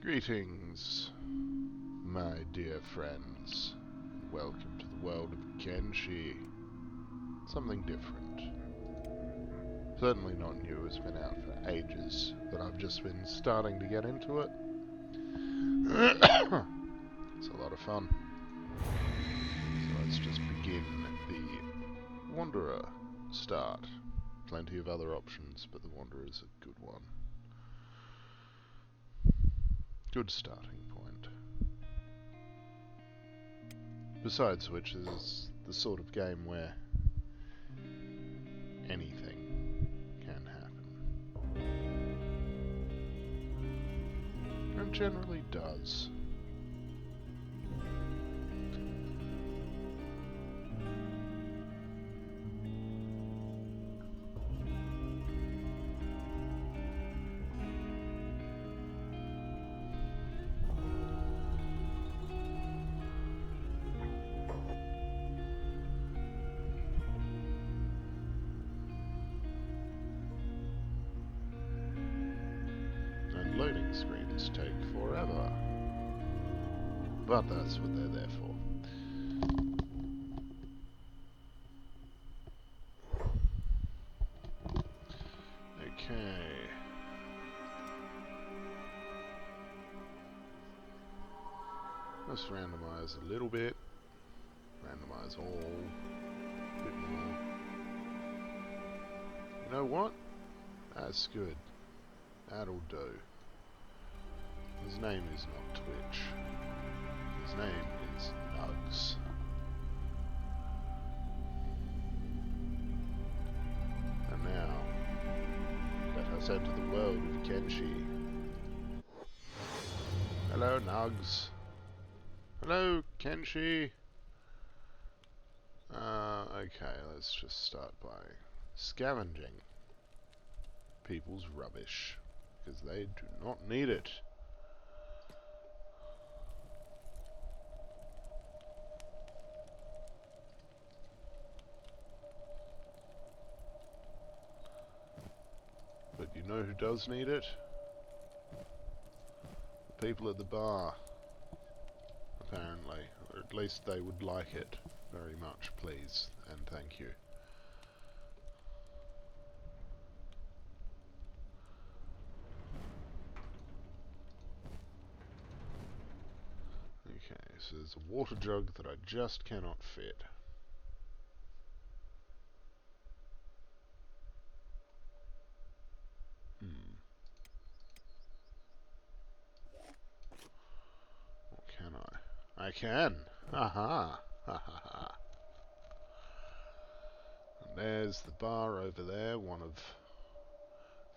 Greetings, my dear friends. Welcome to the world of Kenshi. Something different. Certainly not new, it's been out for ages, but I've just been starting to get into it. It's a lot of fun. So let's just begin the Wanderer start. Plenty of other options, but the Wanderer's a good one. Good starting point. Besides which, this is the sort of game where anything can happen. And generally does. Loading screens take forever. But that's what they're there for. Okay. Let's randomize a little bit. Randomize all. A bit more. You know what? That's good. That'll do. His name is not Twitch. His name is Nugs. And now, let us enter the world of Kenshi. Hello, Nugs. Hello, Kenshi. Okay, let's just start by scavenging people's rubbish, because they do not need it. But you know who does need it? The people at the bar. Apparently. Or at least they would like it very much, please. And thank you. Okay, so there's a water jug that I just cannot fit. What can I? I can! Aha! Ha ha ha. And there's the bar over there, one of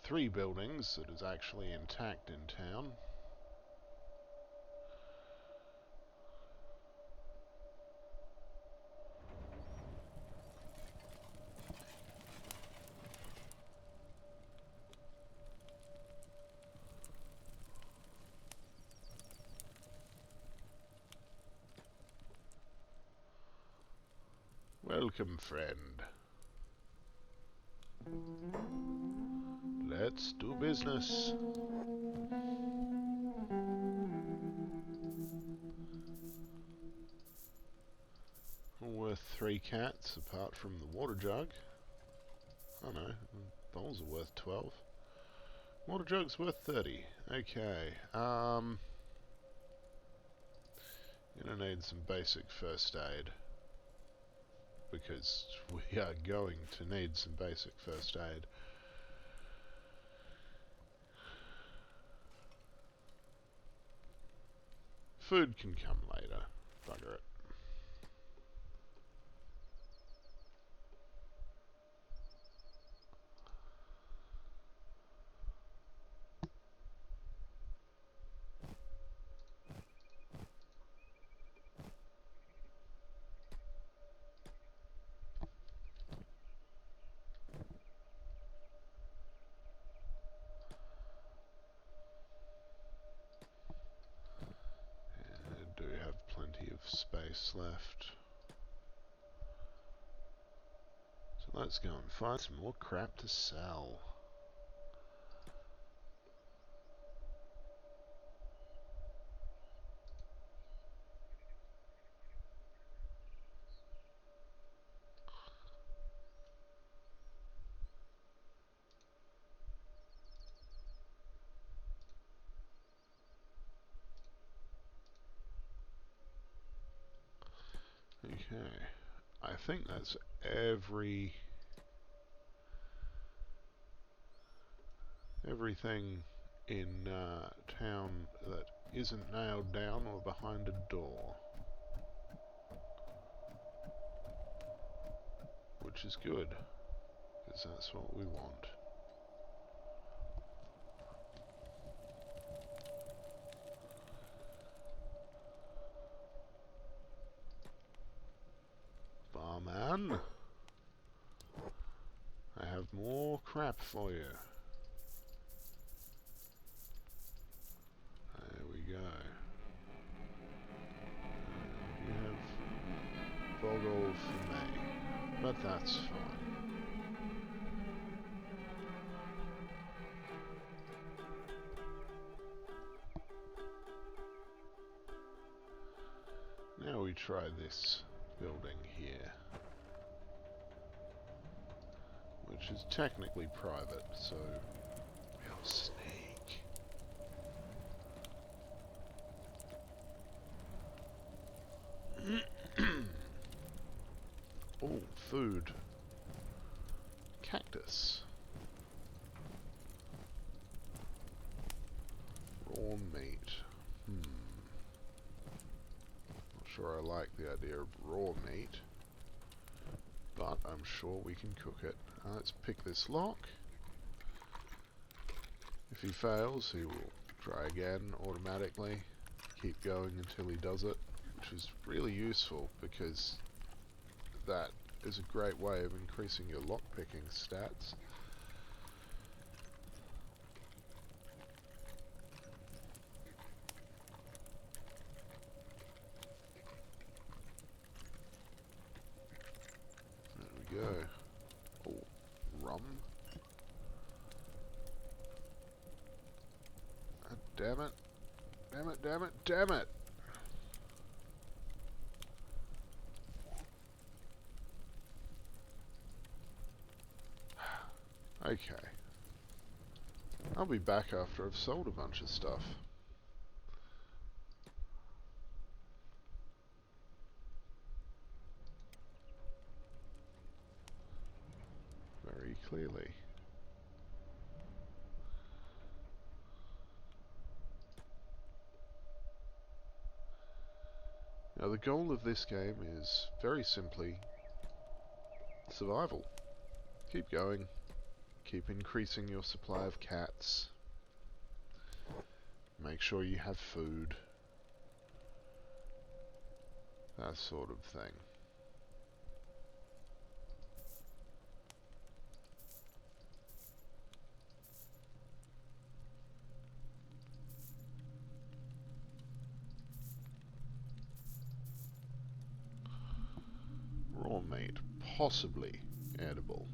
3 buildings that is actually intact in town. Welcome, friend. Let's do business. All worth 3 cats, apart from the water jug. Oh no, bowls are worth 12. Water jug's worth 30. Okay, gonna need some basic first aid. Because we are going to need some basic first aid. Food can come later. Bugger it. Do have plenty of space left. So let's go and find some more crap to sell. Okay, I think that's everything in town that isn't nailed down or behind a door, which is good, because that's what we want. Barman, I have more crap for you. There we go. You have boggle for me, but that's fine. Now we try this building here, which is technically private, so we'll sneak. Oh, food. Cactus. Raw meat. Not sure I like the idea of raw meat, but I'm sure we can cook it. Let's pick this lock. If he fails, he will try again automatically. Keep going until he does it, which is really useful because that is a great way of increasing your lockpicking stats. There we go. Oh, rum. Ah, damn it. Damn it, damn it, damn it! Okay. I'll be back after I've sold a bunch of stuff. Very clearly. Now the goal of this game is very simply survival. Keep going. Keep increasing your supply of cats. Make sure you have food. That sort of thing. Raw meat. Possibly edible.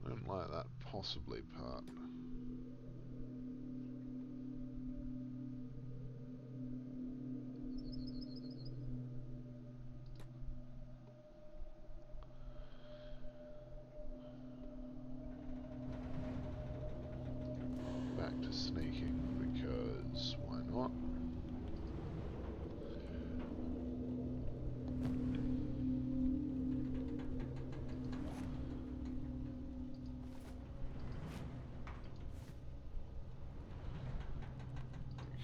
I don't like that possibly part. Back to sneaking, because why not?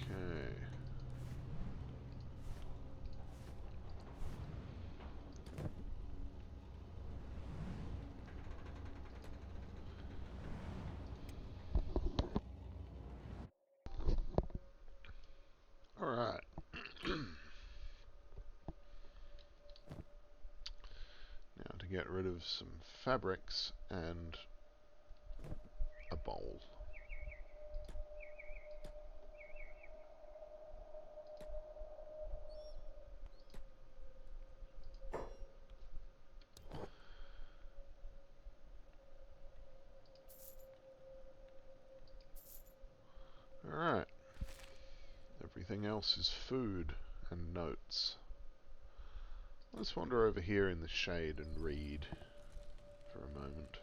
Okay. Alright. Now to get rid of some fabrics and a bowl. Alright. Everything else is food and notes. Let's wander over here in the shade and read for a moment.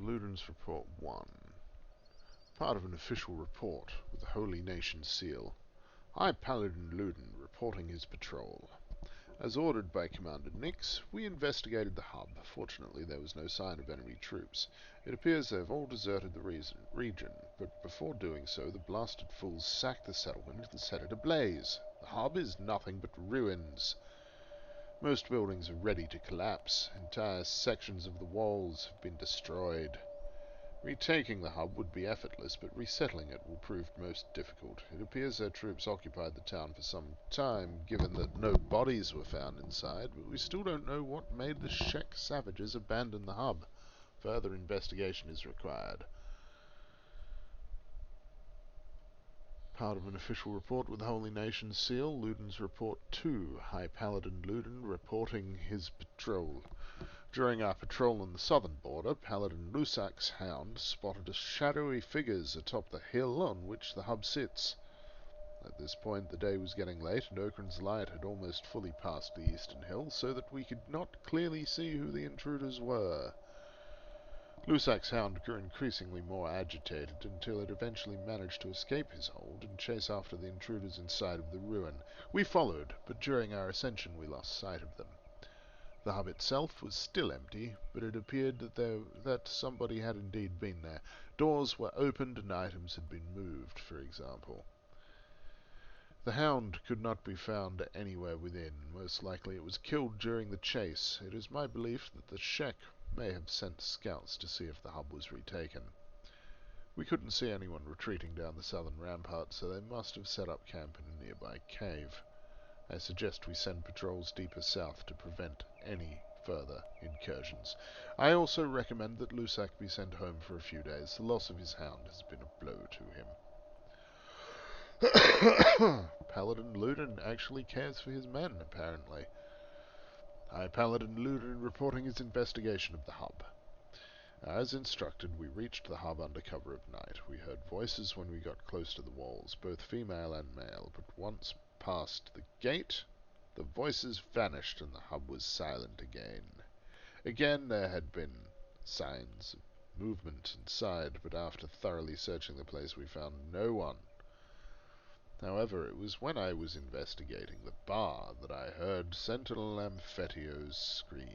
Ludens Report 1. Part of an official report with the Holy Nation seal. High Paladin Luden reporting his patrol. As ordered by Commander Nix, we investigated the hub. Fortunately, there was no sign of enemy troops. It appears they've all deserted the region, but before doing so, the blasted fools sacked the settlement and set it ablaze. The hub is nothing but ruins. Most buildings are ready to collapse. Entire sections of the walls have been destroyed. Retaking the hub would be effortless, but resettling it will prove most difficult. It appears their troops occupied the town for some time, given that no bodies were found inside, but we still don't know what made the Shek savages abandon the hub. Further investigation is required. Part of an official report with the Holy Nation seal. Luden's report 2. High Paladin Luden reporting his patrol. During our patrol on the southern border, Paladin Lusak's hound spotted shadowy figures atop the hill on which the hub sits. At this point the day was getting late, and Okran's light had almost fully passed the eastern hill, so that we could not clearly see who the intruders were. Lusak's hound grew increasingly more agitated until it eventually managed to escape his hold and chase after the intruders inside of the ruin. We followed, but during our ascension we lost sight of them. The hub itself was still empty, but it appeared that somebody had indeed been there. Doors were opened and items had been moved, for example. The hound could not be found anywhere within. Most likely it was killed during the chase. It is my belief that the Shek may have sent scouts to see if the hub was retaken. We couldn't see anyone retreating down the southern rampart, so they must have set up camp in a nearby cave. I suggest we send patrols deeper south to prevent any further incursions. I also recommend that Lusak be sent home for a few days. The loss of his hound has been a blow to him. Paladin Luden actually cares for his men, apparently. High Paladin Luden reporting his investigation of the hub. As instructed, we reached the hub under cover of night. We heard voices when we got close to the walls, both female and male, but once past the gate, the voices vanished and the hub was silent again. Again there had been signs of movement inside, but after thoroughly searching the place we found no one. However, it was when I was investigating the bar that I heard Sentinel Amphitio's scream.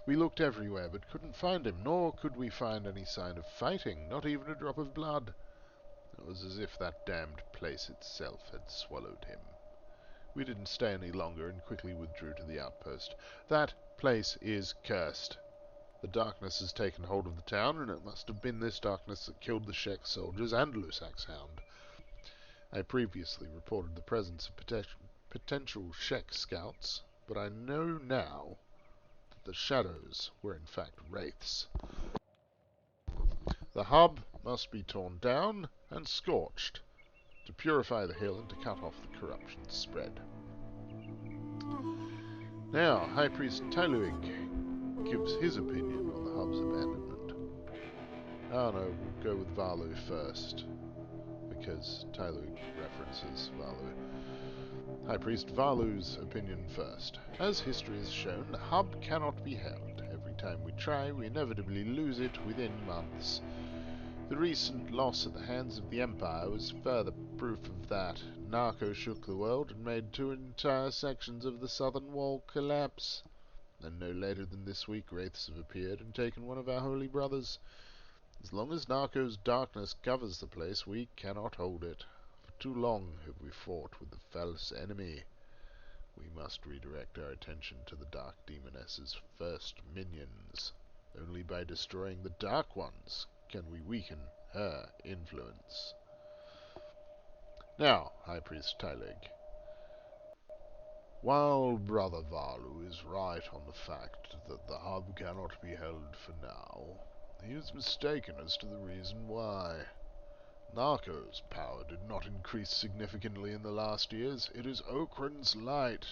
We looked everywhere, but couldn't find him, nor could we find any sign of fighting, not even a drop of blood. It was as if that damned place itself had swallowed him. We didn't stay any longer and quickly withdrew to the outpost. That place is cursed. The darkness has taken hold of the town, and it must have been this darkness that killed the Shek soldiers and Lusak's hound. I previously reported the presence of potential Shek scouts, but I know now that the shadows were in fact wraiths. The hub must be torn down and scorched to purify the hill and to cut off the corruption's spread. Now, High Priest Tyluig gives his opinion on the hub's abandonment. Oh no, we'll go with Valu first, because Tyluig references Valu. High Priest Valu's opinion first. As history has shown, the hub cannot be held. Every time we try, we inevitably lose it within months. The recent loss at the hands of the Empire was further proof of that. Narco shook the world and made 2 entire sections of the southern wall collapse. And no later than this week, wraiths have appeared and taken one of our holy brothers. As long as Narco's darkness covers the place, we cannot hold it. For too long have we fought with the false enemy. We must redirect our attention to the Dark Demoness's first minions. Only by destroying the Dark Ones can we weaken her influence. Now, High Priest Tyleg, while Brother Valu is right on the fact that the hub cannot be held for now, he is mistaken as to the reason why. Narco's power did not increase significantly in the last years. It is Okran's light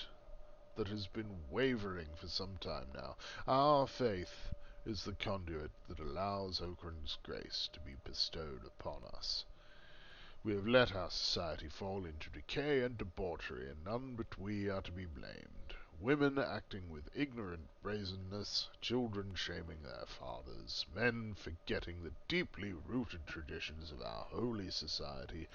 that has been wavering for some time now. Our faith is the conduit that allows Okran's grace to be bestowed upon us. We have let our society fall into decay and debauchery, and none but we are to be blamed. women acting with ignorant brazenness, children shaming their fathers, men forgetting the deeply rooted traditions of our holy society.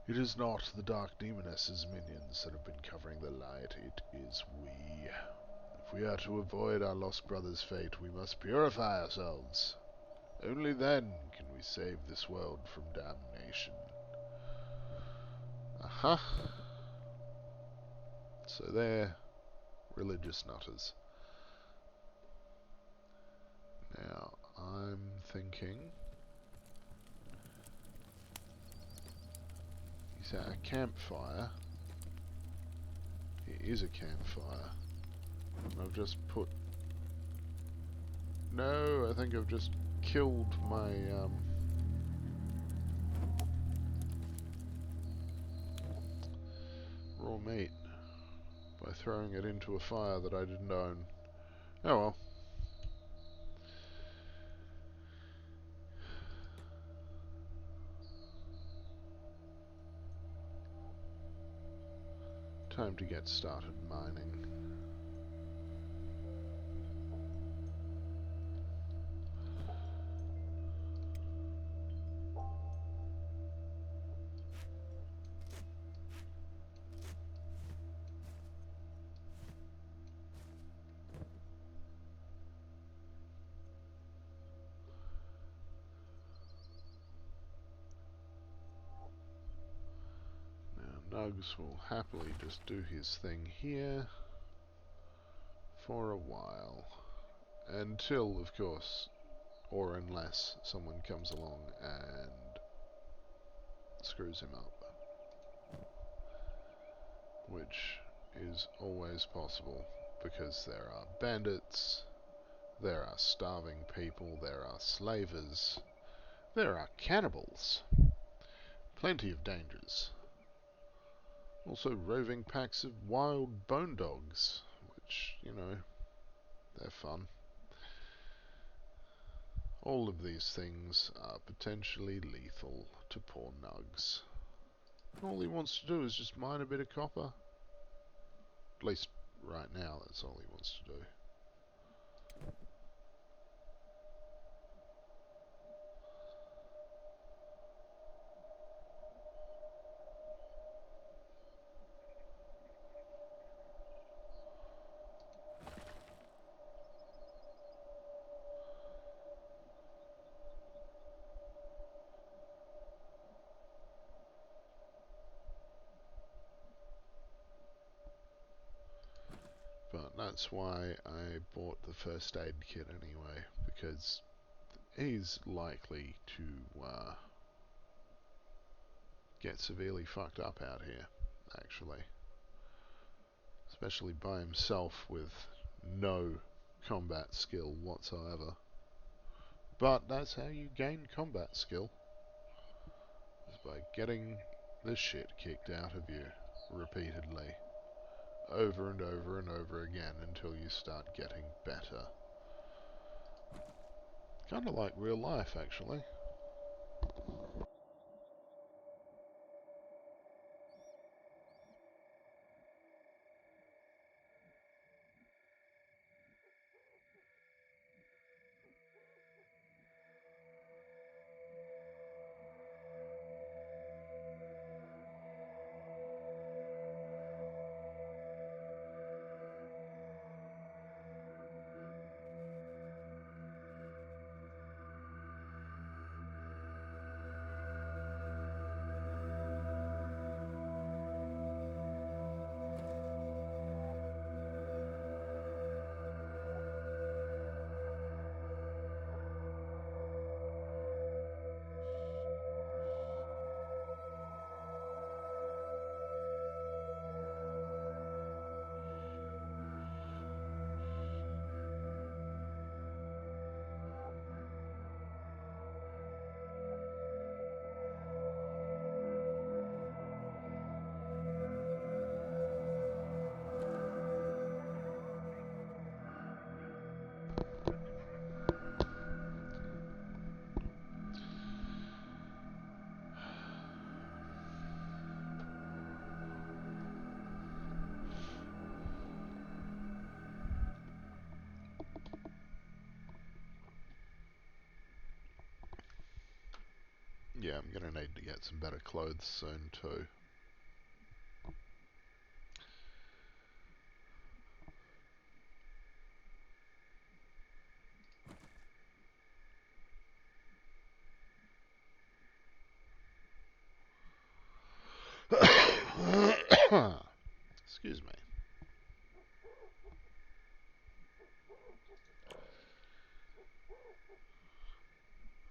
It is not the Dark Demoness's minions that have been covering the light, it is we. If we are to avoid our lost brother's fate, we must purify ourselves. Only then can we save this world from damnation. Aha. So they're religious nutters. Now, I'm thinking... Is that a campfire? It is a campfire. And I've just put... No, I think I've just killed my, raw meat by throwing it into a fire that I didn't own. Oh well. Time to get started mining. Nugs will happily just do his thing here for a while. Until, of course, or unless someone comes along and screws him up. Which is always possible, because there are bandits, there are starving people, there are slavers, there are cannibals. Plenty of dangers. Also roving packs of wild bone dogs, which, you know, they're fun. All of these things are potentially lethal to poor Nugs. All he wants to do is just mine a bit of copper. At least right now, that's all he wants to do. But that's why I bought the first aid kit anyway, because he's likely to get severely fucked up out here, actually. Especially by himself with no combat skill whatsoever. But that's how you gain combat skill, is by getting the shit kicked out of you repeatedly. Over and over and over again until you start getting better. Kinda like real life, actually. yeah, I'm gonna need to get some better clothes soon too. Excuse me.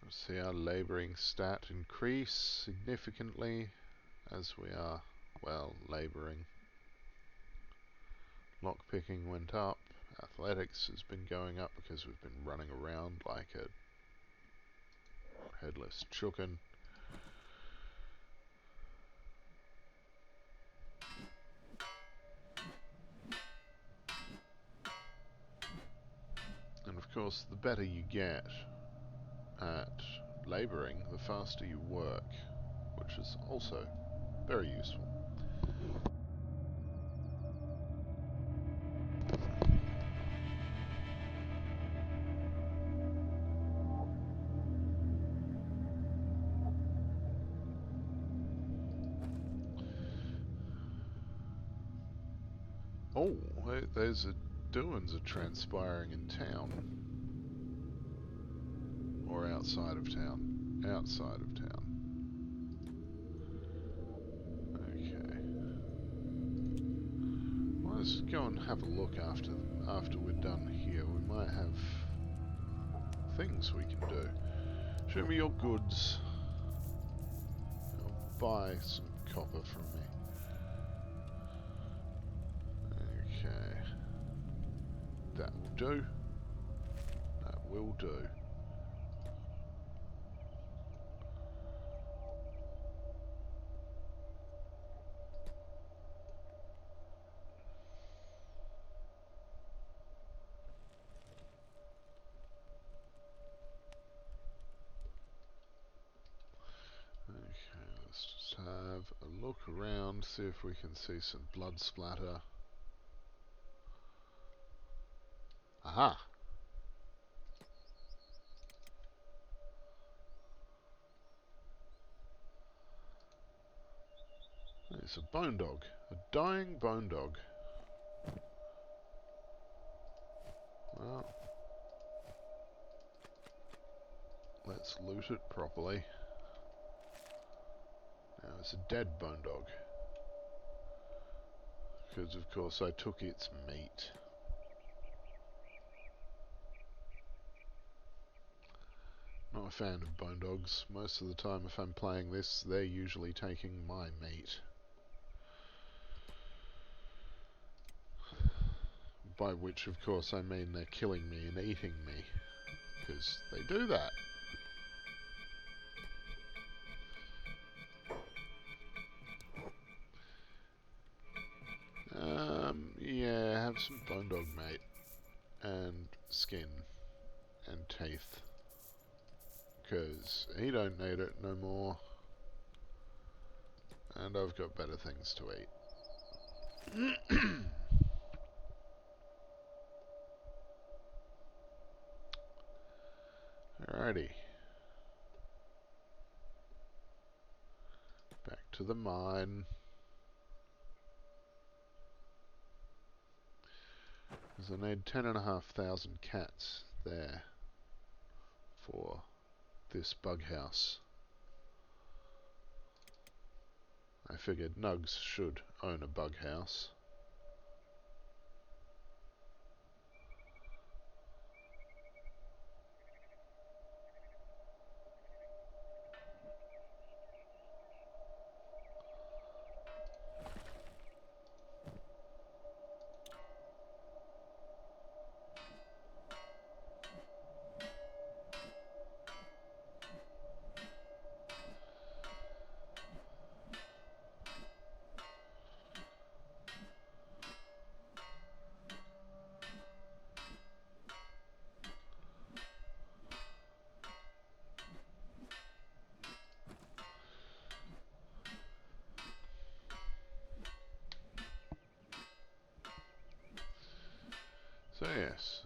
Let's see our labouring stat increase significantly as we are, well, labouring. Lockpicking went up. Athletics has been going up because we've been running around like a headless chicken. And of course, the better you get at labouring, the faster you work, which is also very useful. Oh, there's a doings are transpiring in town. Or outside of town. Outside of town. Okay. Well, let's go and have a look after we're done here. We might have things we can do. Show me your goods. I'll buy some copper from me. Okay. That will do. That will do. Okay, let's just have a look around, see if we can see some blood splatter. Aha! It's a bone dog. A dying bone dog. Well, let's loot it properly. Now it's a dead bone dog. Because of course I took its meat. Not a fan of bone dogs. Most of the time if I'm playing this, they're usually taking my meat. By which of course I mean they're killing me and eating me. Because they do that. Yeah, have some bone dog meat. And skin. And teeth. Because he don't need it no more. And I've got better things to eat. Alrighty. Back to the mine. Because I need 10,500 cats there for this bug house. I figured Nugs should own a bug house. So yes,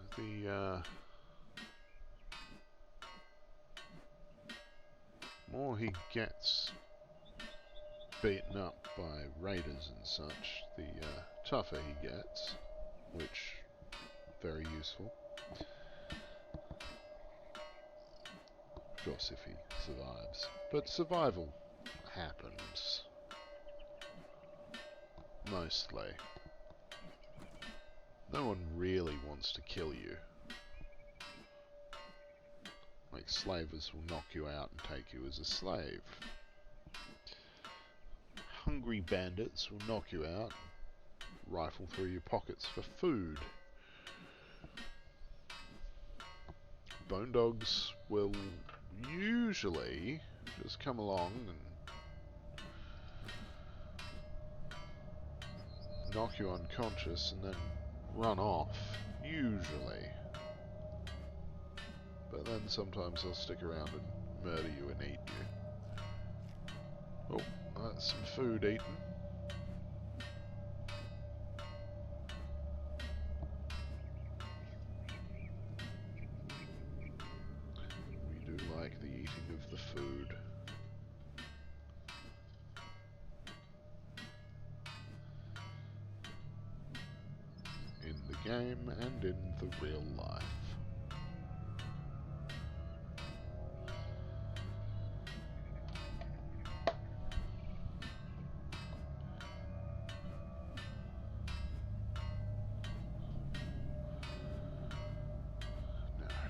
more he gets beaten up by raiders and such, the tougher he gets, which very useful. Of course, if he survives. But survival happens. Mostly. No one really wants to kill you. Like, slavers will knock you out and take you as a slave. Hungry bandits will knock you out, rifle through your pockets for food. Bone dogs will usually just come along and knock you unconscious and then run off, usually. But then sometimes they'll stick around and murder you and eat you. Oh, that's some food eaten. We do like the eating of the food. In the game and in the real life.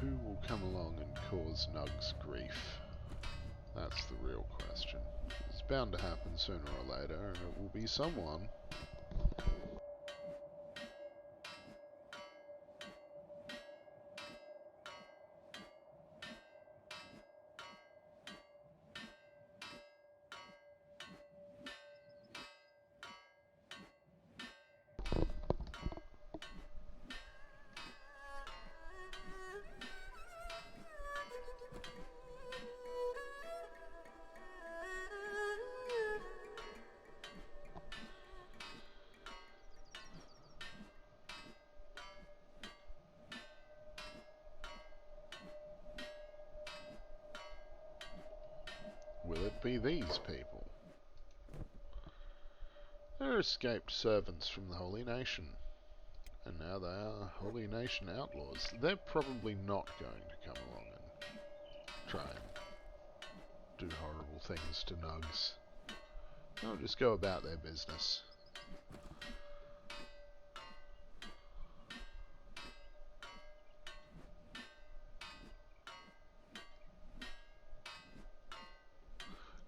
Who will come along and cause Nugs grief? That's the real question. It's bound to happen sooner or later, and it will be someone. Will it be these people? They're escaped servants from the Holy Nation, and now they are Holy Nation outlaws. They're probably not going to come along and try and do horrible things to Nugs. They'll just go about their business.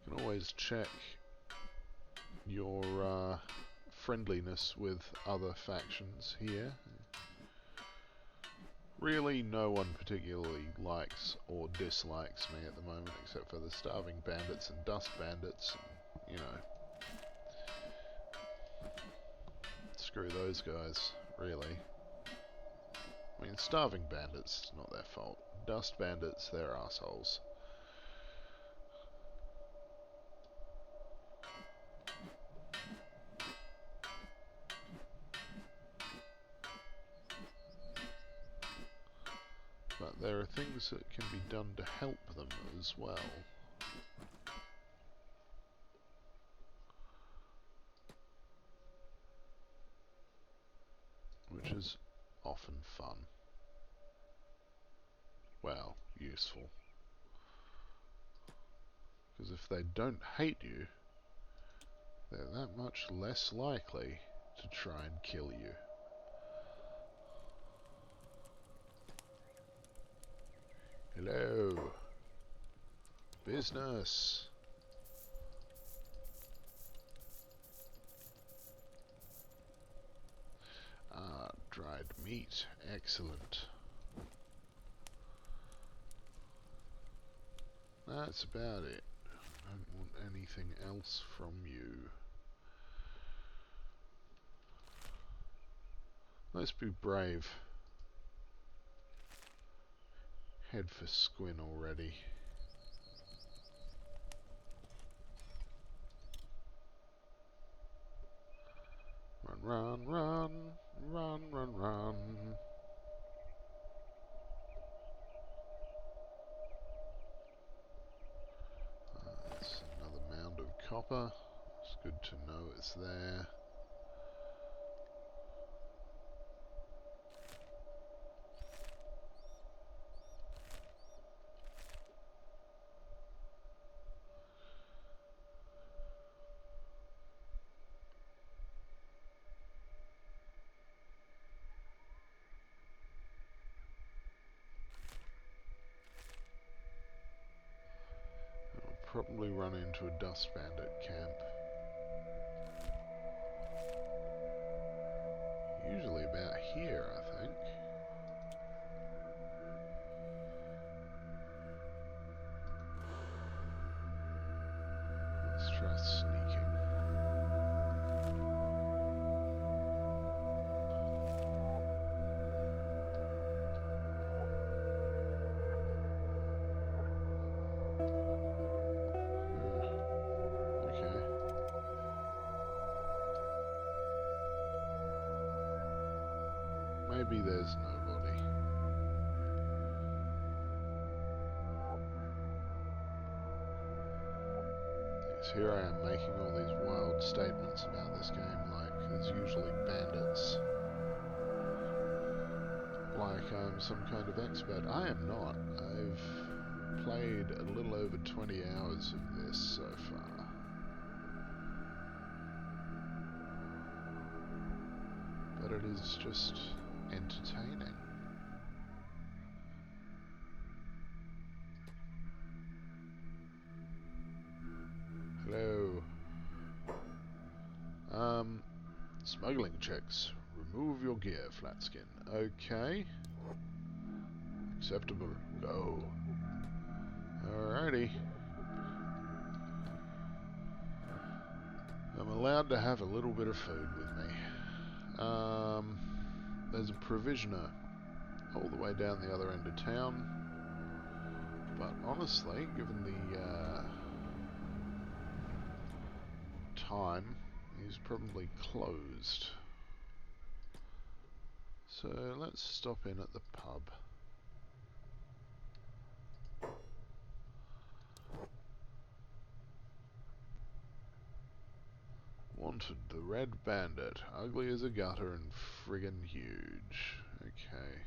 You can always check your friendliness with other factions here. Really, no one particularly likes or dislikes me at the moment, except for the starving bandits and dust bandits, and, you know. Screw those guys, really. I mean, starving bandits, it's not their fault. Dust bandits, they're assholes. But there are things that can be done to help them as well. Which is often fun. Well, useful. Because if they don't hate you, they're that much less likely to try and kill you. Hello. Business. Ah, dried meat. Excellent. That's about it. I don't want anything else from you. Let's be brave. Head for Squin already. Run, run, run, run, run, run. copper. It's good to know it's there. I'll probably run into a dust bandit camp. Usually about here, I think. Let's try sneaking. Okay. Maybe there's nobody. Yes, here I am making all these wild statements about this game like there's usually bandits. Like I'm some kind of expert. I am not. I've played a little over 20 hours of this so far. But it is just entertaining. Hello. Smuggling checks. Remove your gear, Flatskin. Okay. Acceptable. Go. Alrighty. I'm allowed to have a little bit of food with me. There's a provisioner all the way down the other end of town. But honestly, given the time, he's probably closed. So let's stop in at the pub. Wanted, the Red Bandit. Ugly as a gutter and friggin' huge. Okay.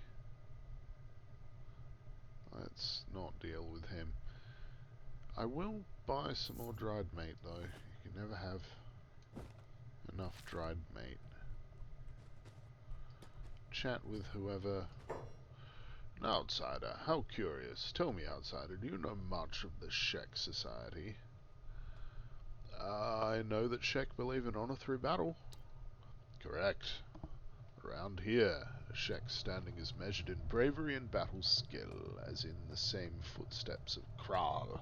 Let's not deal with him. I will buy some more dried meat though. You can never have enough dried meat. Chat with whoever. An outsider. How curious. Tell me, outsider, do you know much of the Shek Society? I know that Shek believe in honor through battle. Correct. Around here, a Shek standing is measured in bravery and battle skill, as in the same footsteps of Kral.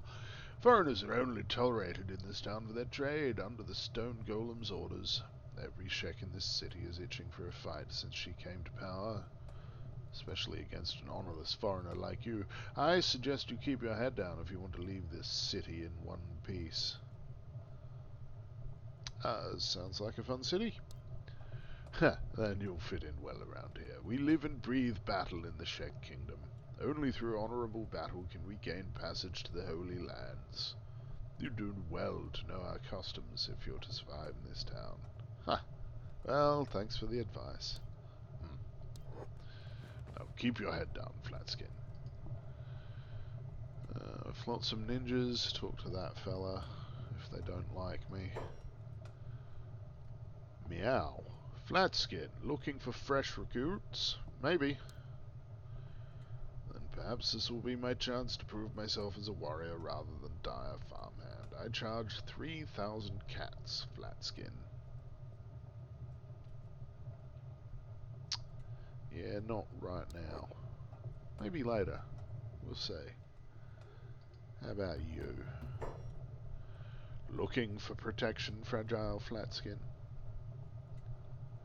Foreigners are only tolerated in this town for their trade, under the stone golem's orders. Every Shek in this city is itching for a fight since she came to power, especially against an honorless foreigner like you. I suggest you keep your head down if you want to leave this city in one piece. Sounds like a fun city. Then you'll fit in well around here. We live and breathe battle in the Shek Kingdom. Only through honorable battle can we gain passage to the Holy Lands. You do well to know our customs if you're to survive in this town. Ha! Well, thanks for the advice. Now keep your head down, Flatskin. Flaunt some ninjas, talk to that fella if they don't like me. Meow. Flatskin, looking for fresh recruits? Maybe. Then perhaps this will be my chance to prove myself as a warrior rather than die a farmhand. I charge 3,000 cats, Flatskin. Yeah, not right now. Maybe later. We'll see. How about you? Looking for protection, fragile Flatskin?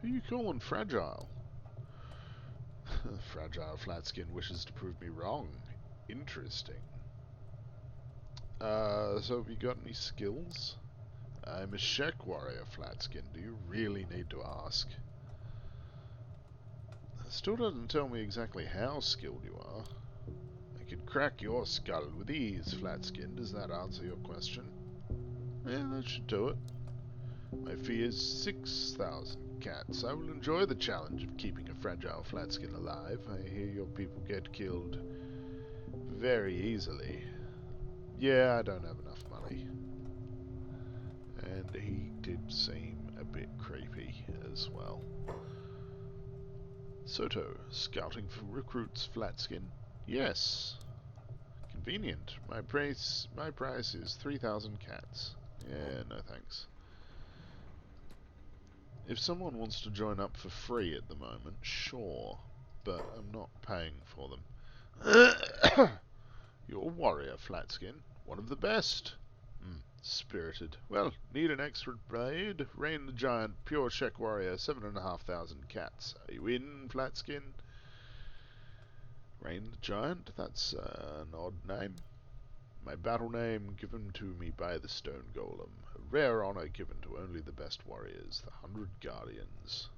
Who you calling fragile? Fragile Flatskin wishes to prove me wrong. Interesting. So have you got any skills? I'm a Shek warrior, Flatskin. Do you really need to ask? Still doesn't tell me exactly how skilled you are. I could crack your skull with ease, Flatskin. Does that answer your question? Yeah, that should do it. My fee is 6,000 cats. I will enjoy the challenge of keeping a fragile flatskin alive. I hear your people get killed very easily. Yeah, I don't have enough money. And he did seem a bit creepy as well. Soto, scouting for recruits, flatskin? Yes. Convenient. My price is 3,000 cats. Yeah, no thanks. If someone wants to join up for free at the moment, sure, but I'm not paying for them. You're a warrior, Flatskin. One of the best. Spirited. Well, need an extra blade? Rain the Giant, pure Czech warrior, 7,500 cats. Are you in, Flatskin? Rain the Giant? That's an odd name. My battle name given to me by the Stone Golem. A rare honor given to only the best warriors, the 100 Guardians.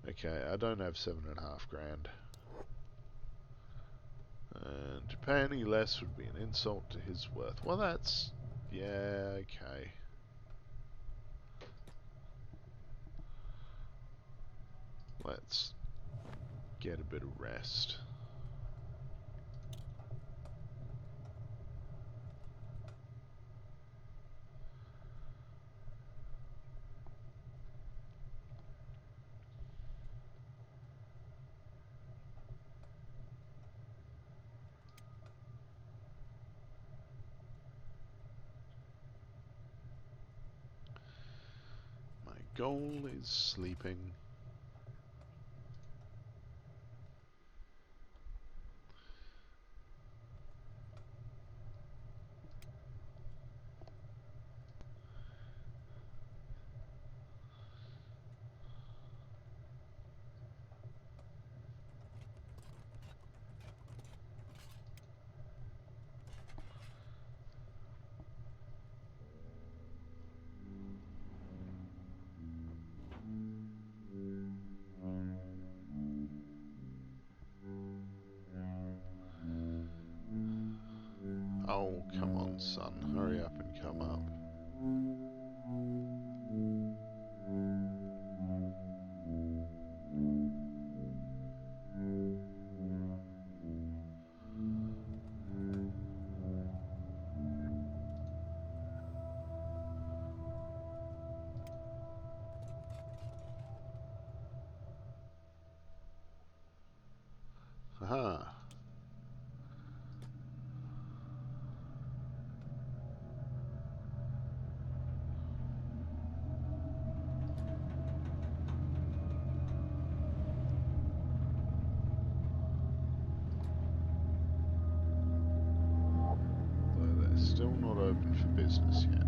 Okay, I don't have 7.5 grand. And to pay any less would be an insult to his worth. Well, that's... yeah, okay. Let's get a bit of rest. My goal is sleeping. Oh, come on, son. Hurry up and come up. Aha. Though they're still not open for business yet.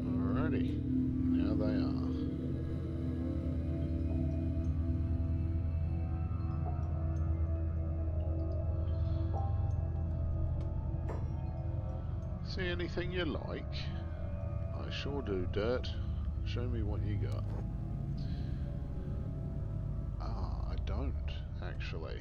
Alrighty. Now they are. See anything you like? I sure do, Dirt. Show me what you got. Ah, I don't, actually.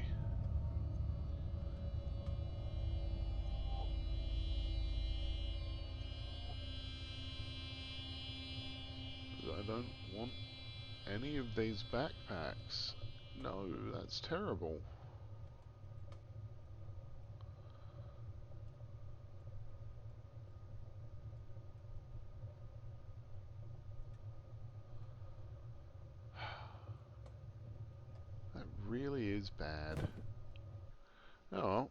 I don't want any of these backpacks. No, that's terrible. That really is bad. Oh well.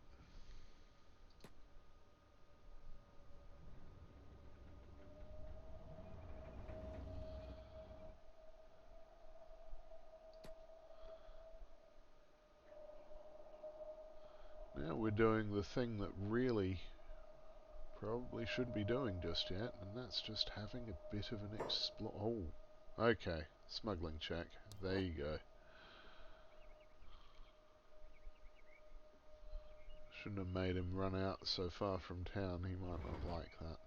Now we're doing the thing that really probably shouldn't be doing just yet, and that's just having a bit of an Oh, okay. Smuggling check. There you go. Shouldn't have made him run out so far from town, he might not like that.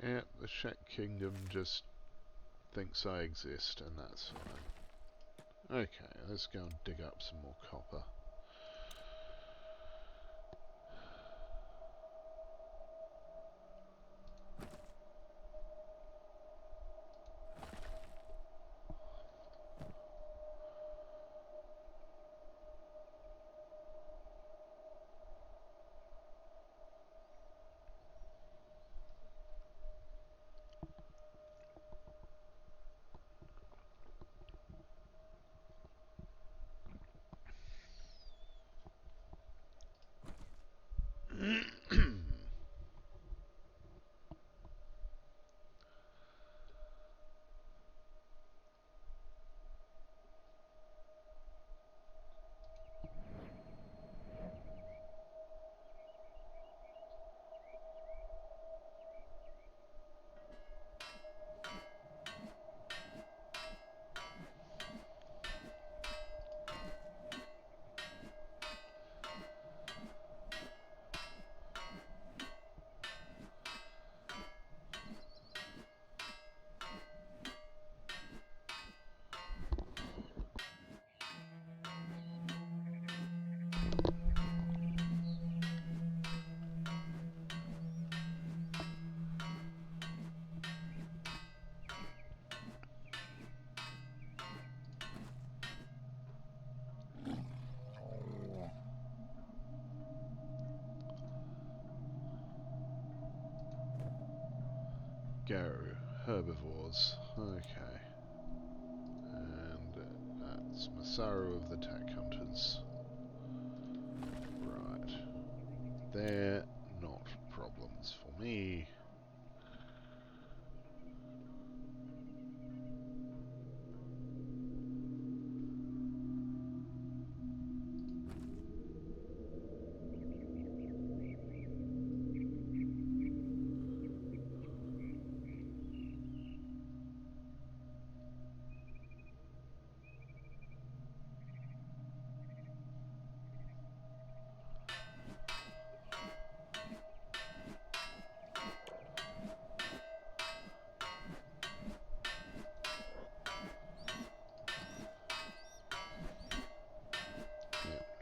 Yeah, the Shek Kingdom just thinks I exist, and that's fine. Okay, let's go and dig up some more copper. Go, herbivores. Okay. And that's Masaru of the Tack Hunters. Right. They're not problems for me.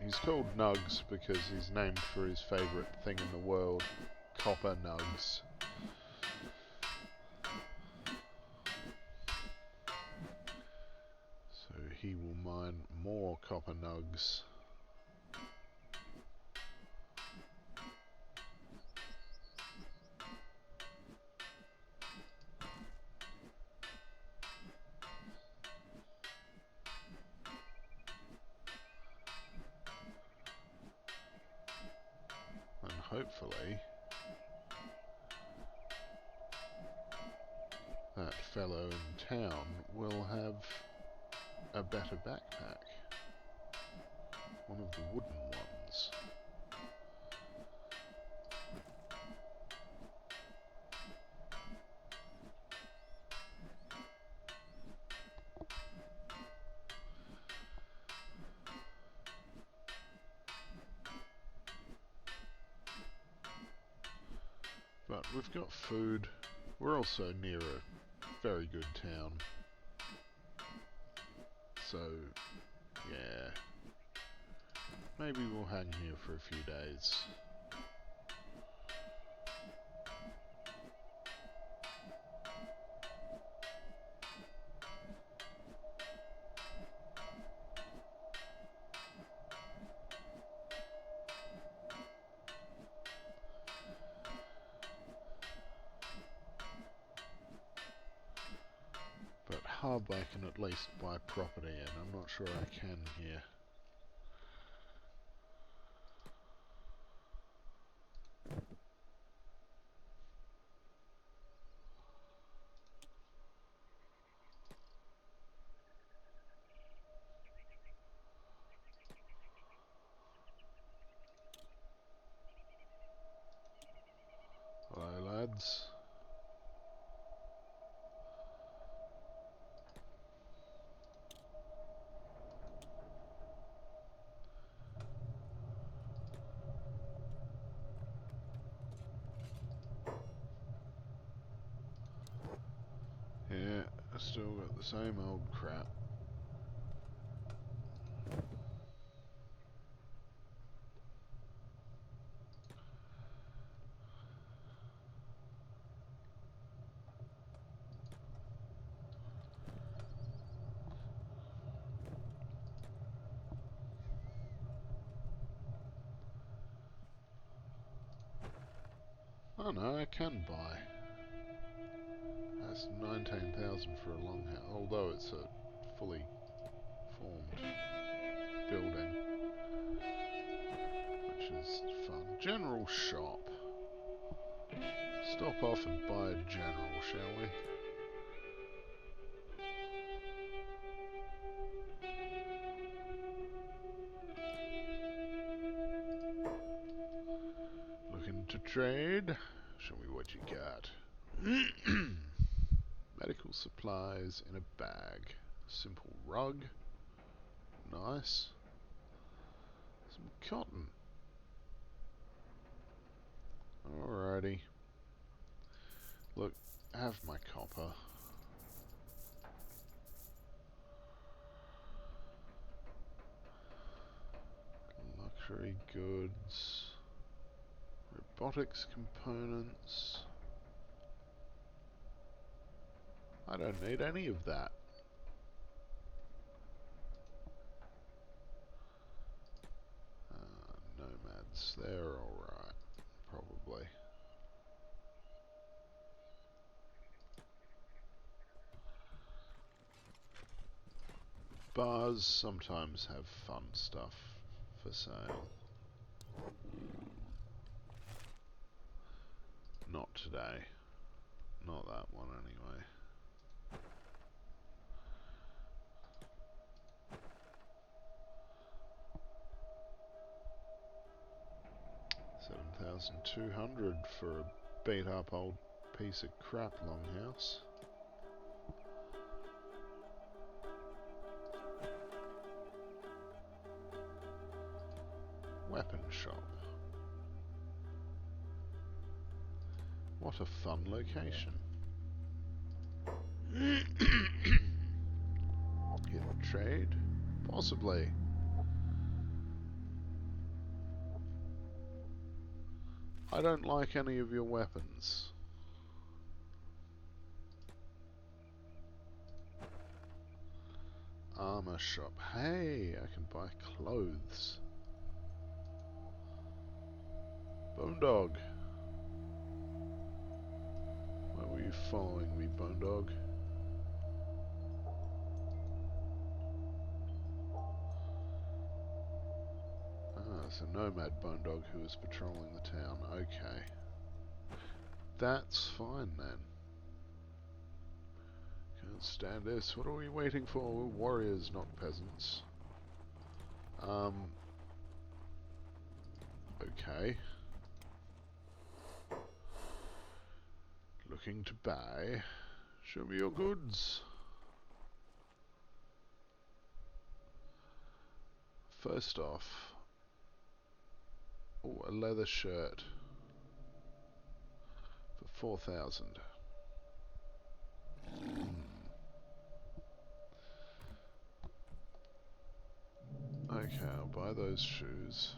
He's called Nugs because he's named for his favourite thing in the world, copper nugs. So he will mine more copper nugs. And hopefully that fellow in town will have a better backpack. One of the wooden ones. But we've got food. We're also near a very good town. So, yeah. Maybe we'll hang here for a few days. But hub I can at least buy property in. I'm not sure I can here. Hello lads. Still got the same old crap. Oh no, I can buy. That's 19,000 for a longhouse, although it's a fully formed building, which is fun. General shop. Stop off and buy a general, shall we? Looking to trade? Show me what you got. Medical supplies in a bag. Simple rug. Nice. Some cotton. Alrighty. Look, have my copper. Luxury goods. Robotics components. I don't need any of that. Nomads, they're alright. Probably. Bars sometimes have fun stuff for sale. Not today. Not that one anyway. $7,200 for a beat up old piece of crap longhouse. Weapon shop. What a fun location. Hidden trade? Possibly. I don't like any of your weapons. Armor shop. Hey, I can buy clothes. Bone Dog. Why were you following me, Bone Dog? Ah, it's a nomad Bone Dog who was patrolling the town. Okay. That's fine then. Can't stand this. What are we waiting for? We're warriors, not peasants. Okay. Looking to buy. Show me your goods. First off, oh, a leather shirt for 4,000. Okay, I'll buy those shoes.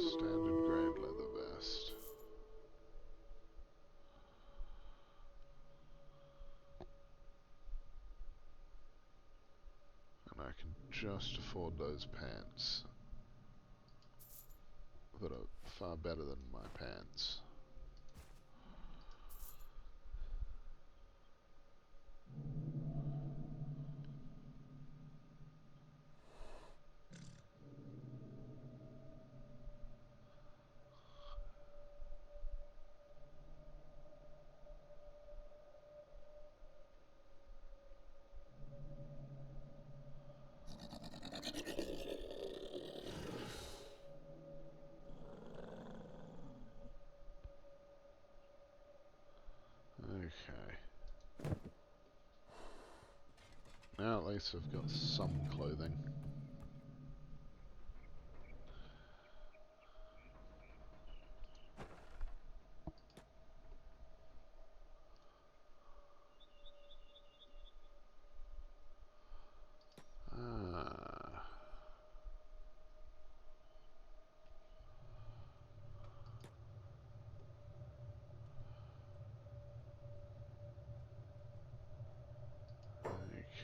Standard grade leather vest. And I can just afford those pants that are far better than my pants. Okay. Now at least I've got some clothing.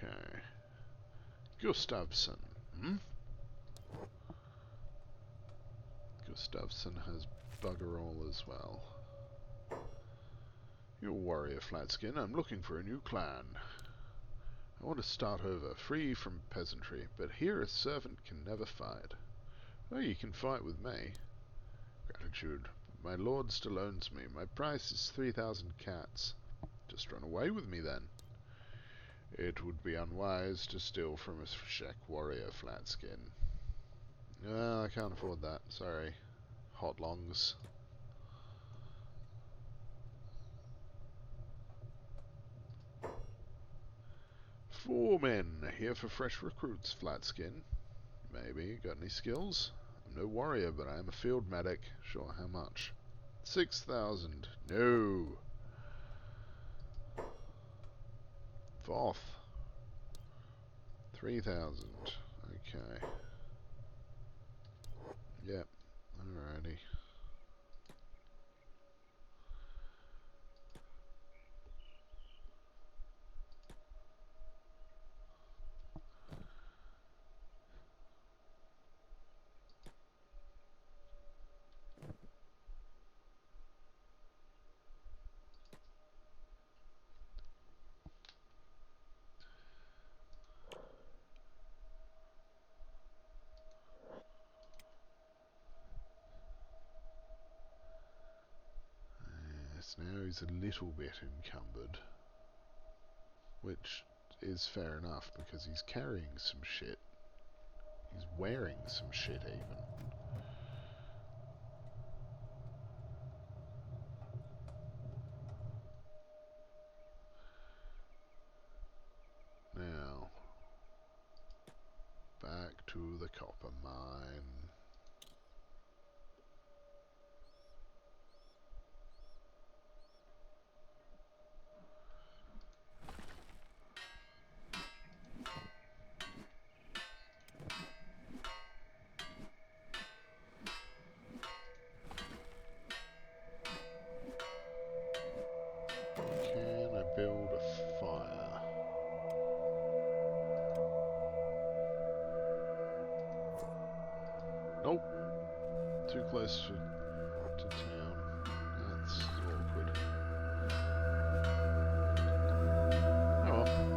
Okay. Gustafsson. Gustafsson has bugger all as well. You're a warrior, Flatskin. I'm looking for a new clan. I want to start over, free from peasantry, but here a servant can never fight. Oh, you can fight with me. Gratitude. My lord still owns me. My price is 3,000 cats. Just run away with me then. It would be unwise to steal from a Shek warrior, Flatskin. Well, I can't afford that. Sorry. Hot longs. Four men here for fresh recruits, Flatskin. Maybe. Got any skills? I'm no warrior, but I am a field medic. Sure, how much? 6,000. No. Voth. 3,000. Okay. Yep. Alrighty. Yes, now he's a little bit encumbered. Which is fair enough, because he's carrying some shit. He's wearing some shit, even. Now, back to the copper mine. Can I build a fire? Nope. Too close to town. That's awkward. Oh well.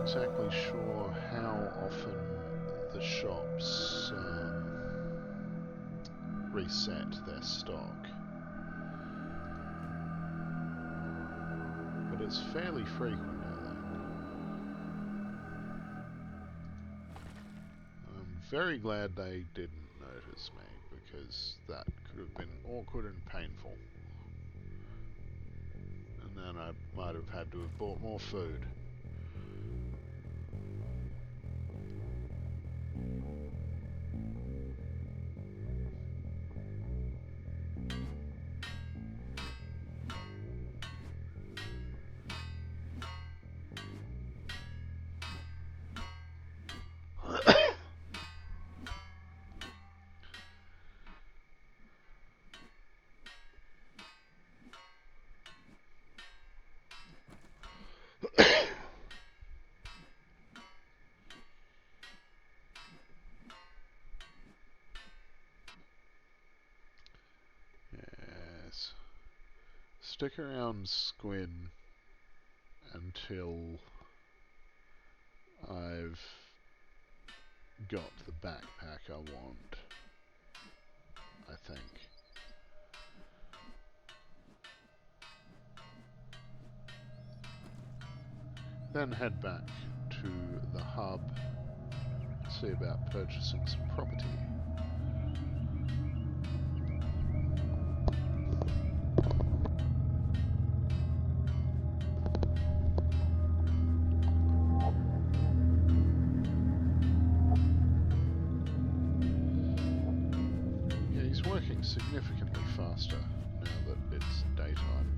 Exactly sure how often the shops reset their stock, but it's fairly frequent, I think. I'm very glad they didn't notice me, because that could have been awkward and painful, and then I might have had to have bought more food. Yes. Stick around, Squin, until I've got the backpack I want, I think. Then head back to the hub, see about purchasing some property. significantly faster now that it's daytime.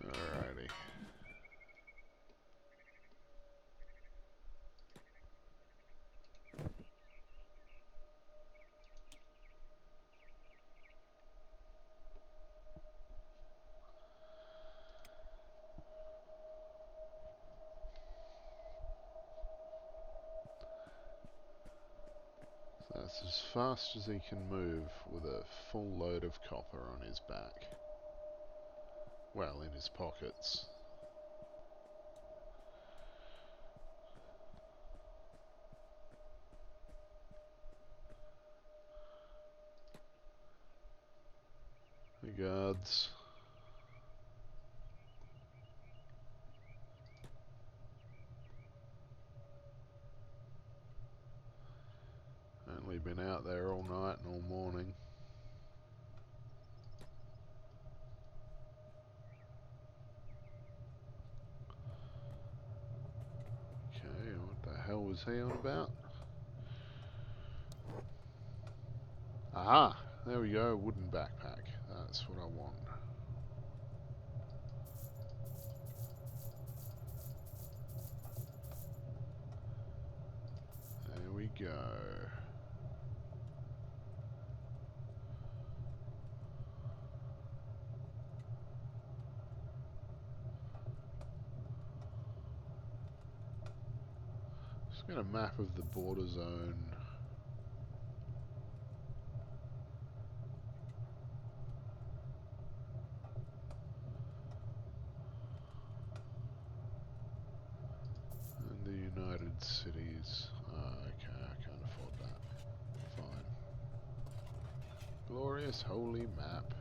Alrighty. That's as fast as he can move with a full load of copper on his back. Well, in his pockets. The guards. Only been out there all night and all morning. Okay, what the hell was he on about? Aha! There we go, wooden backpack. That's what I want. There we go. Just got a map of the border zone. And the United Cities. Okay, I can't afford that. Fine. Glorious holy map.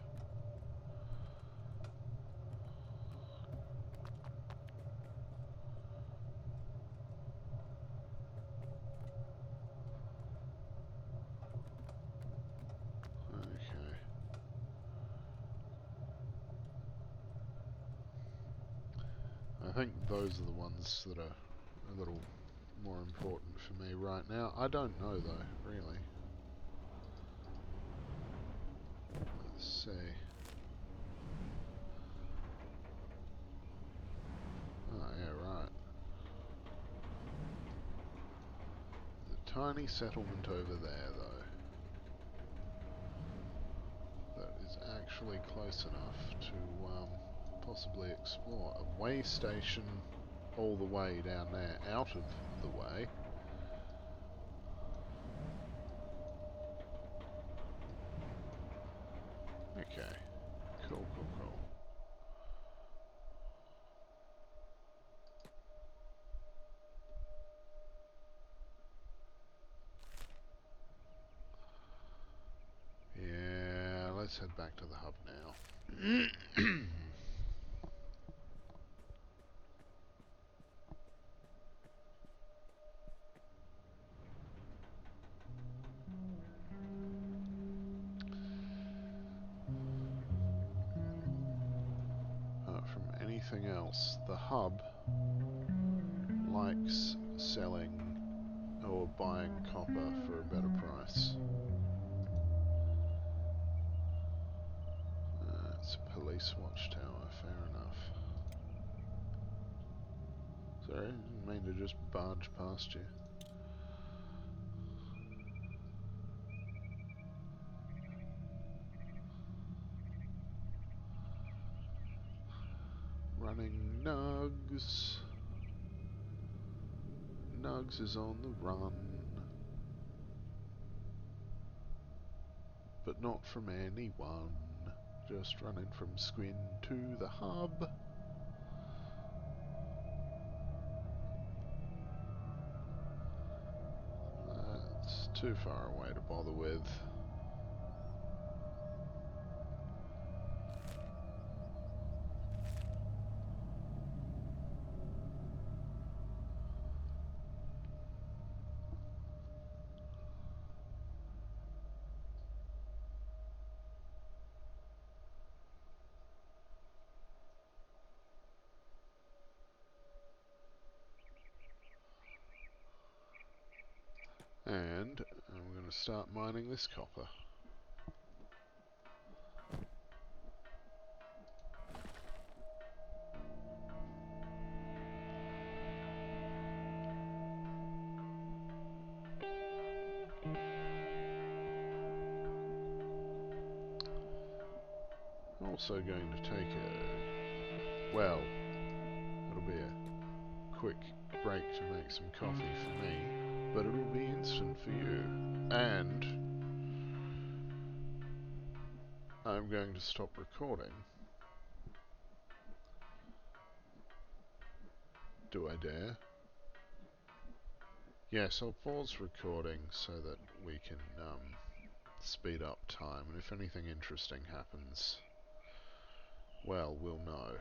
Okay. I think those are the ones that are a little more important for me right now. I don't know though, really. Let's see. Oh yeah, right. There's a tiny settlement over there though. That is actually close enough to possibly explore. A way station all the way down there, out of the way. Okay. Cool, cool, cool. Yeah, let's head back to the hub now. else. The hub likes selling or buying copper for a better price. It's a police watchtower, fair enough. Sorry, I didn't mean to just barge past you. Running Nugs. Nugs is on the run. But not from anyone. Just running from Squin to the hub. That's too far away to bother with. And I'm going to start mining this copper. Also going to take a, well, it'll be a quick break to make some coffee for me, but it'll be instant for you. And I'm going to stop recording. Do I dare? Yes, I'll pause recording so that we can speed up time, and if anything interesting happens, well, we'll know.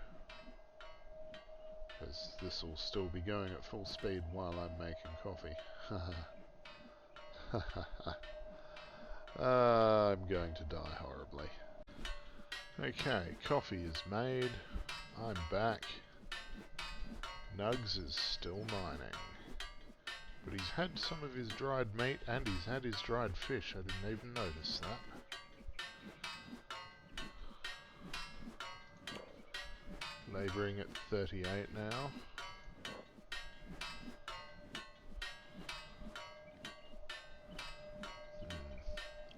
Because this will still be going at full speed while I'm making coffee. I'm going to die horribly. Okay, coffee is made. I'm back. Nugs is still mining. But he's had some of his dried meat and he's had his dried fish. I didn't even notice that. Labouring at 38 now.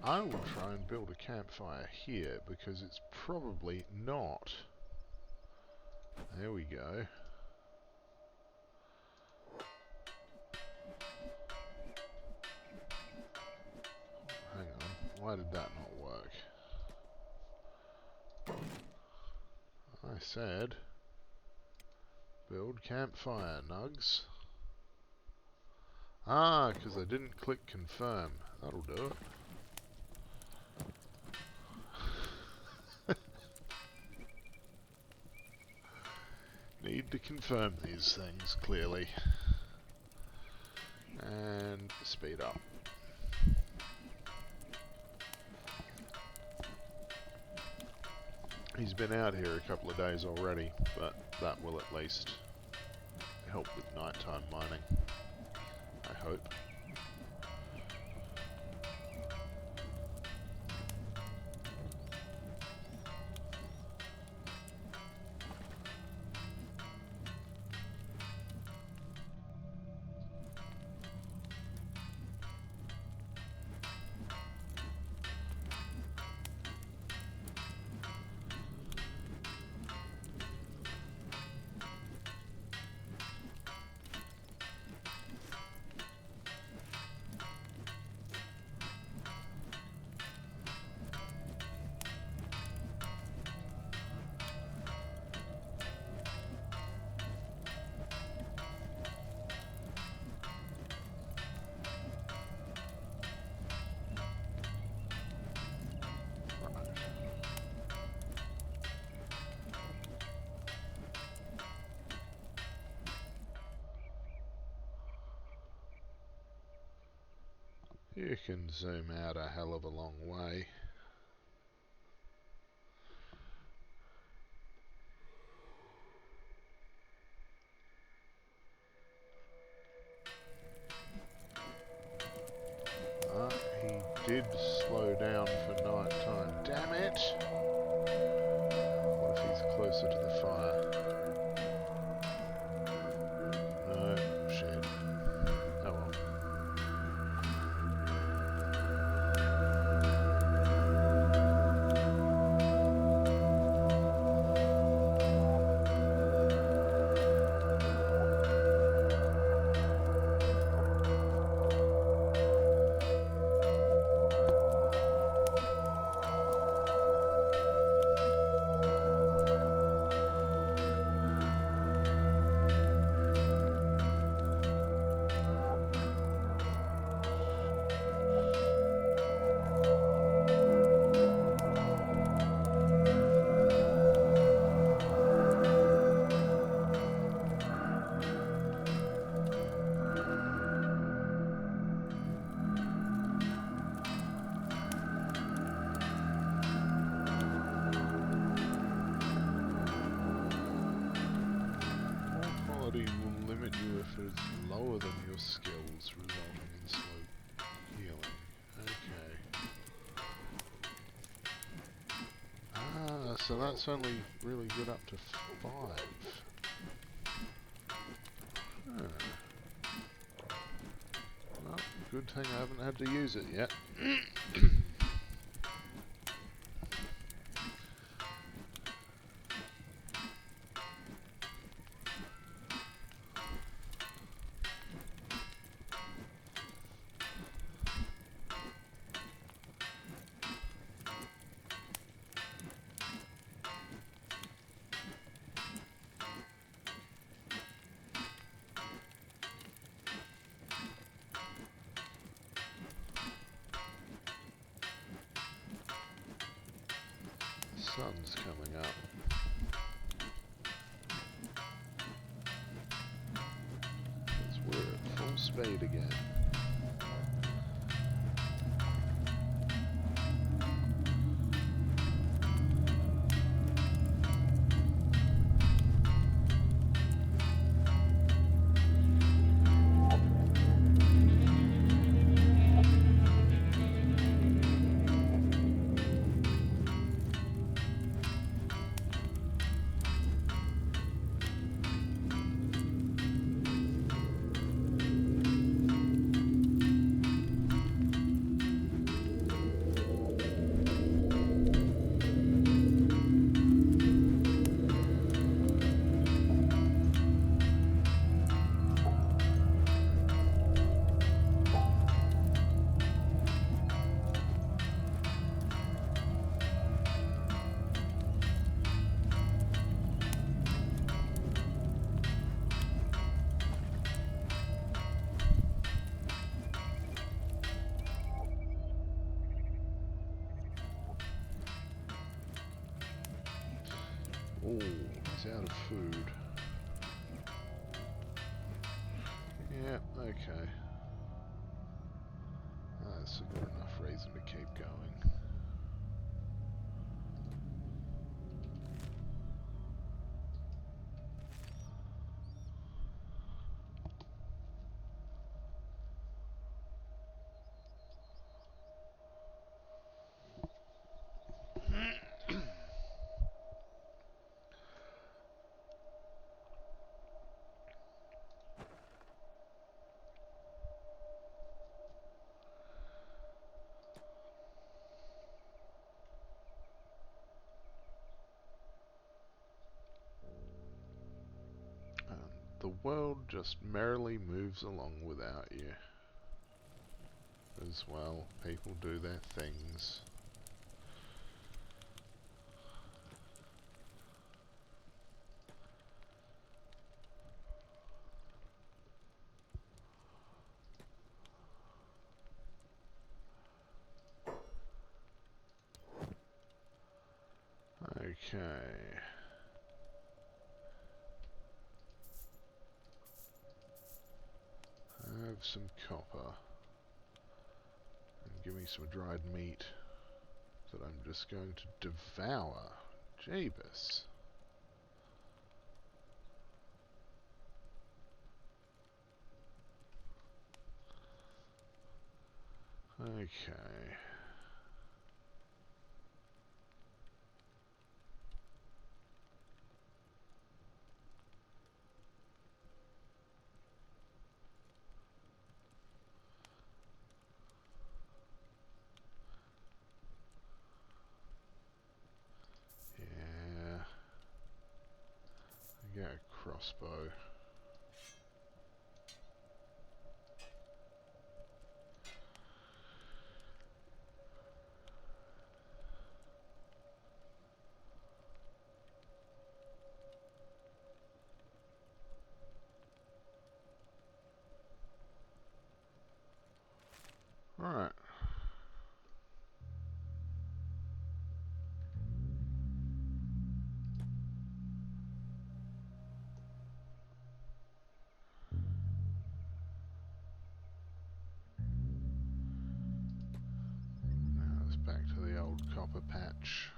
I will try and build a campfire here because it's probably not. There we go. Hang on, why did that not work? I said, build campfire, Nugs. Ah, because I didn't click confirm. That'll do it. Need to confirm these things, clearly. And speed up. He's been out here a couple of days already, but that will at least help with nighttime mining, I hope. You can zoom out a hell of a long way. did slow down for night time. Damn it! What if he's closer to the fire? No, shit. Oh well. Will limit you if it's lower than your skills, resulting in slow healing. Okay. Ah, so that's only really good up to 5. Huh. Well, good thing I haven't had to use it yet. Sun's coming up. Because we're at full speed again. Oh, he's out of food. Yeah, okay. That's a good enough reason to keep going. The world just merrily moves along without you. As well, people do their things. Okay. Have some copper. And give me some dried meat that I'm just going to devour. Jeebus. Okay. Yeah. I get a crossbow. Alright. Now it's back to the old copper patch.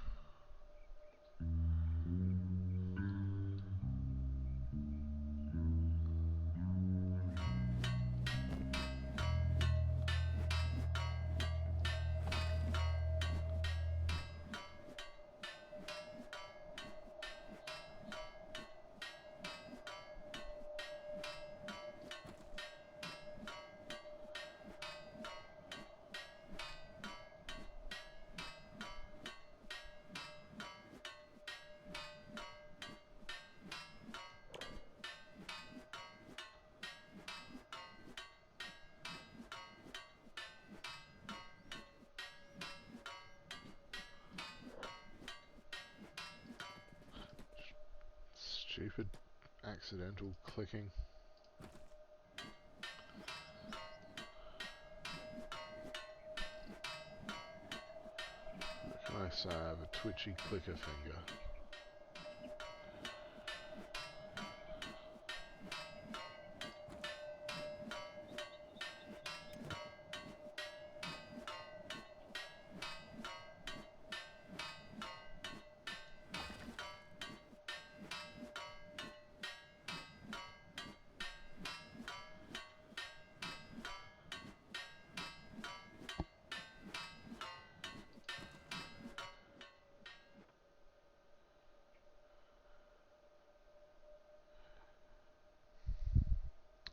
Stupid accidental clicking. What can I say? I have a twitchy clicker finger.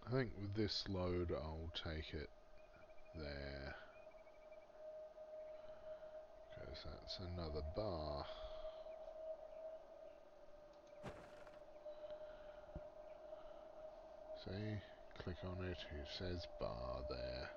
I think with this load I'll take it there, because that's another bar. See? Click on it, it says bar there.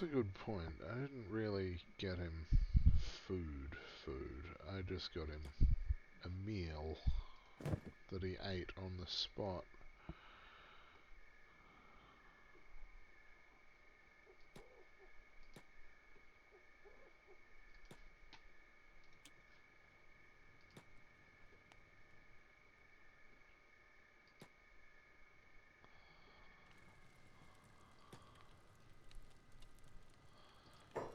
a good point. I didn't really get him food. I just got him a meal that he ate on the spot.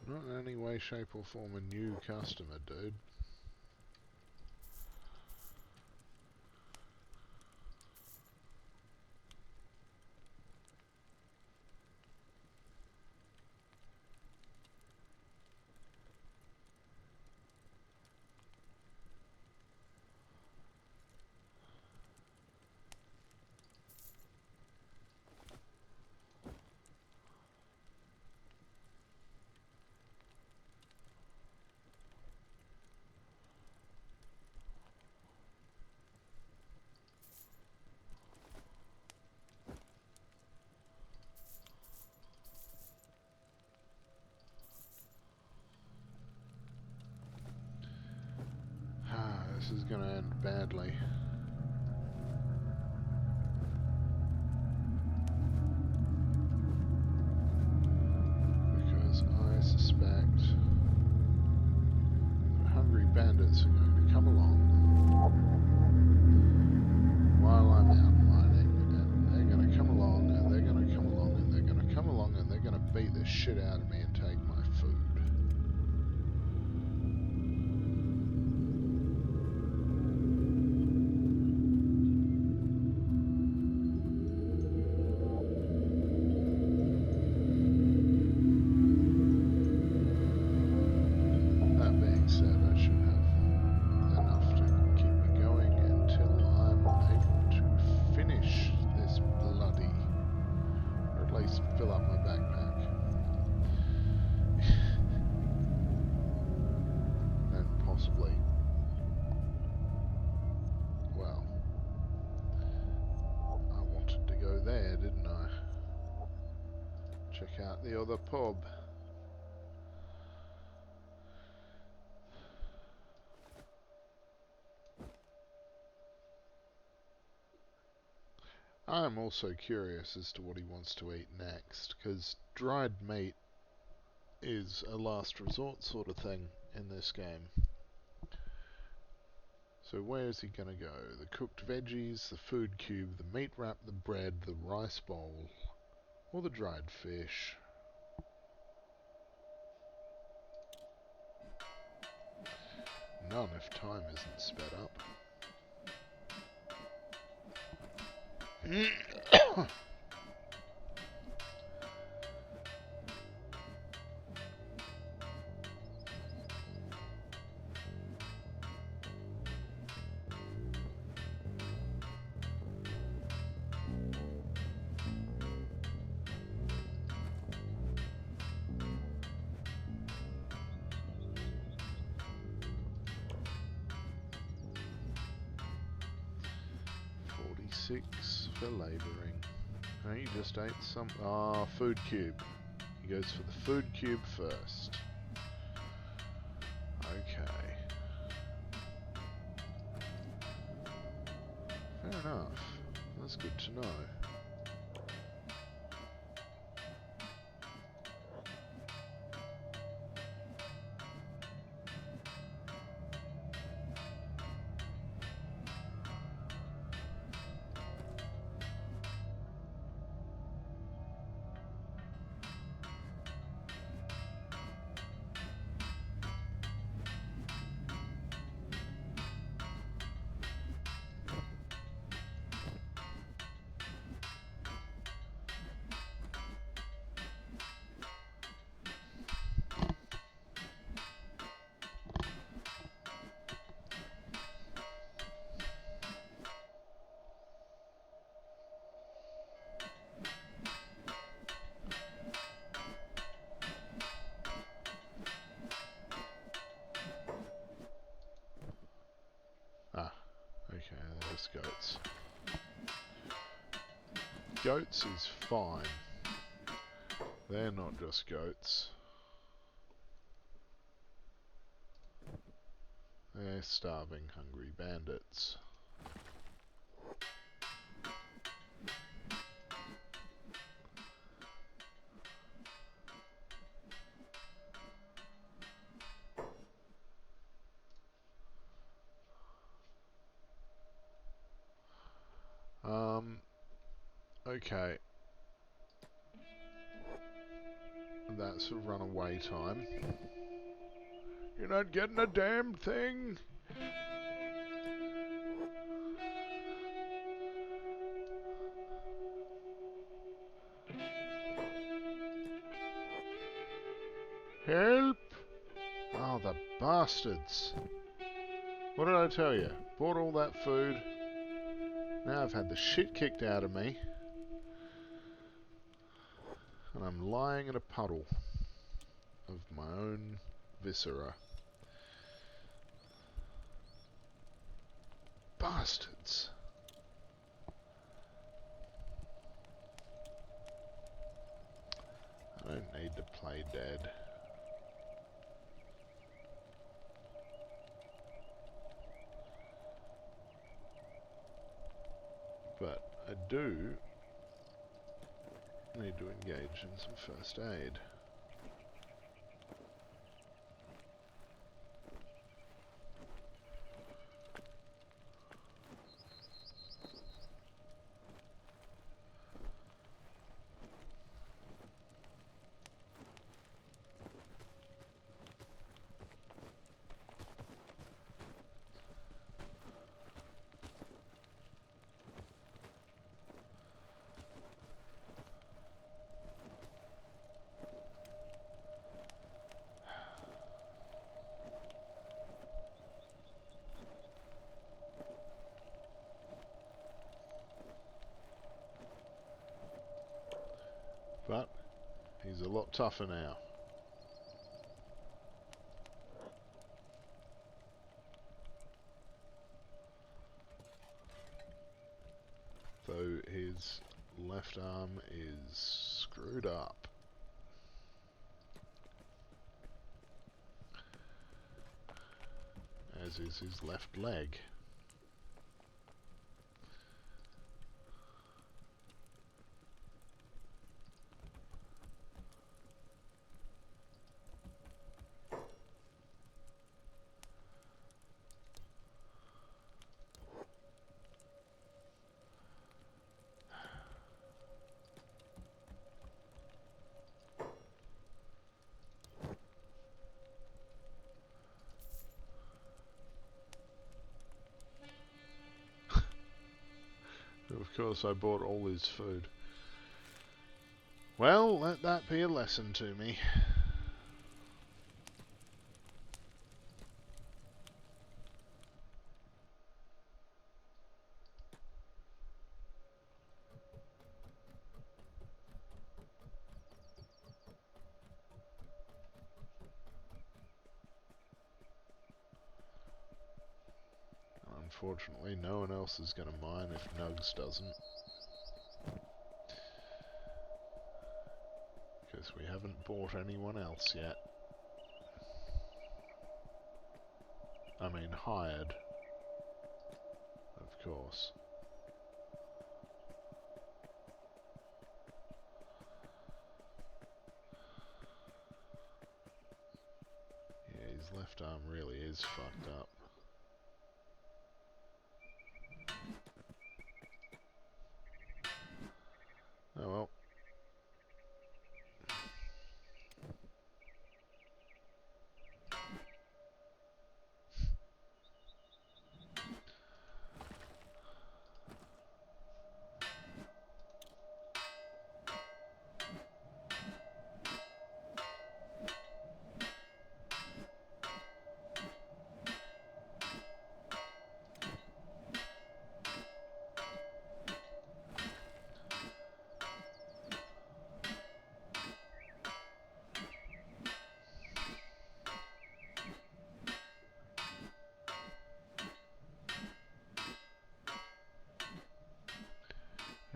Not in any way, shape or form a new customer, dude. This is gonna end badly. Because I suspect the hungry bandits are going to come along while I'm out mining, and they're going to come along, and they're going to come along, and they're going to come along, and they're going to beat the shit out of me and take my food. Fill up my backpack. And possibly, well, I wanted to go there, didn't I? Check out the other pub. I am also curious as to what he wants to eat next, because dried meat is a last resort sort of thing in this game. So where is he going to go? The cooked veggies, the food cube, the meat wrap, the bread, the rice bowl, or the dried fish? None if time isn't sped up. 46 for labouring. Oh, you just ate some... Ah, food cube. He goes for the food cube first. Okay. Fair enough. That's good to know. Ah, okay, there's goats. Goats is fine. They're not just goats. They're starving, hungry bandits. Okay. That's a runaway time. You're not getting a damn thing! Help! Oh, the bastards. What did I tell you? Bought all that food. Now I've had the shit kicked out of me. And I'm lying in a puddle of my own viscera. Bastards. I don't need to play dead. But I do need to engage in some first aid. But he's a lot tougher now. Though his left arm is screwed up. As is his left leg. Of course I bought all his food. Well, let that be a lesson to me. Unfortunately, no one else is going to mine if Nugs doesn't. Because we haven't bought anyone else yet. I mean, hired. Of course. Yeah, his left arm really is fucked up. Oh well.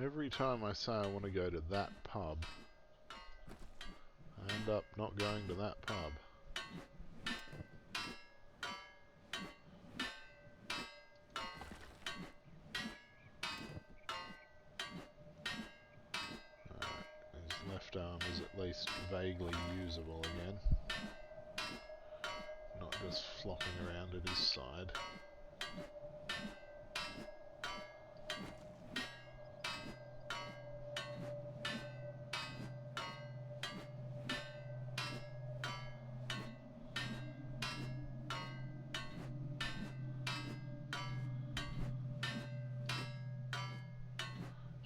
Every time I say I want to go to that pub, end up not going to that pub. Alright, his left arm is at least vaguely usable again. Not just flopping around at his side.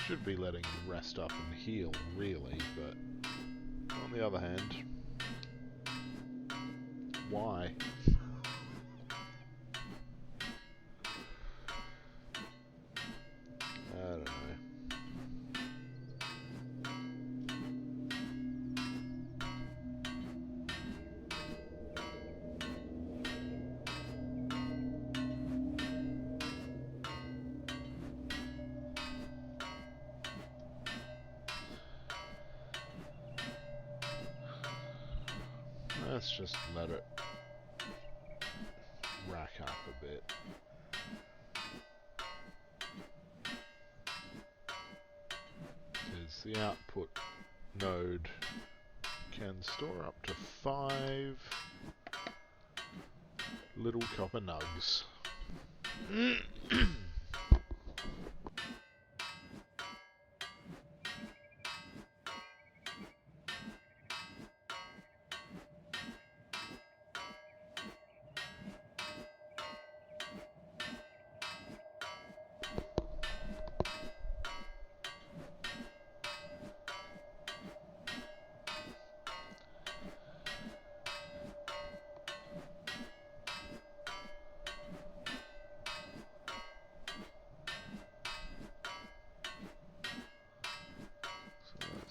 Should be letting him rest up and heal, really, but on the other hand, why? I don't know. Let's just let it rack up a bit. Because the output node can store up to 5 little copper nugs.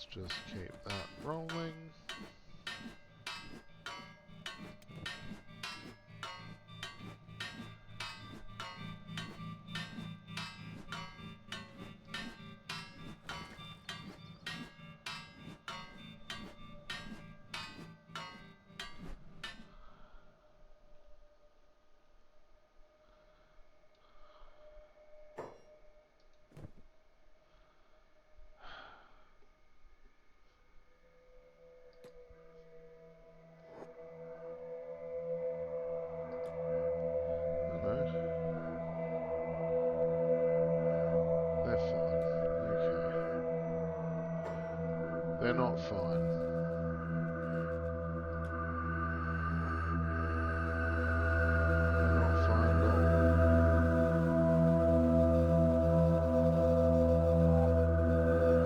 Just keep that rolling. They're not fine. They're not fine at all.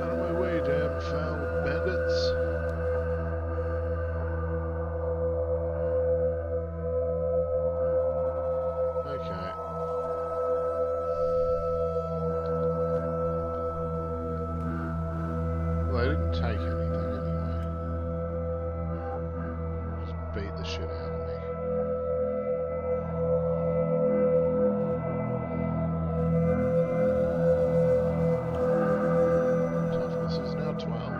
Out of my way, damn foul bandits. Okay. Well, they didn't take anything anyway. Just beat the shit out of me. Toughness is now 12.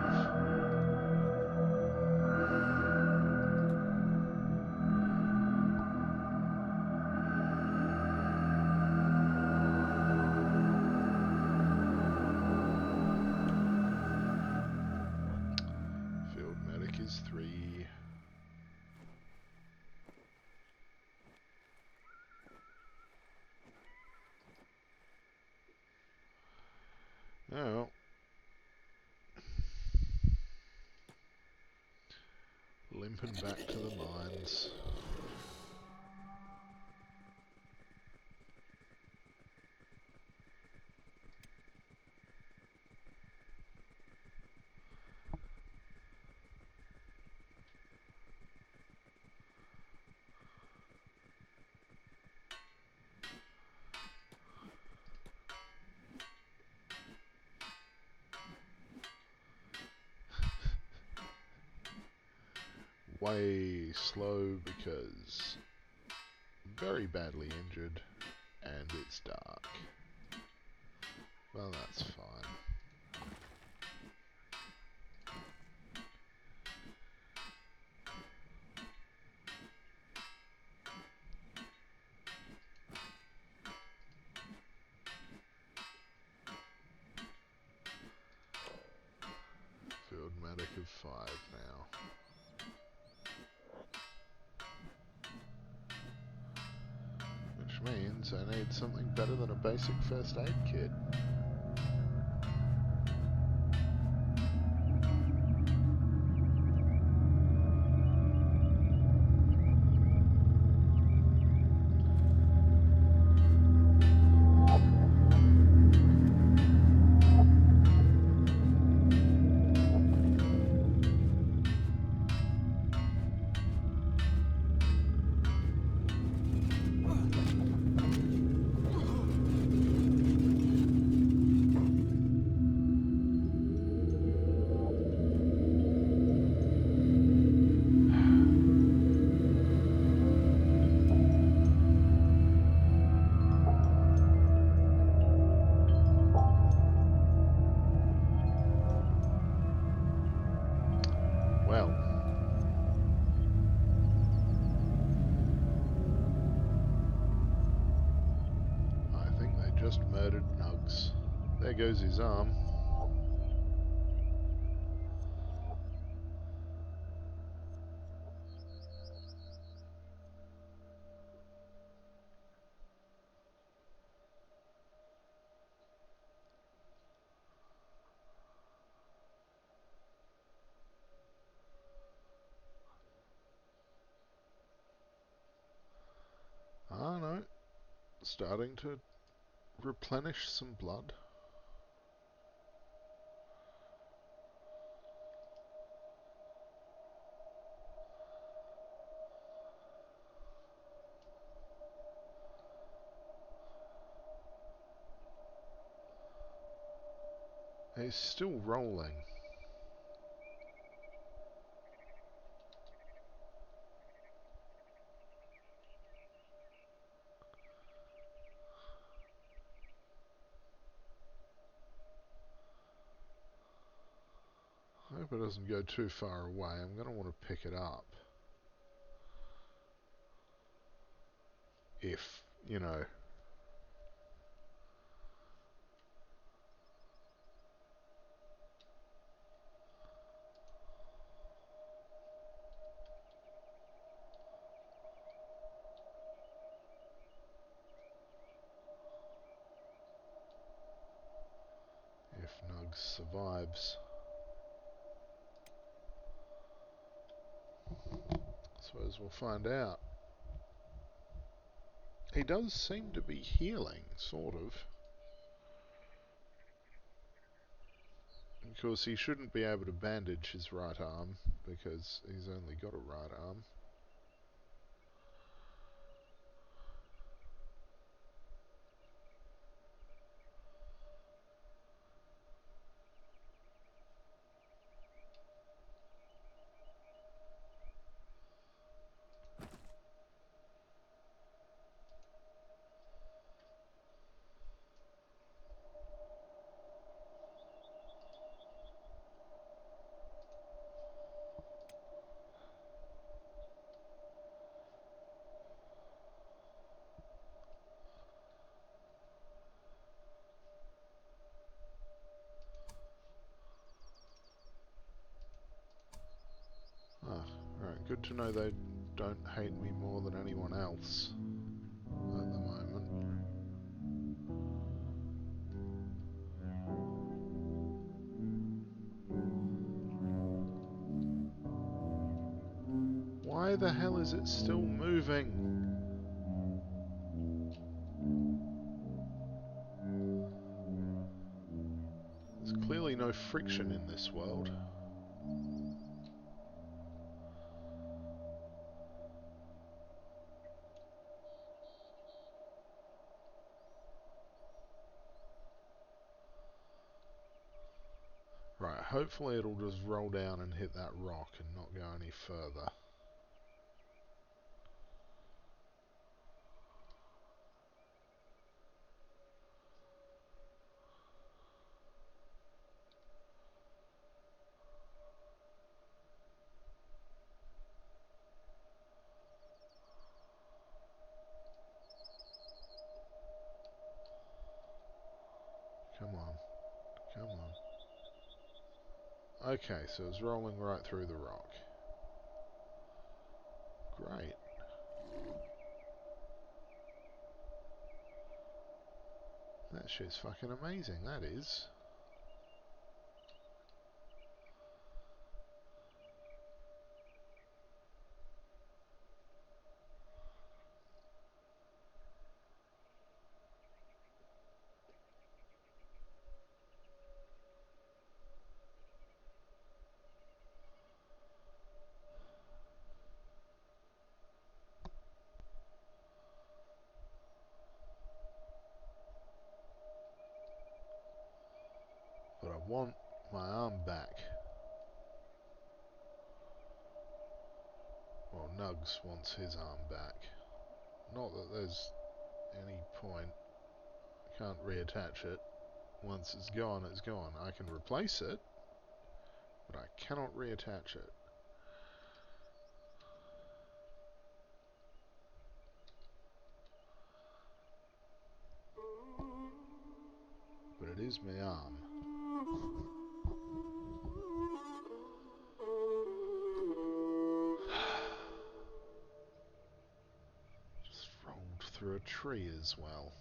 Field medic is 3. Oh. Limping back to the mines. Way slow because very badly injured and it's dark. Well, that's fine. 5 now. Which means I need something better than a basic first aid kit. Well, I think they just murdered Nugs. There goes his arm. Ah, no. Starting to replenish some blood. He's still rolling. I hope it doesn't go too far away. I'm going to want to pick it up. If, you know. If Nugs survives. Suppose we'll find out. He does seem to be healing, sort of. Of course, he shouldn't be able to bandage his right arm, because he's only got a right arm. Ah, alright, good to know they don't hate me more than anyone else at the moment. Why the hell is it still moving? There's clearly no friction in this world. Right, hopefully it'll just roll down and hit that rock and not go any further. Come on. Come on. Okay, so it's rolling right through the rock. Great. That shit's fucking amazing, that is. But I want my arm back. Well, Nugs wants his arm back. Not that there's any point. I can't reattach it. Once it's gone, it's gone. I can replace it, but I cannot reattach it. But it is my arm. Just rolled through a tree as well.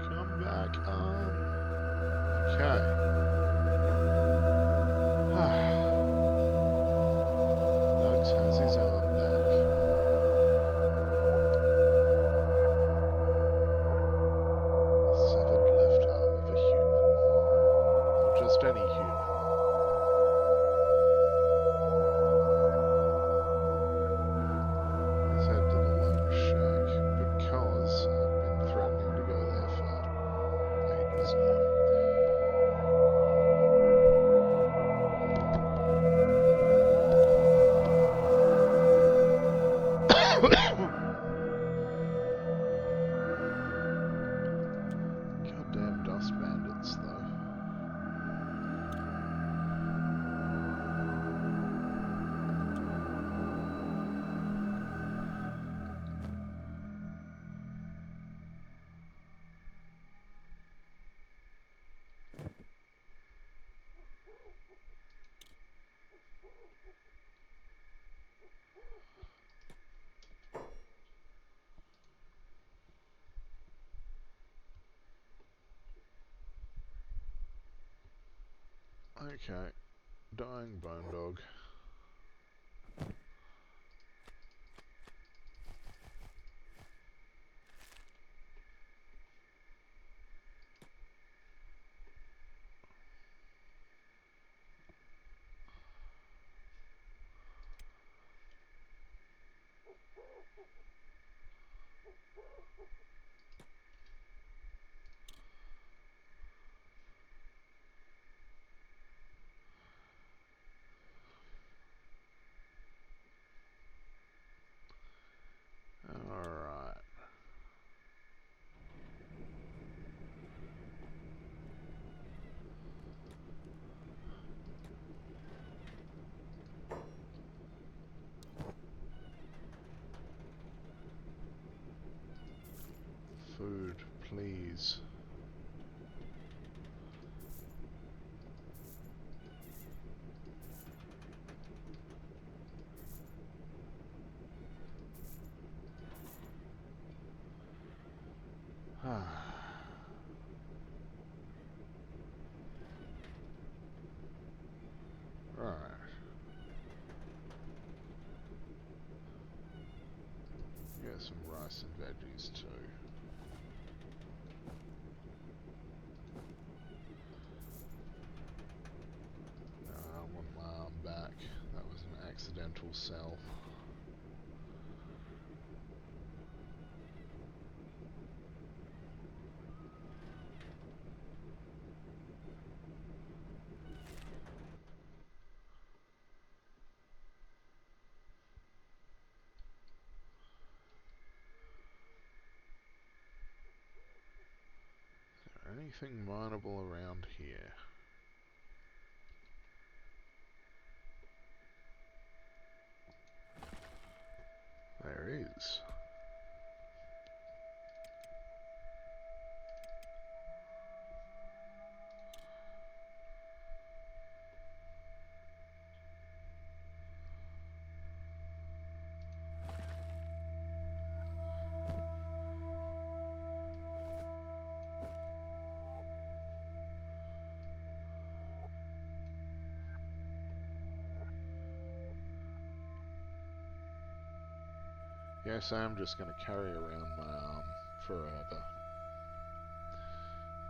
Come back on. Okay. Nugs has his arm back. Severed left arm of a human. Or just any human. Let's head to the lunch shack, because I've been threatening to go there for ages now. Goddamn dust bandits, though. Okay, dying bone dog. Alright. Food, please. Right. Get some rice and veggies too. cell. Anything mineable around here? There is. Yes, I'm just going to carry around my arm forever.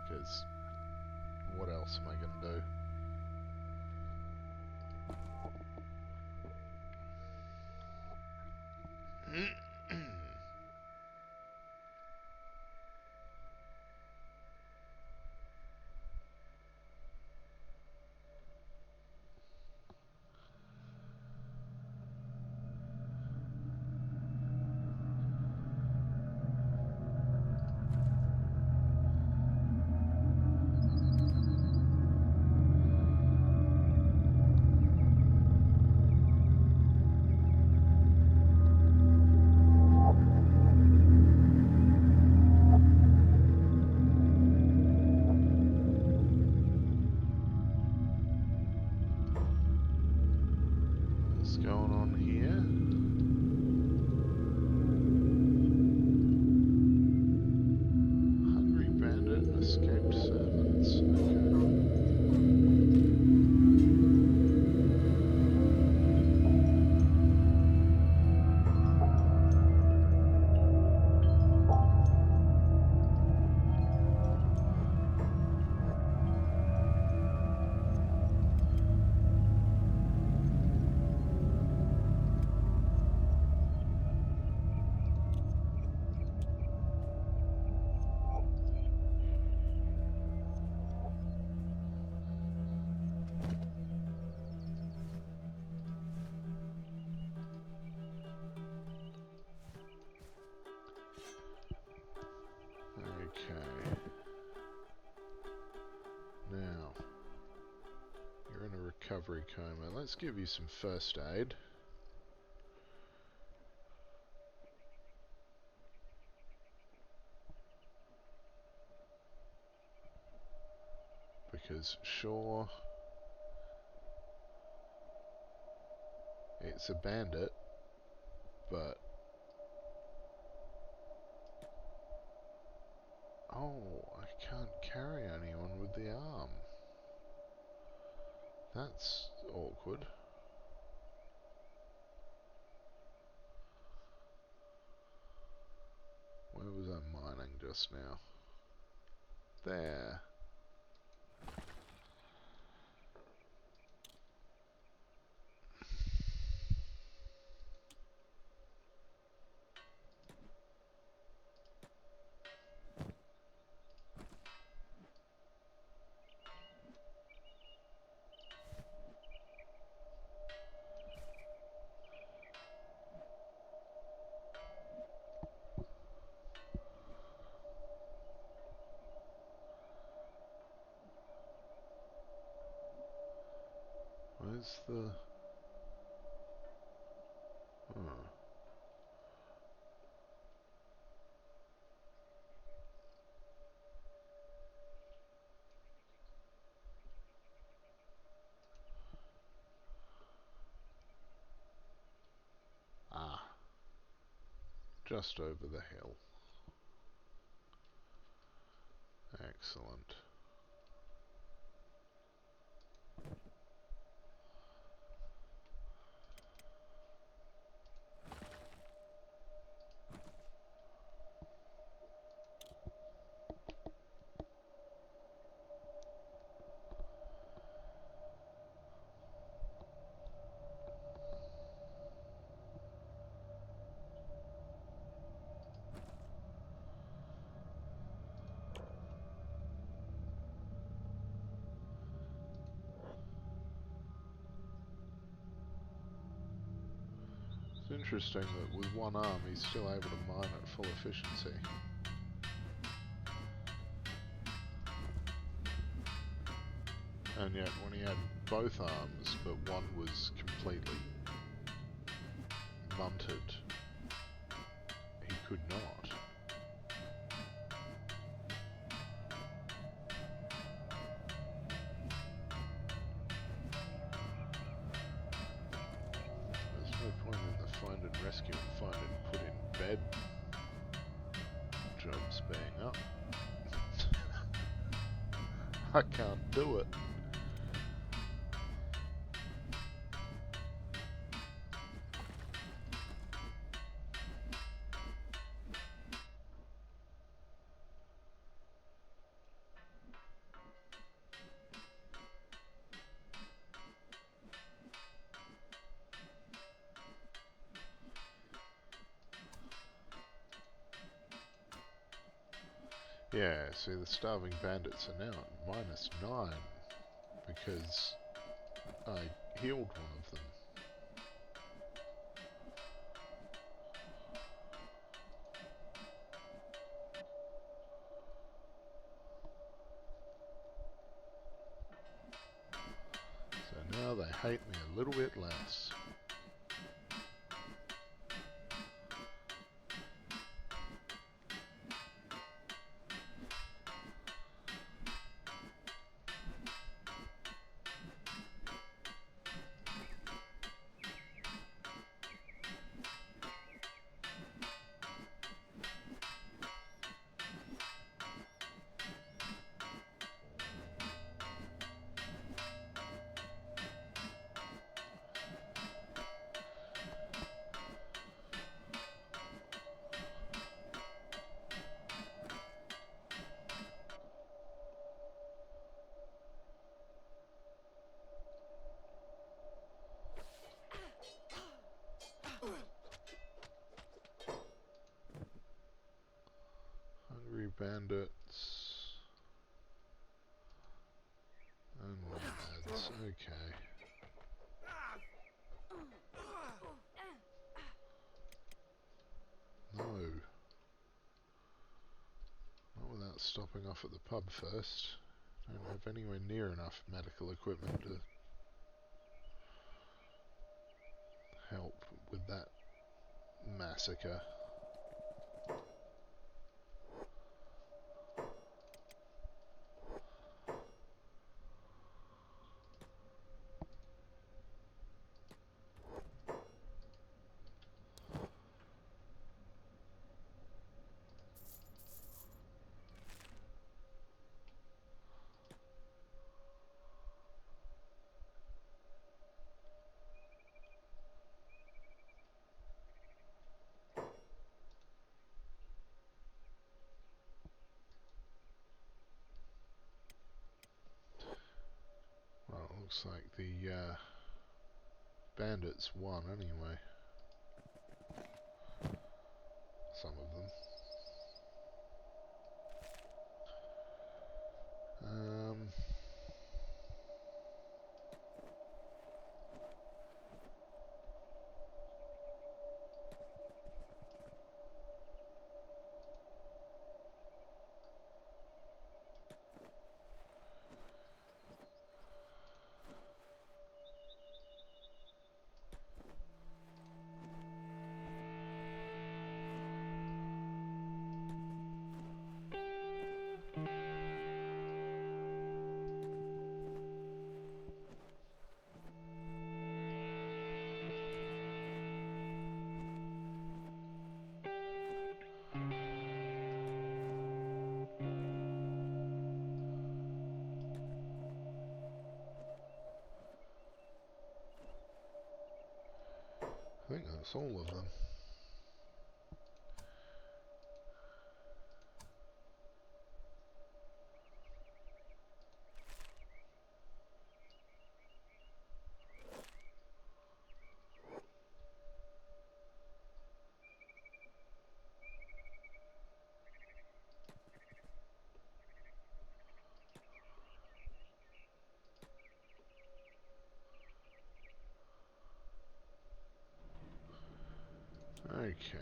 Because what else am I going to do? What's going on here? Hungry bandit and escaped servants. Okay. Okay. Now, you're in a recovery coma. Let's give you some first aid. Because sure, it's a bandit, but oh, I can't carry anyone with the arm. That's awkward. Where was I mining just now? There. Where's the... Oh. Ah. Just over the hill. Excellent. interesting that with one arm he's still able to mine at full efficiency. And yet when he had both arms, but one was completely munted, he could not. There's no point in the find and rescue and find and put in bed jobs being up. I can't do it. Yeah, see the starving bandits are now at -9 because I healed one of them. So now they hate me a little bit less. Hungry bandits and nomads. Okay. No. Not without stopping off at the pub first. Don't have anywhere near enough medical equipment to help with that massacre. Well, it looks like the bandits won anyway. Some of them. I think that's all of them. Okay.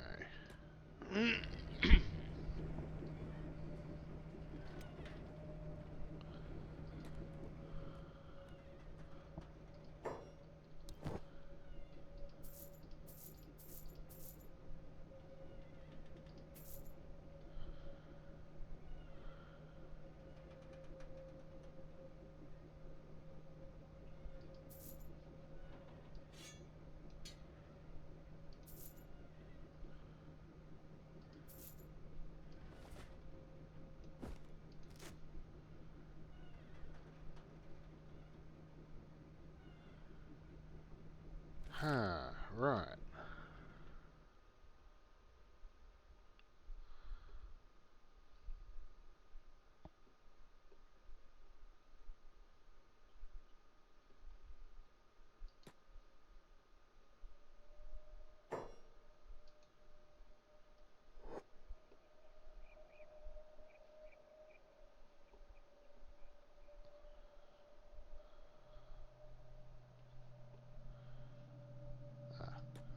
Right.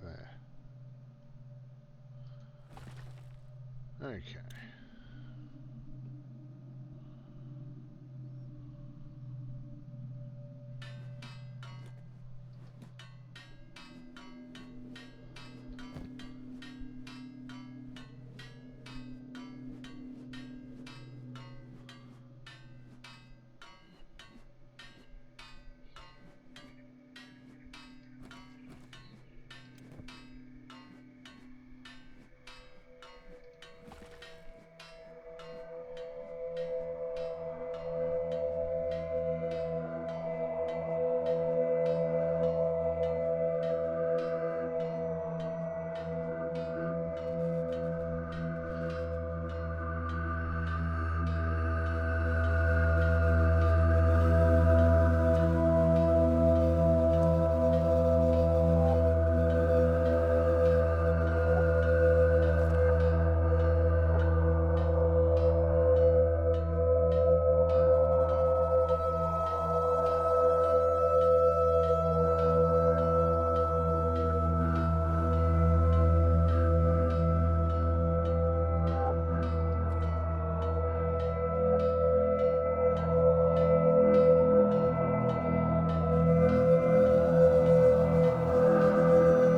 There. Okay.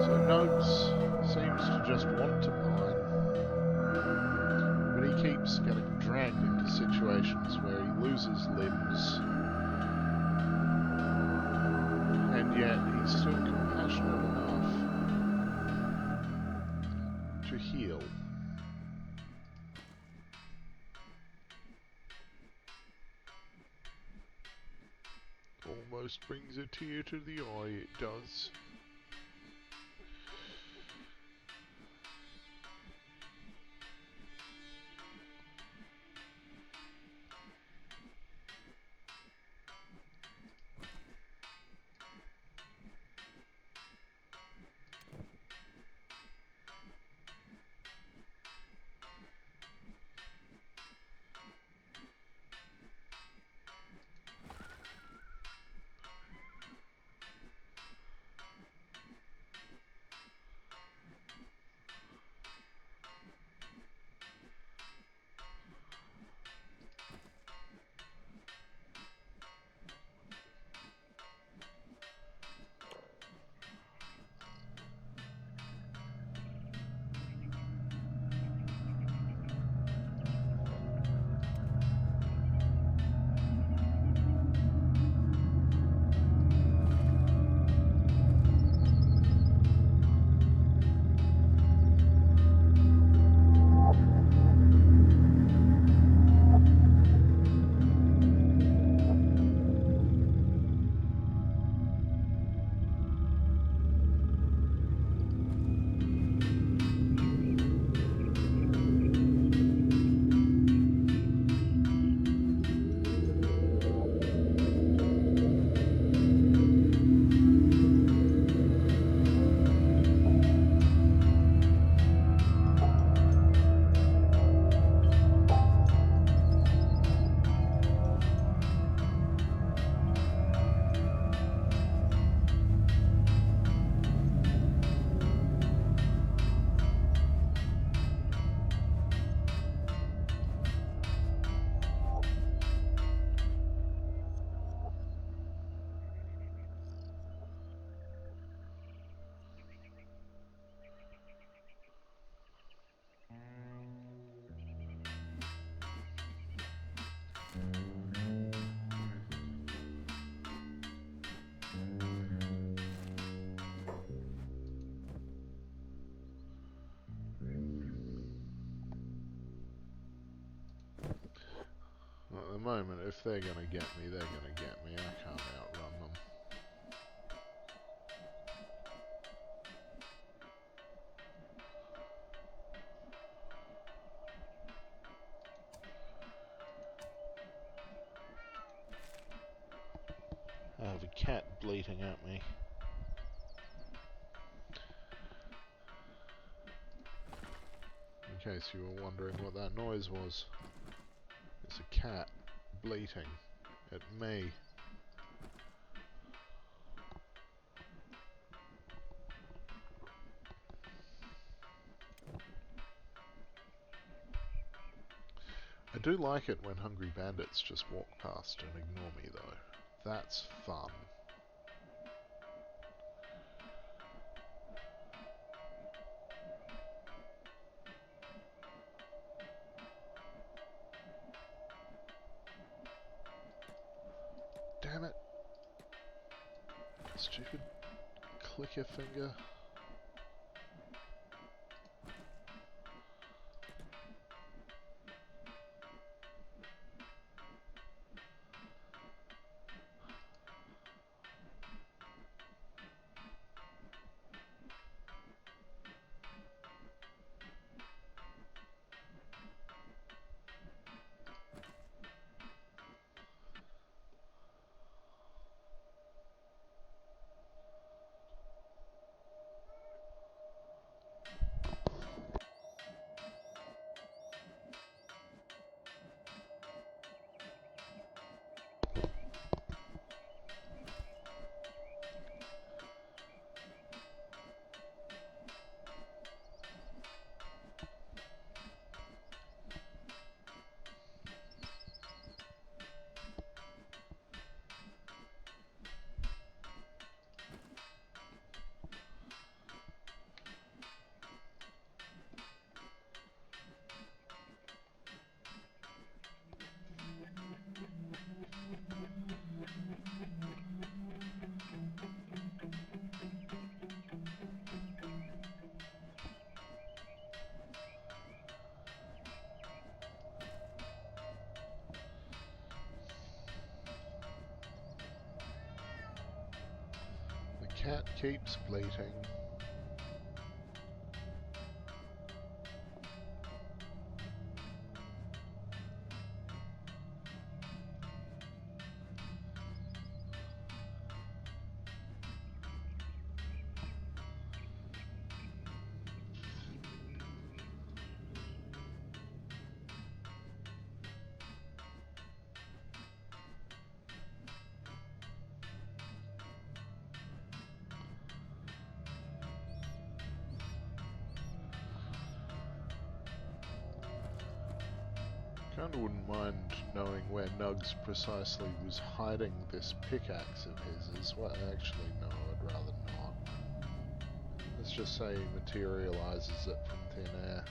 So Nugs seems to just want to mine, but he keeps getting dragged into situations where he loses limbs, and yet he's still compassionate enough to heal. Almost brings a tear to the eye, it does. moment, if they're gonna get me, they're gonna get me. I can't outrun them. I have a cat bleating at me. In case you were wondering what that noise was. It's a cat bleating at me. I do like it when hungry bandits just walk past and ignore me though. That's fun. Damn it. Stupid clicker finger. The cat keeps bleating. Kinda wouldn't mind knowing where Nugs precisely was hiding this pickaxe of his as well. Actually, no, I'd rather not. Let's just say he materializes it from thin air.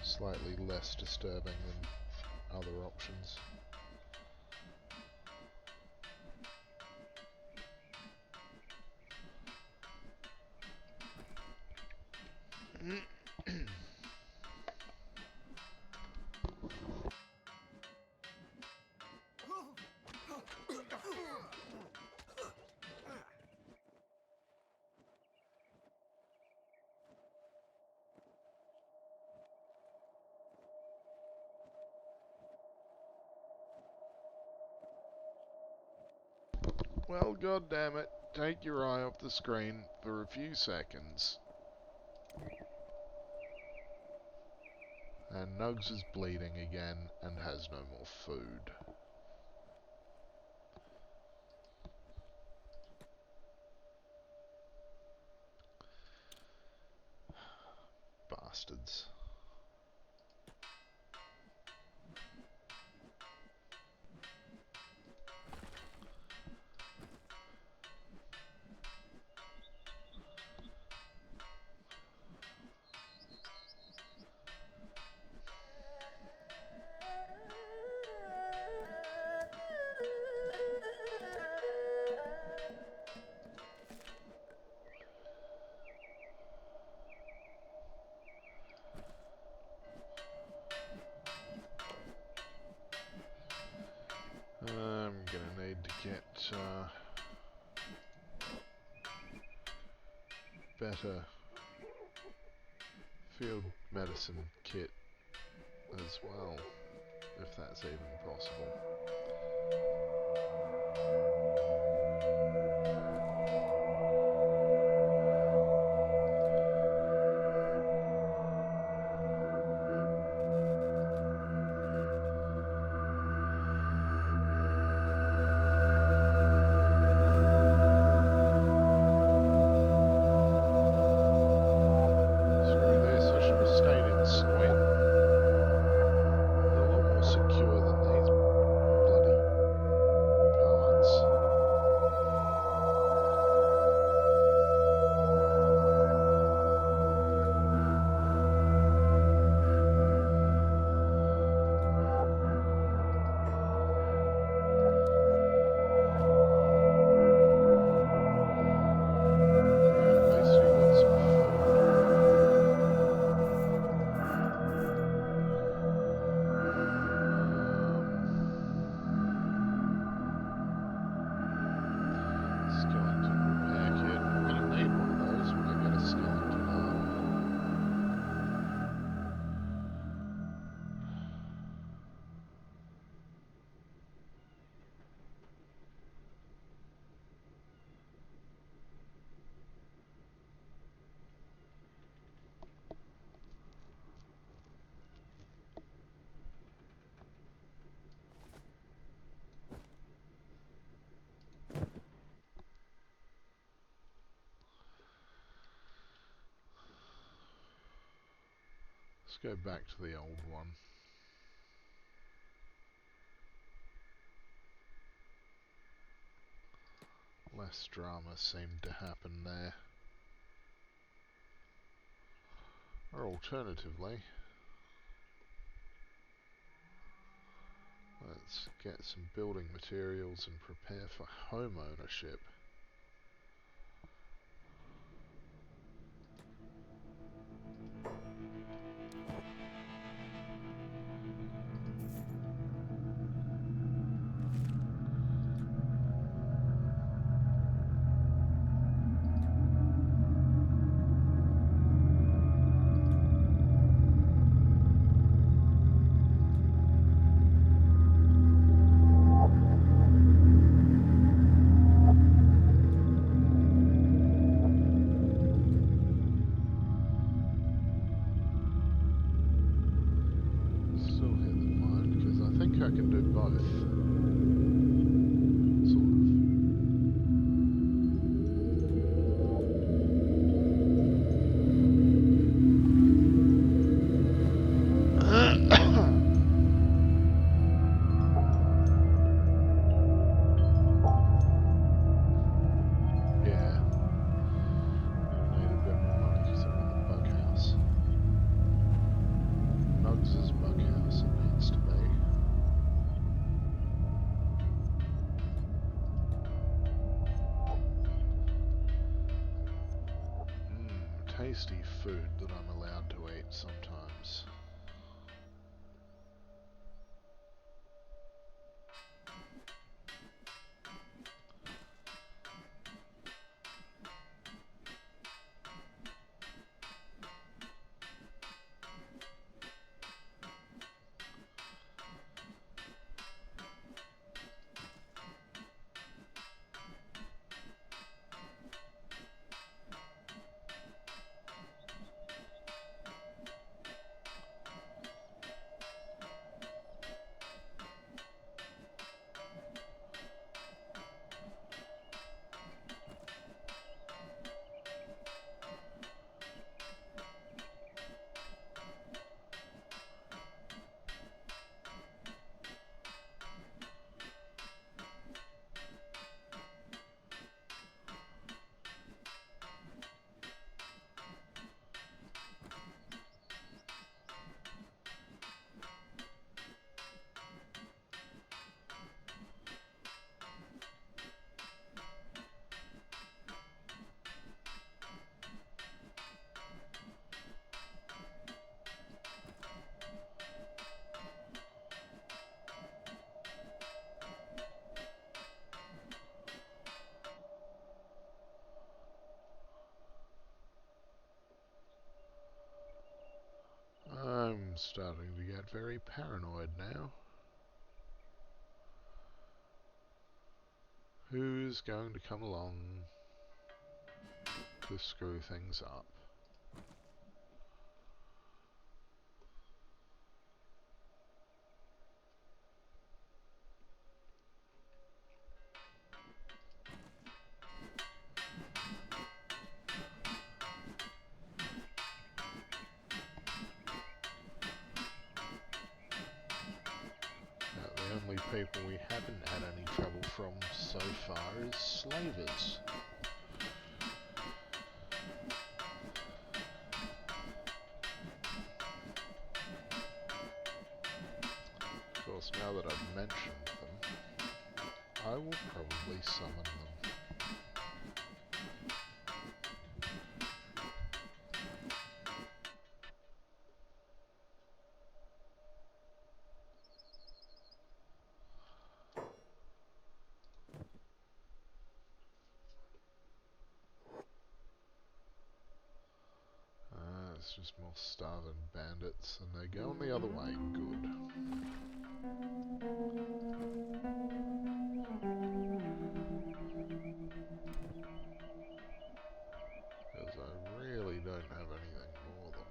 Slightly less disturbing than other options. Well, goddammit, take your eye off the screen for a few seconds. And Nugs is bleeding again and has no more food. Bastards. better field medicine kit as well, if that's even possible. Let's go back to the old one. Less drama seemed to happen there. Or alternatively, let's get some building materials and prepare for home ownership. Nugs' bug house, it needs to be. Tasty food that I'm allowed to eat sometimes. starting to get very paranoid now. Who's going to come along to screw things up? The only people we haven't had any trouble from so far is slavers. Of course, now that I've mentioned them, I will probably summon them. It's just more starving bandits, and they're going the other way. Good. Because I really don't have anything for them.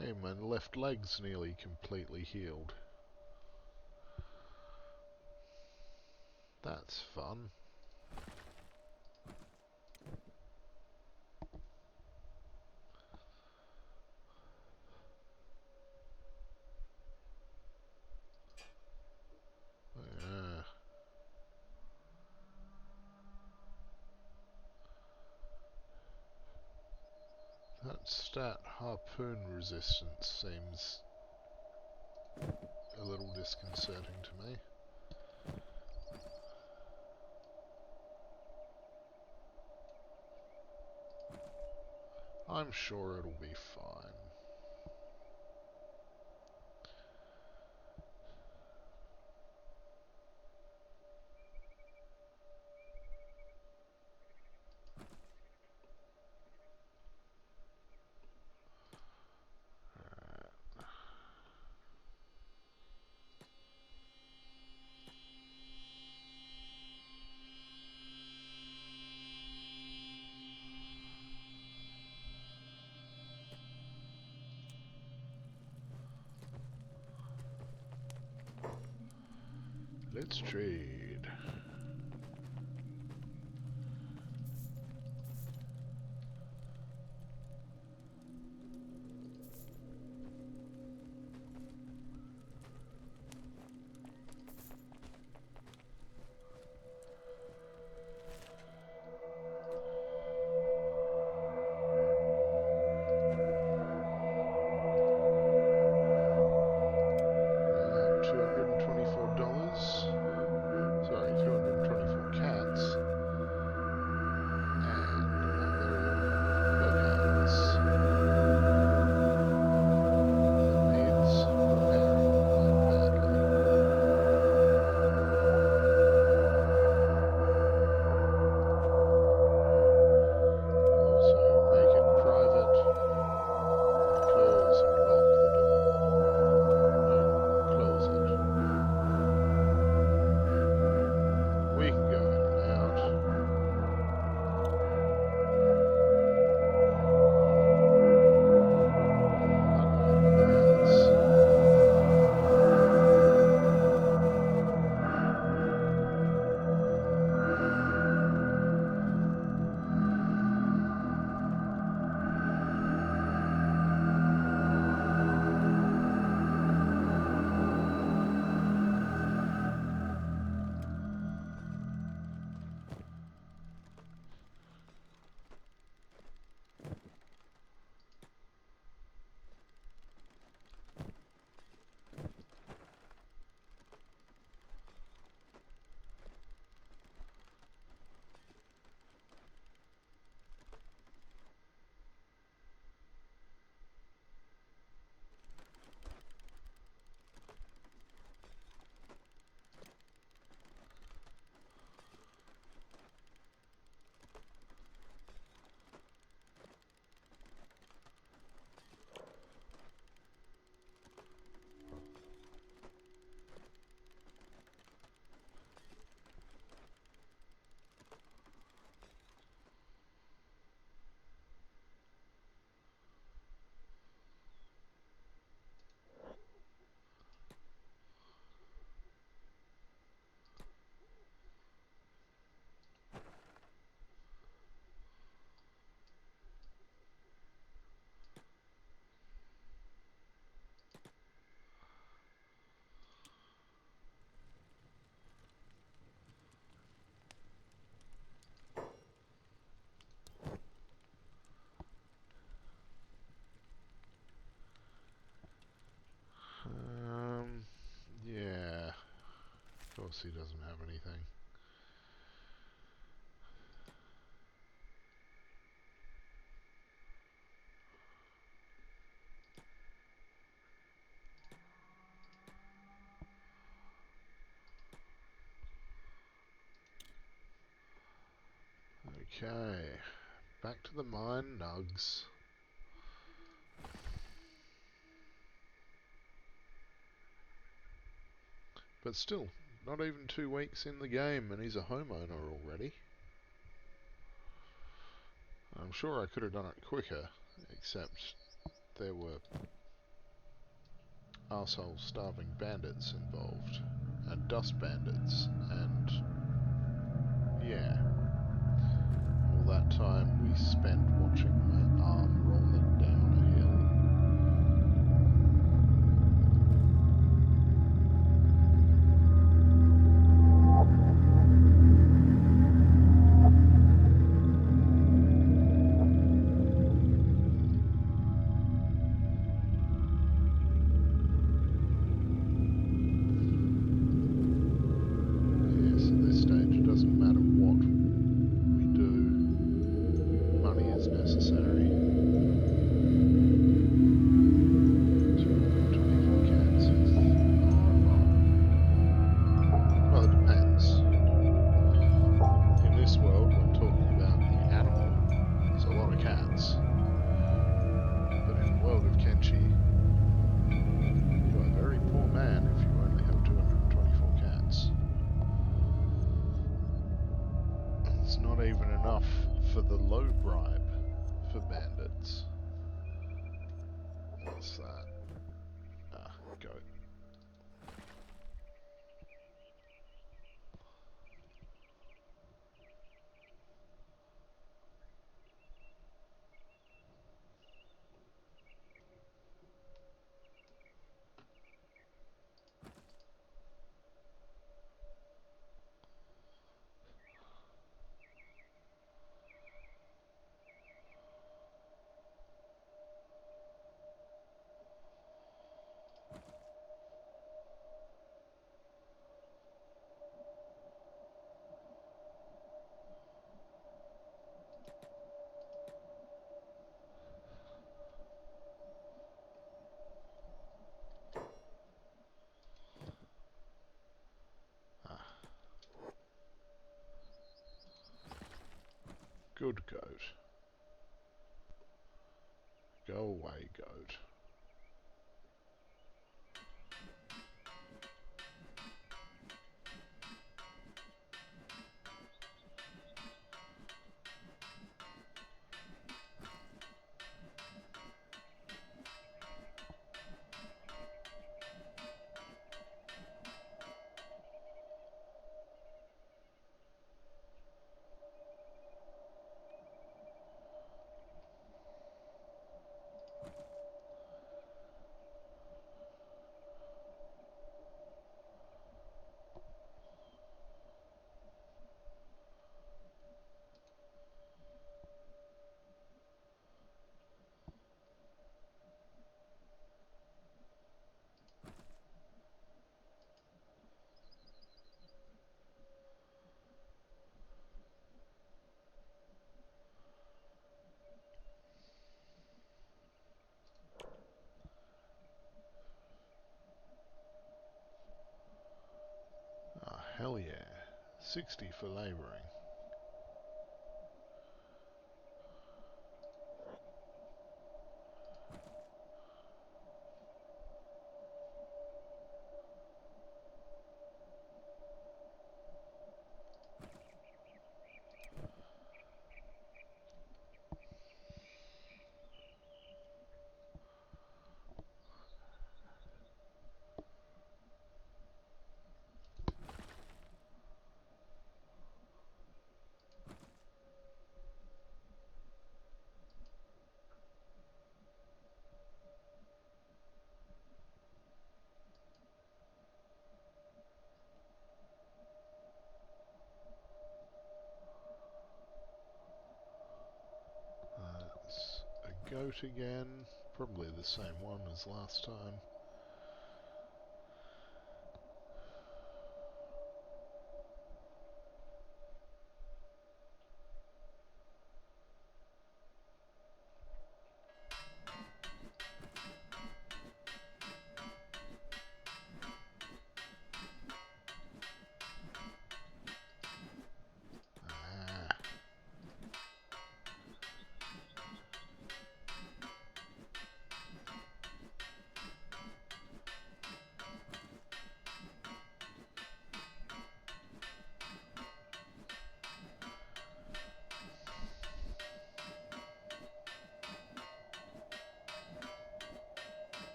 Hey, my left leg's nearly completely healed. That's fun. That stat harpoon resistance seems a little disconcerting to me. I'm sure it'll be fine. Let's trade. $224. course he doesn't have anything. Okay, back to the mine, Nugs. But still, not even 2 weeks in the game and he's a homeowner already. I'm sure I could have done it quicker, except there were arsehole starving bandits involved, and dust bandits, and yeah, all that time we spent watching my arm rolling down a hill. Kenshi, you are a very poor man if you only have 224 cats. It's not even enough for the low bribe for bandits. What's that? Ah, goat. Good goat. Go away, goat. Ah, hell yeah. 60 for labouring. That's a goat again. Probably the same one as last time.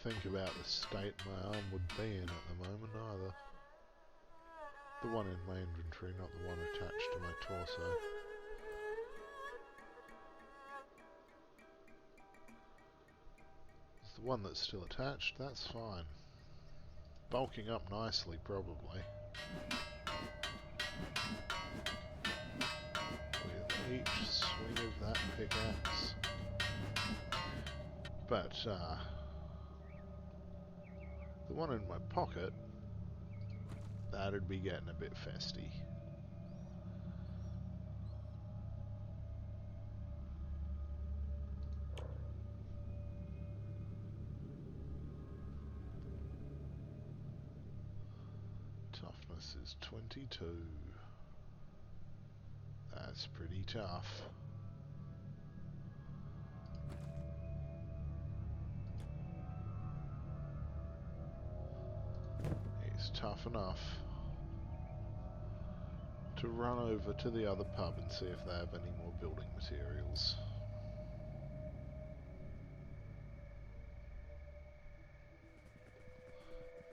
think about the state my arm would be in at the moment either. The one in my inventory, not the one attached to my torso. It's the one that's still attached, that's fine. Bulking up nicely, probably. With each swing of that pickaxe. But, the one in my pocket, that'd be getting a bit festy. Toughness is 22. That's pretty tough. He's tough enough to run over to the other pub and see if they have any more building materials.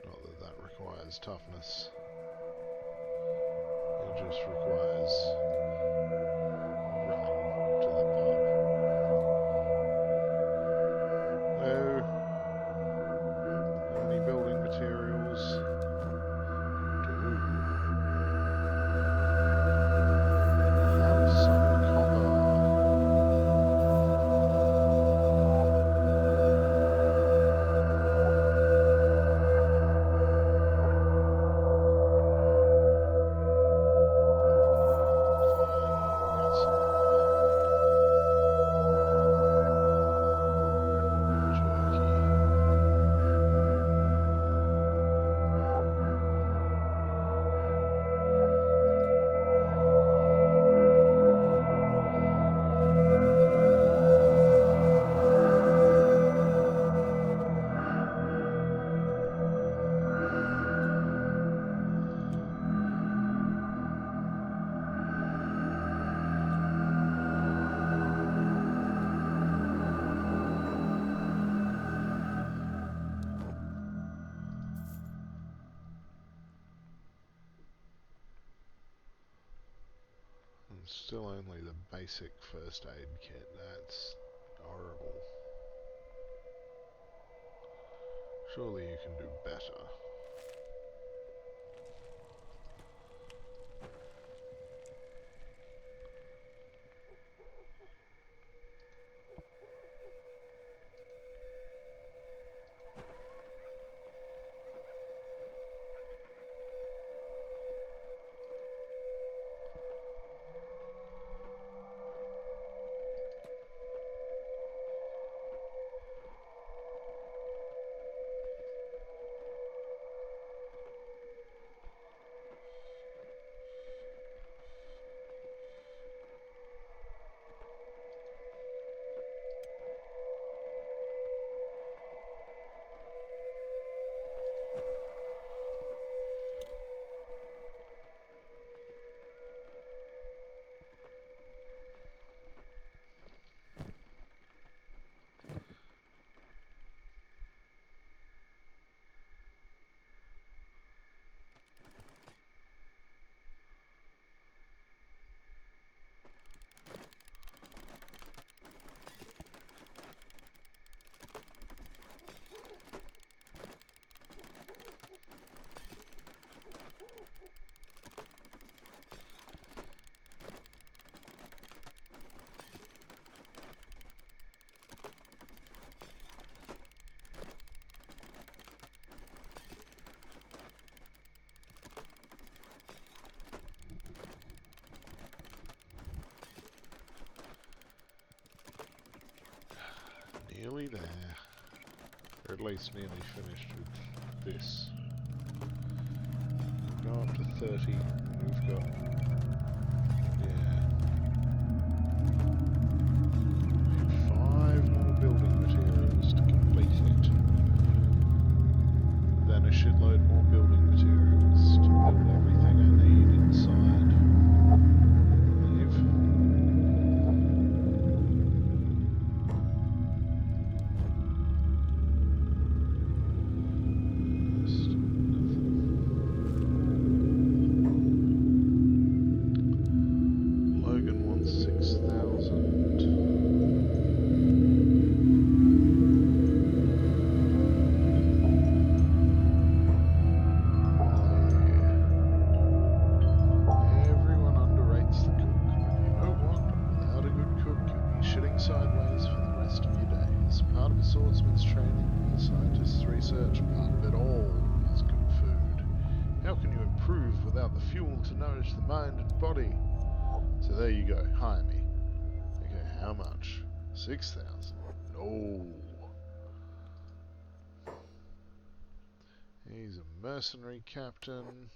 Not that that requires toughness. It just requires running to the pub. Hello? Any building materials? Still only the basic first aid kit, that's horrible. Surely you can do better. Nearly there. Or at least nearly finished with this. We'll go up to 30. We've got... yeah. 5 more building materials to complete it. Then a shitload more building materials to build everything I need inside. improve without the fuel to nourish the mind and body. So there you go, hire me. Okay, how much? 6,000. No. He's a mercenary captain.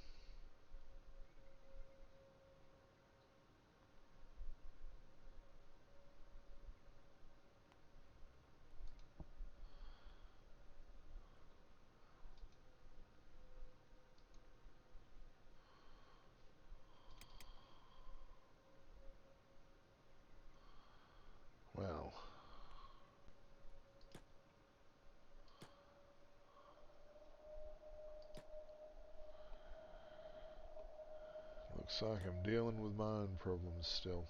Well, looks like I'm dealing with my own problems still.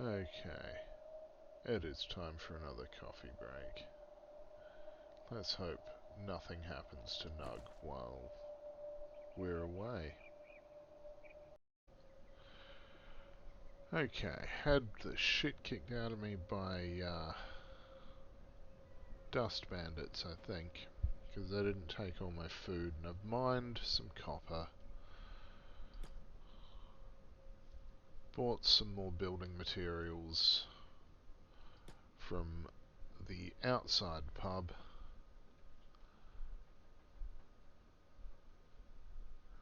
Okay, it is time for another coffee break. Let's hope nothing happens to Nug while we're away. Okay, had the shit kicked out of me by dust bandits, I think, because they didn't take all my food, and I've mined some copper. Bought some more building materials from the outside pub.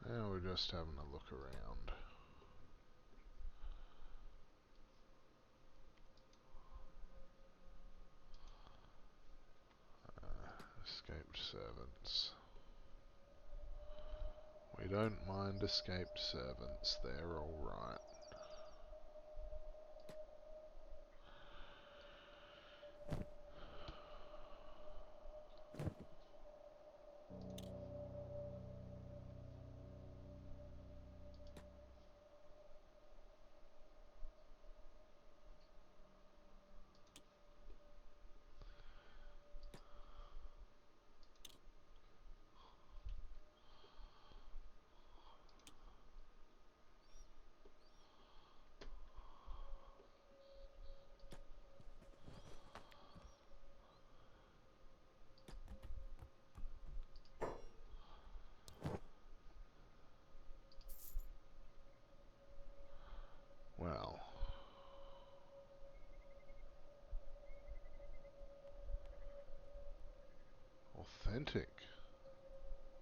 Now we're just having a look around. Escaped servants. We don't mind escaped servants, they're alright. Well, authentic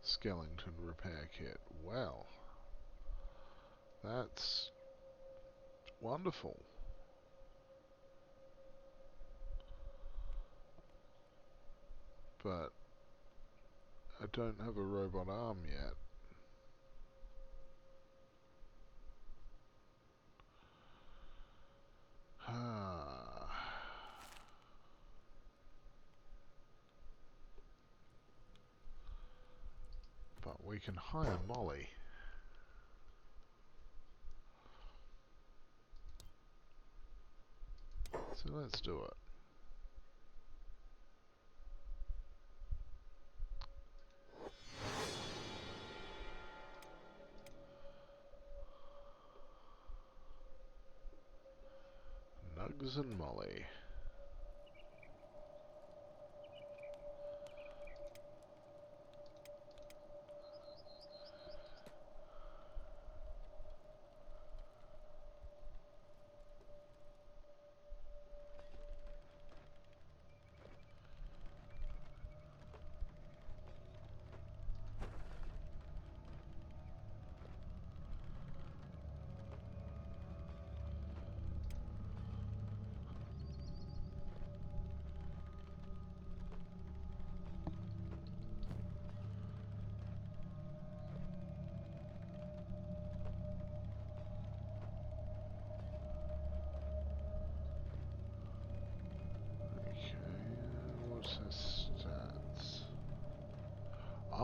skeleton repair kit. Well, that's wonderful. But I don't have a robot arm yet. But we can hire Molly. So let's do it. Nugs and Molly.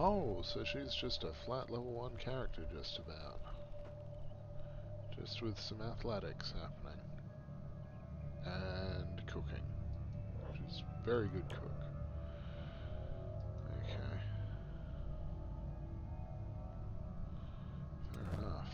Oh, so she's just a flat level 1 character just about. Just with some athletics happening. And cooking. She's a very good cook. Okay. Fair enough.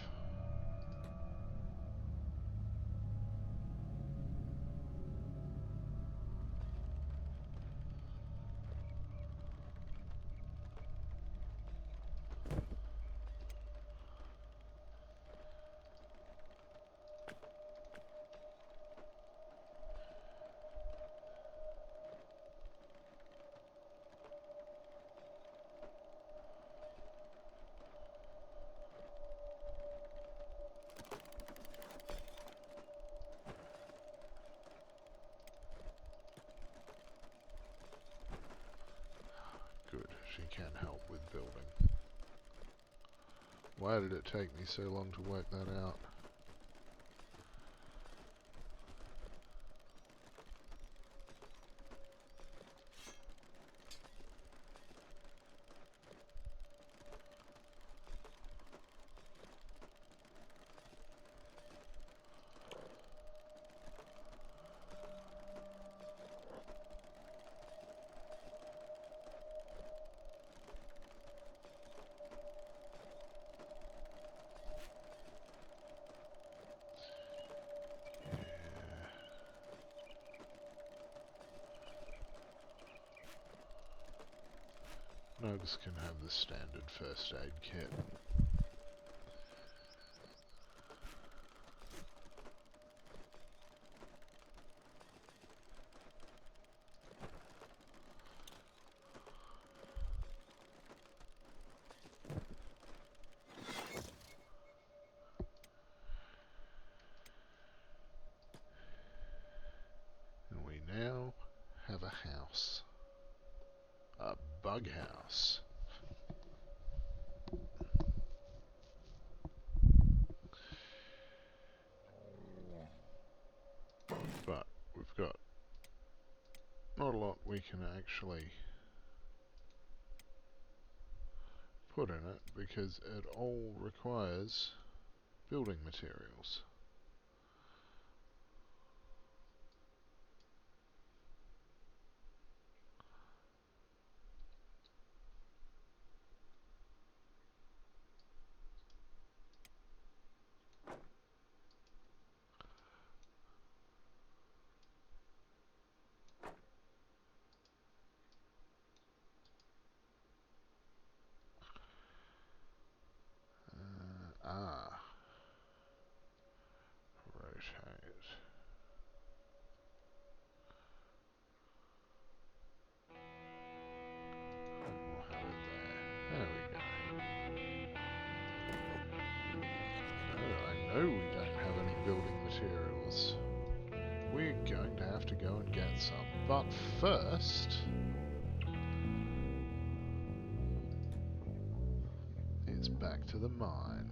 Good, she can help with building. Why did it take me so long to work that out? Nugs can have the standard first aid kit. And we now have a house. A bug house. But we've got not a lot we can actually put in it because it all requires building materials. Rotate. We'll have it there. There we go. No, I know we don't have any building materials. We're going to have to go and get some. But first, it's back to the mine.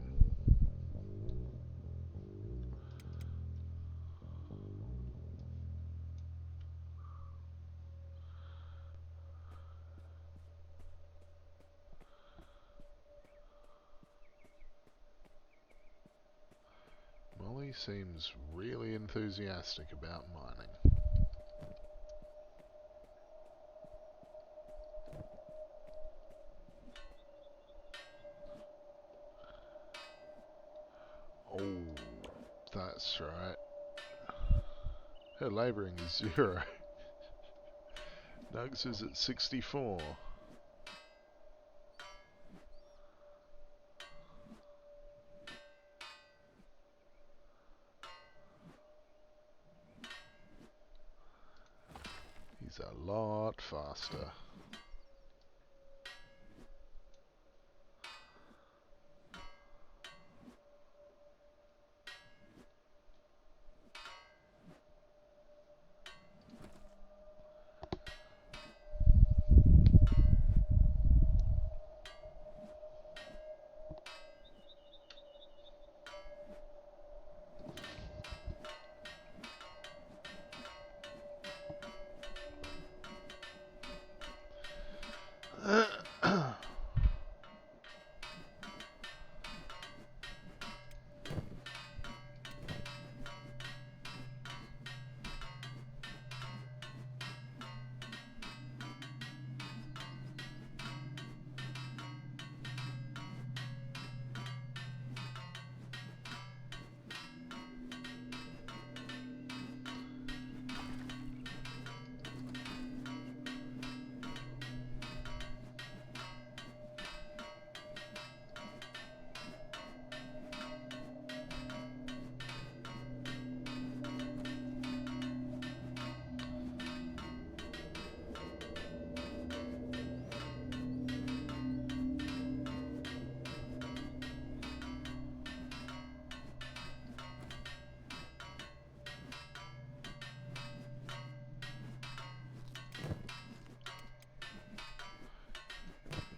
Molly seems really enthusiastic about mining. Oh, that's right. Her labouring is 0. Nugs is at 64. He's a lot faster.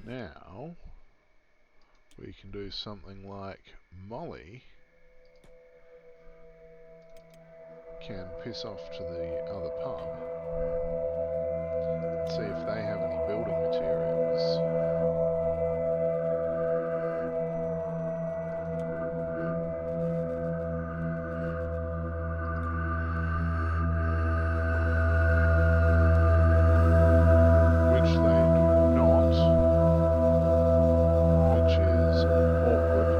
Now we can do something like Molly can piss off to the other pub and see if they have any building materials. Which they do not, which is awkward.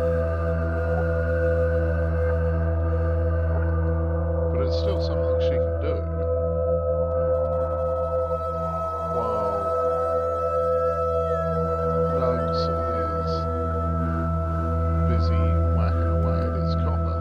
But it's still something she can do. While Nugs is busy whacking away at his copper.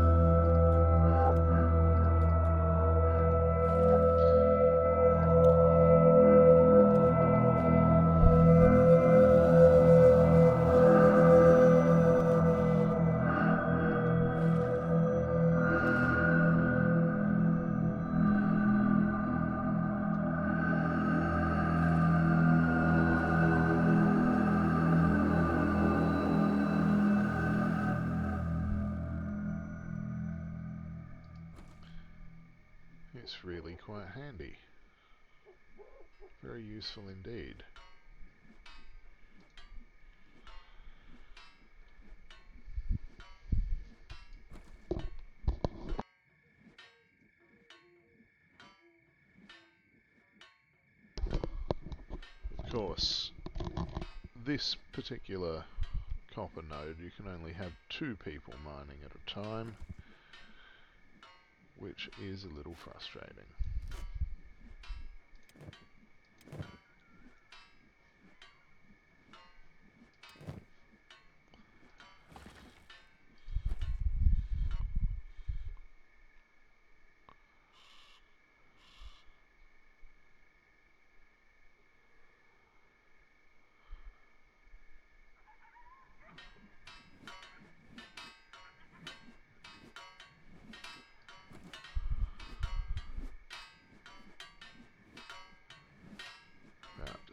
It's really quite handy. Very useful indeed. Of course, this particular copper node, you can only have 2 people mining at a time, which is a little frustrating.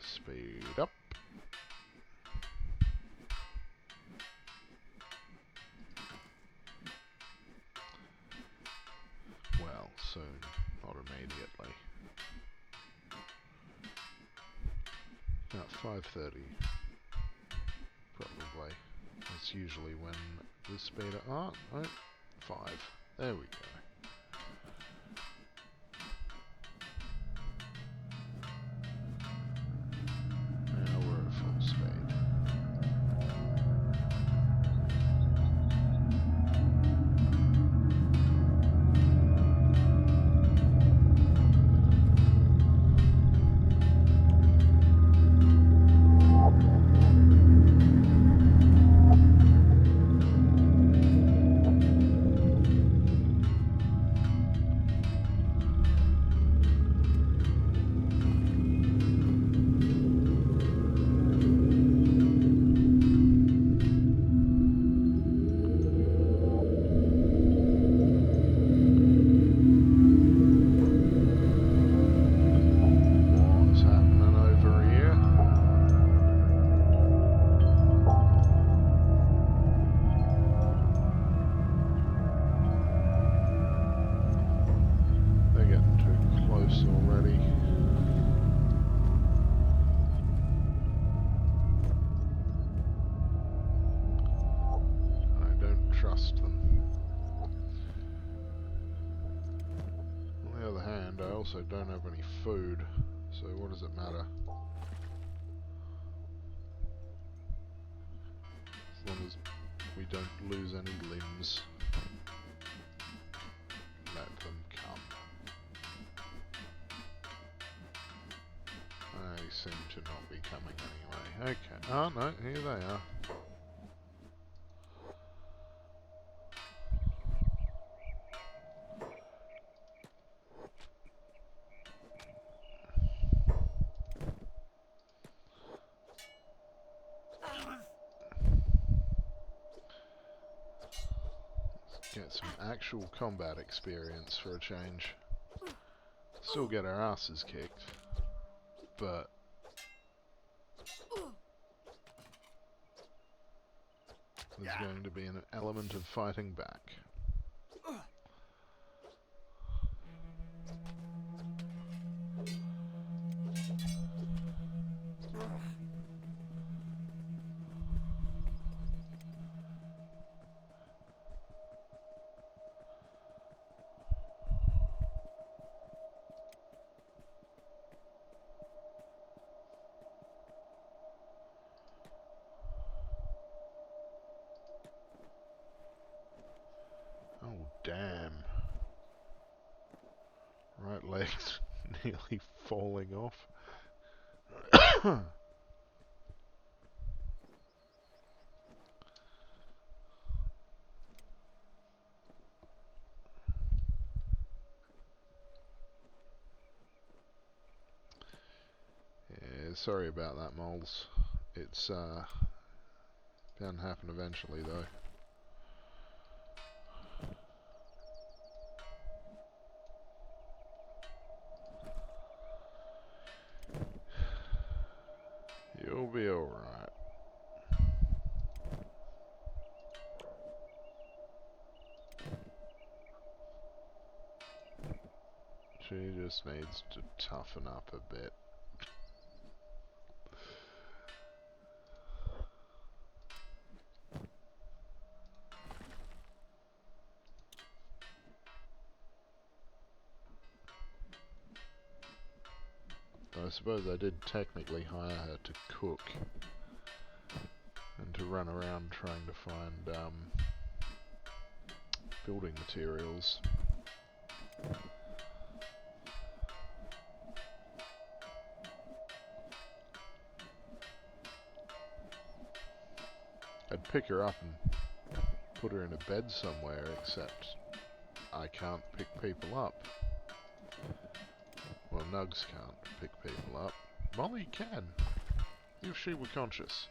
Speed up. Well, soon, not immediately. About 5:30, probably. That's usually when the speed up. Oh, no, 5. There we go. Now we're at full speed. trust them. On the other hand, I also don't have any food, so what does it matter? As long as we don't lose any limbs. Let them come. They seem to not be coming anyway. Okay. Oh no, here they are. Get some actual combat experience for a change. Still get our asses kicked, but there's going to be an element of fighting back. Oh, damn. Right leg's nearly falling off. Yeah, sorry about that, moles. It's bound to happen eventually, though. You'll be alright. She just needs to toughen up a bit. I suppose I did technically hire her to cook and to run around trying to find building materials. I'd pick her up and put her in a bed somewhere, except I can't pick people up. Well, Nugs can't pick people up. Molly can, if she were conscious.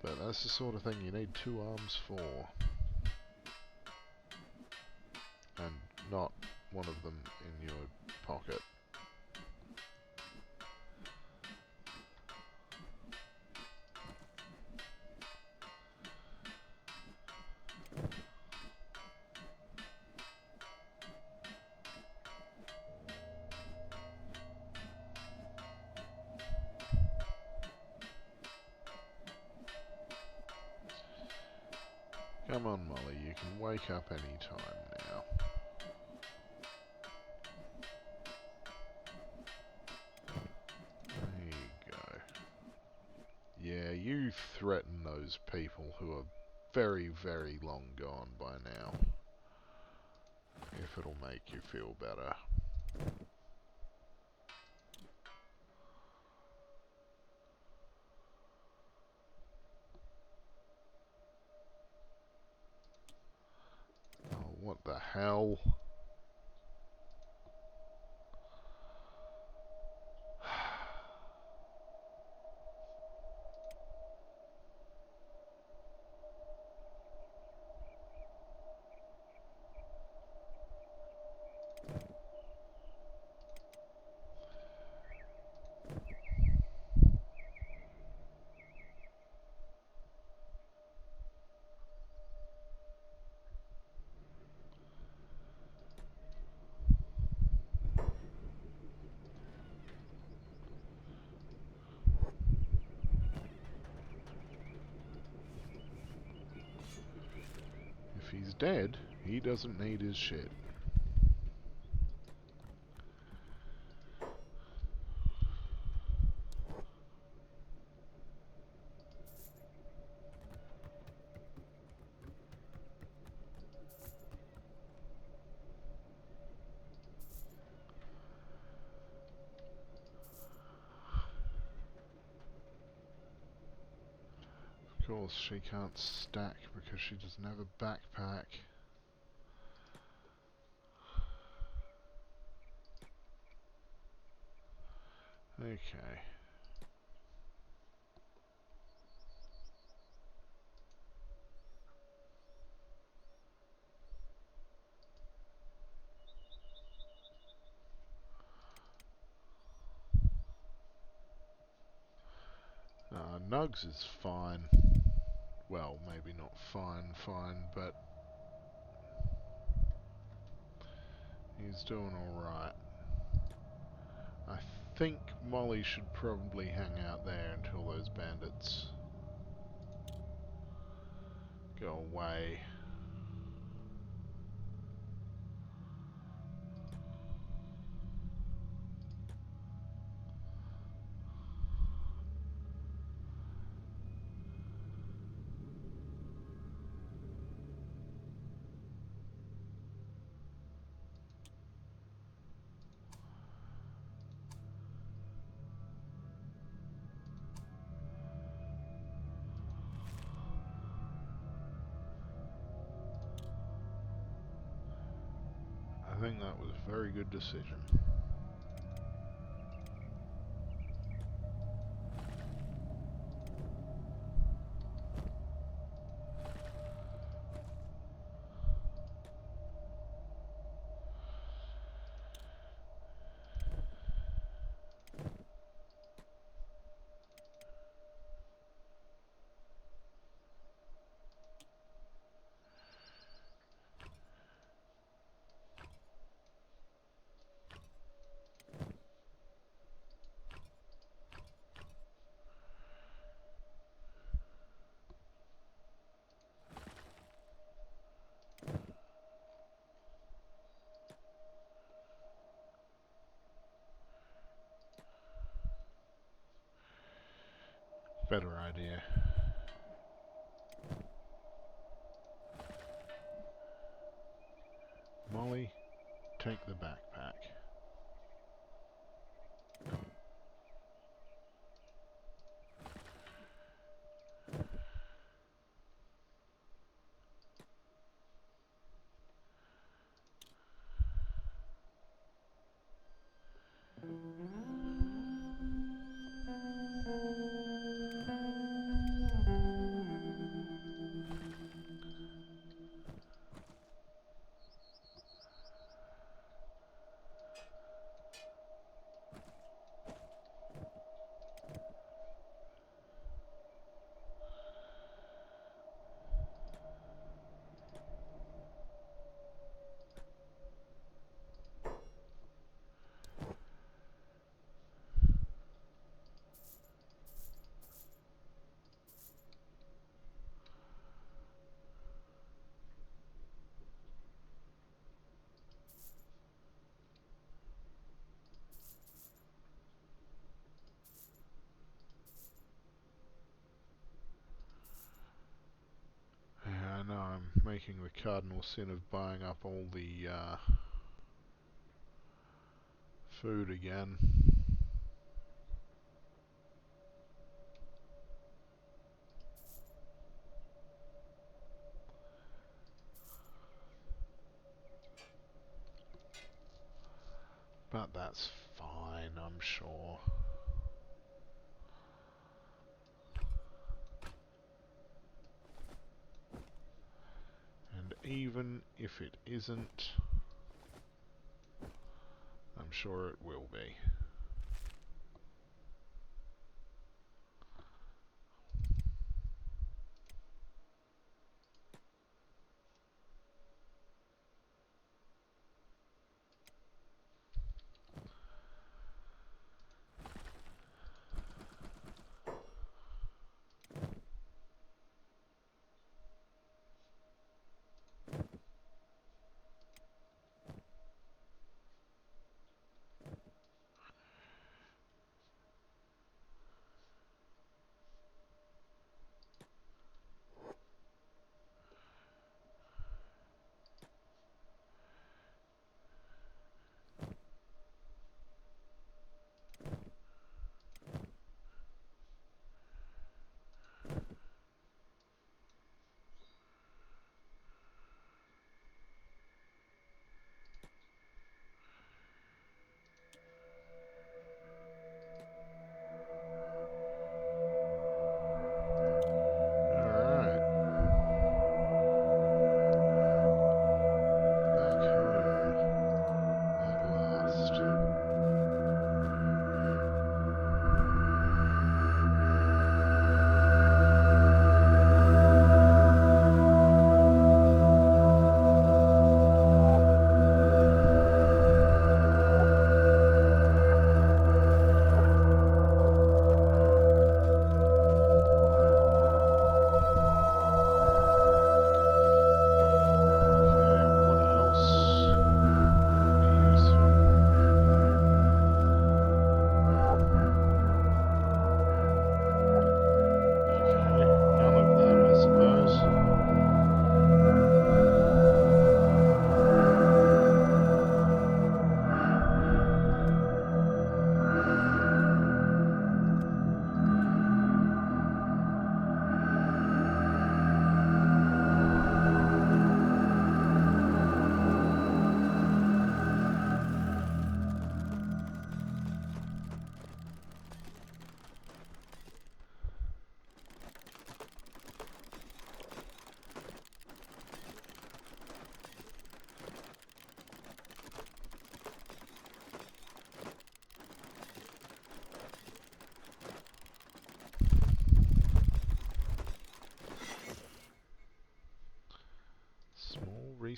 But that's the sort of thing you need 2 arms for. And not one of them in your pocket. Come on, Molly, you can wake up any time now. There you go. Yeah, you threaten those people who are very, very long gone by now. If it'll make you feel better. Oh, what the hell? If he's dead, he doesn't need his shit. Of course, she can't stack because she doesn't have a backpack. Okay. Nugs is fine. well, maybe not fine, but he's doing alright. I think Molly should probably hang out there until those bandits go away. I think that was a very good decision. Better idea. Molly, take the backpack. Yeah, I know I'm making the cardinal sin of buying up all the food again. But that's fine, I'm sure. And even if it isn't, I'm sure it will be.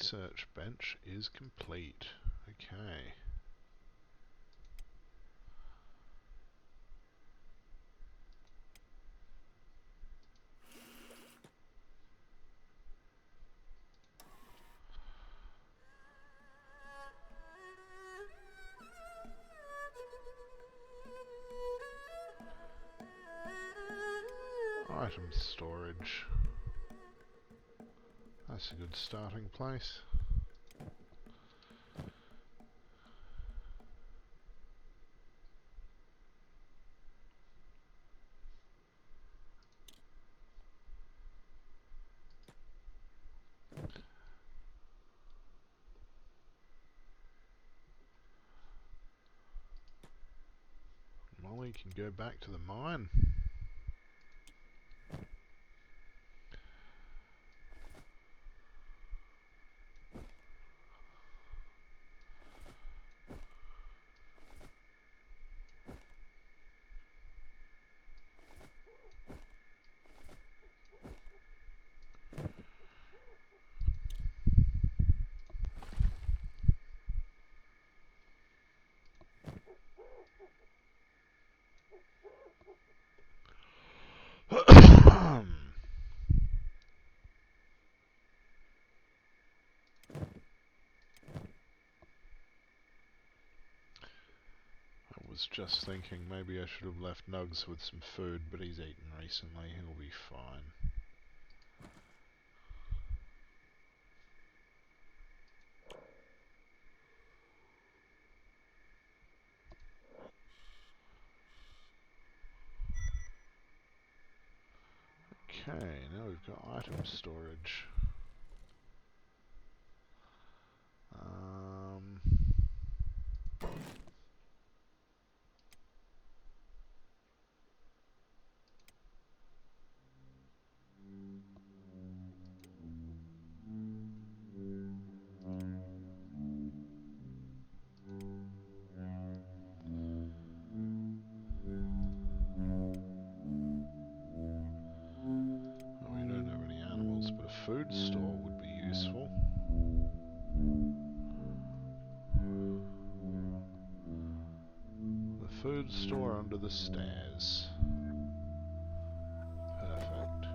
research bench is complete. Okay. Item storage. That's a good starting place. Molly can go back to the mine. I was just thinking maybe I should have left Nugs with some food, but he's eaten recently, he'll be fine. Okay, now we've got item storage. We don't have any animals, but a food store would be useful. The food store under the stairs. Perfect.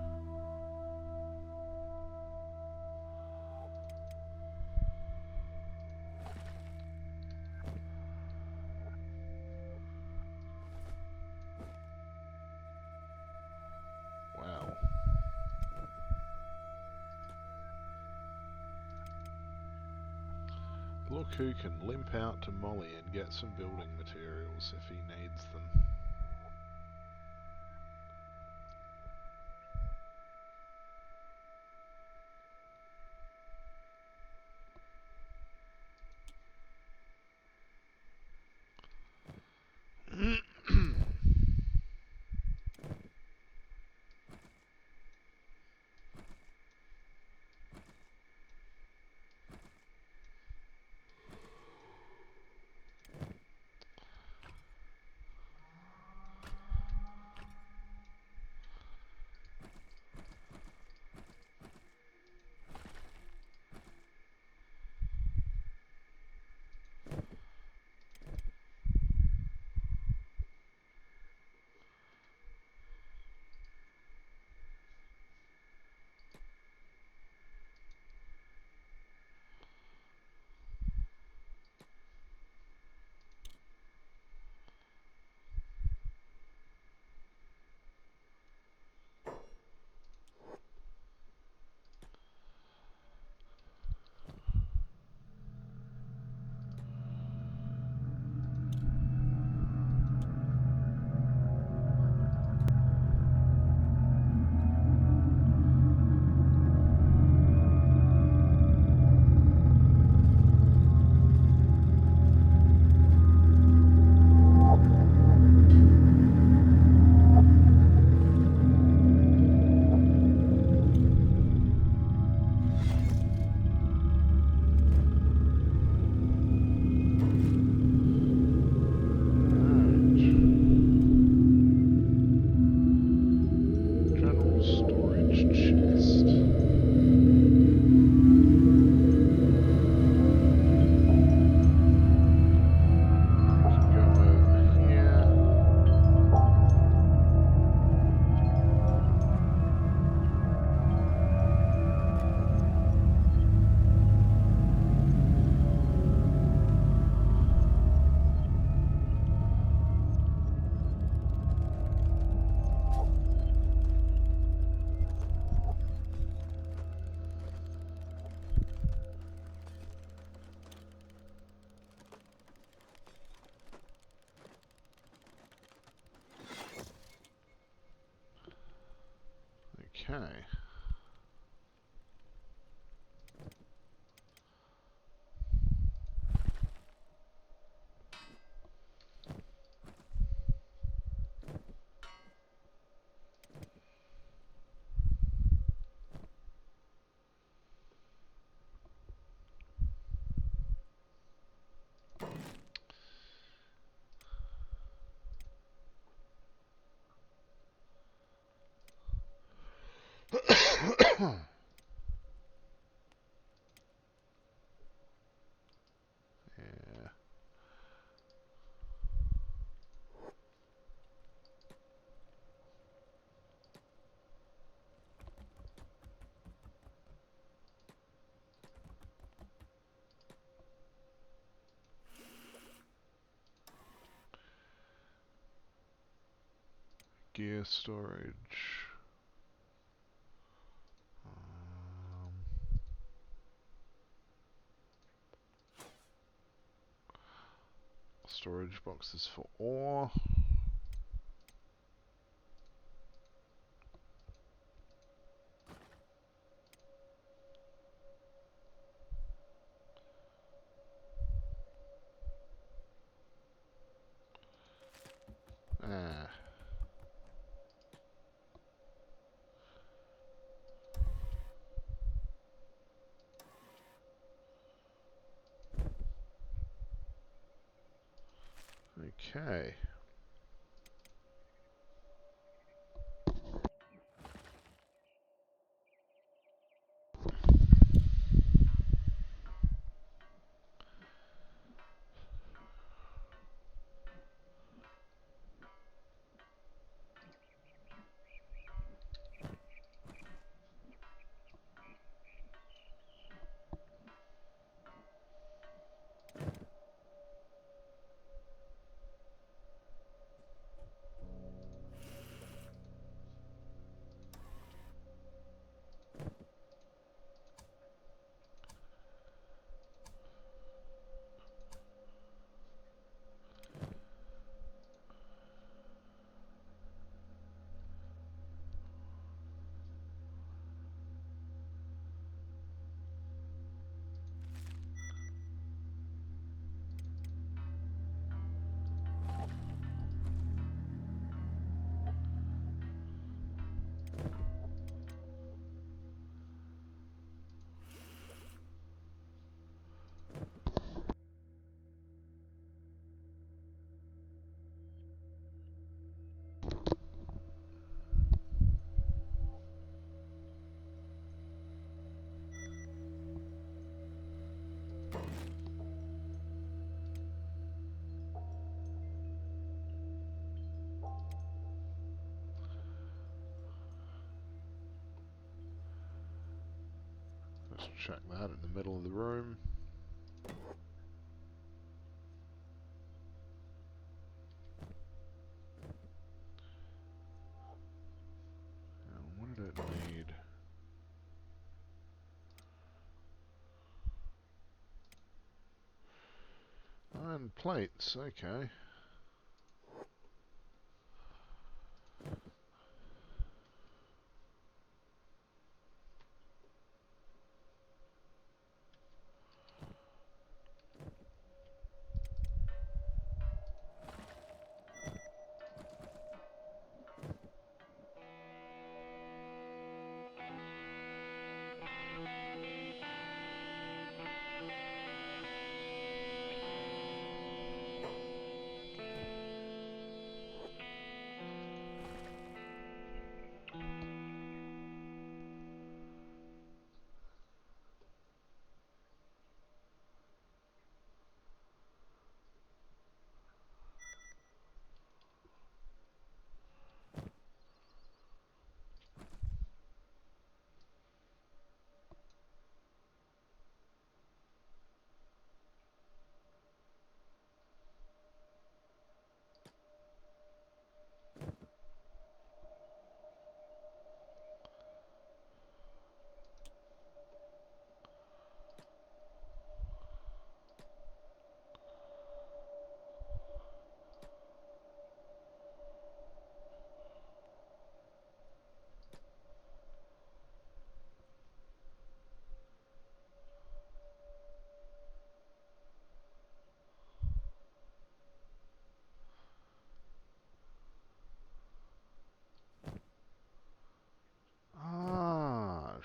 Wow. Look who can limp out to Molly and get some building materials if he needs them. Okay. Yeah. Gear storage. Storage boxes for ore. Ah. Okay. Let's chuck that in the middle of the room. Now, what did it need? Iron plates, okay.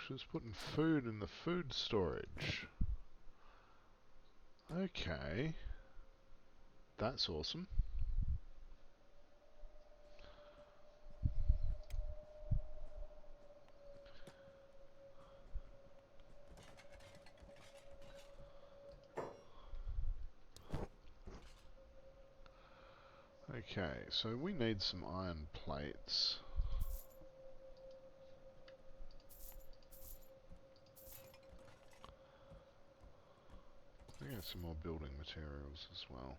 She was putting food in the food storage. Okay. That's awesome. Okay, so we need some iron plates. I get some more building materials as well.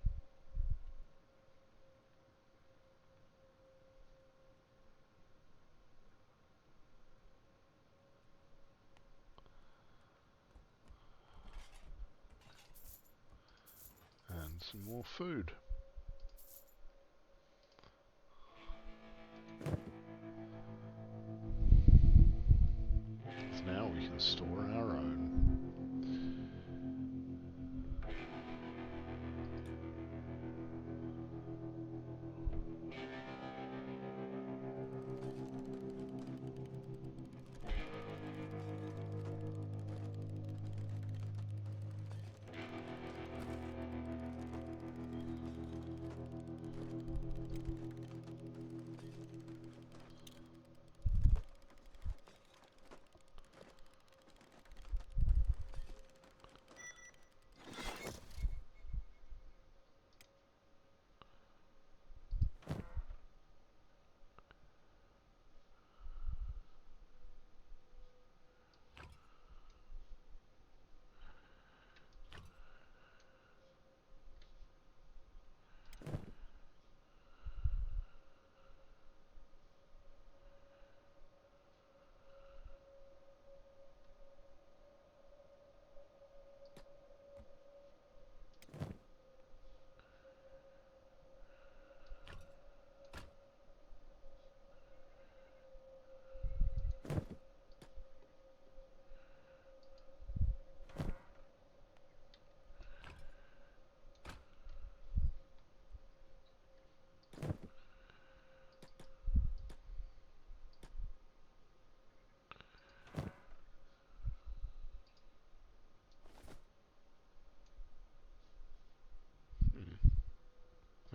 And some more food. So now we can store our own.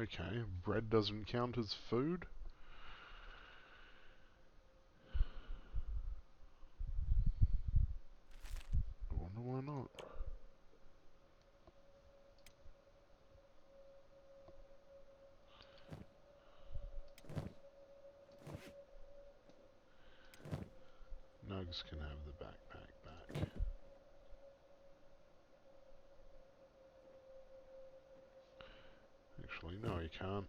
Okay, bread doesn't count as food? I wonder why not. Nugs can have the backpack back. Actually, no, he can't.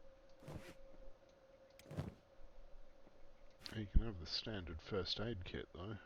He can have the standard first aid kit, though.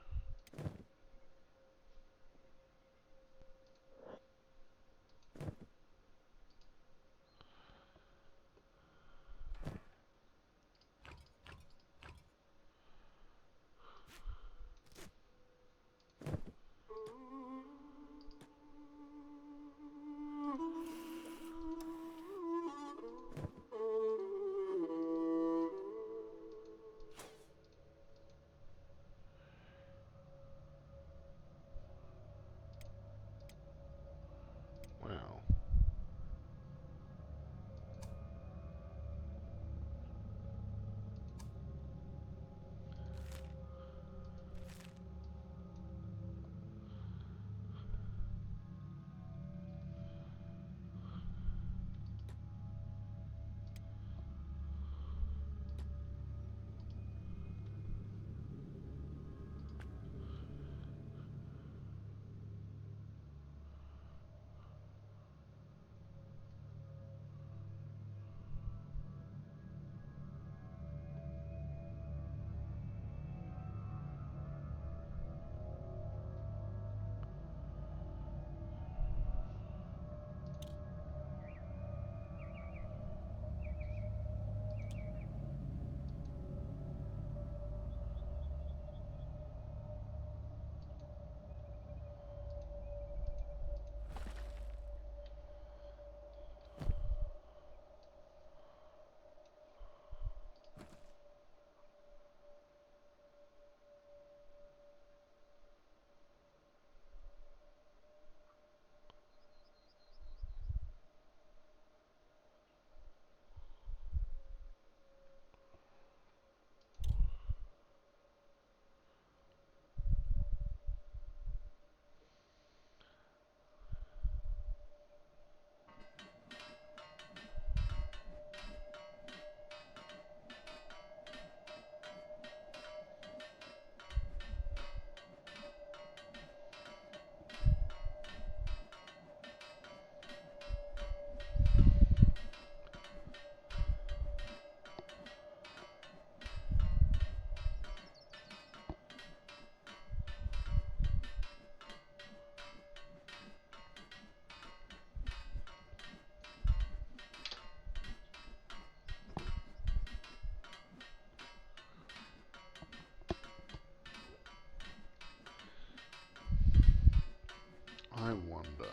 wonder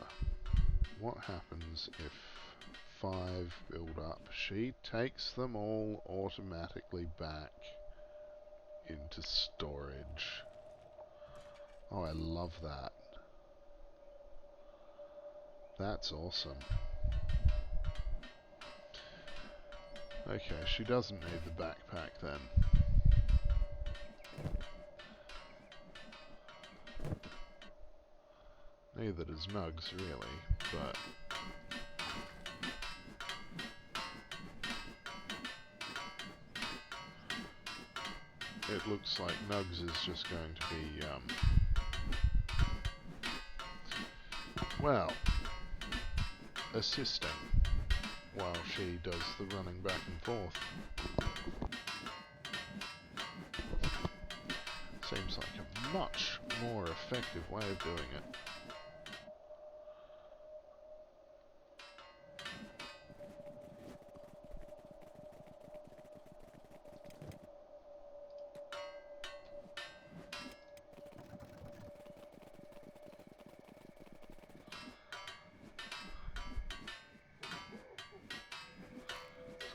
what happens if 5 build up. She takes them all automatically back into storage. Oh, I love that. That's awesome. Okay, she doesn't need the backpack then. Neither does Nugs, really, but... it looks like Nugs is just going to be, well, assisting while she does the running back and forth. Seems like a much more effective way of doing it.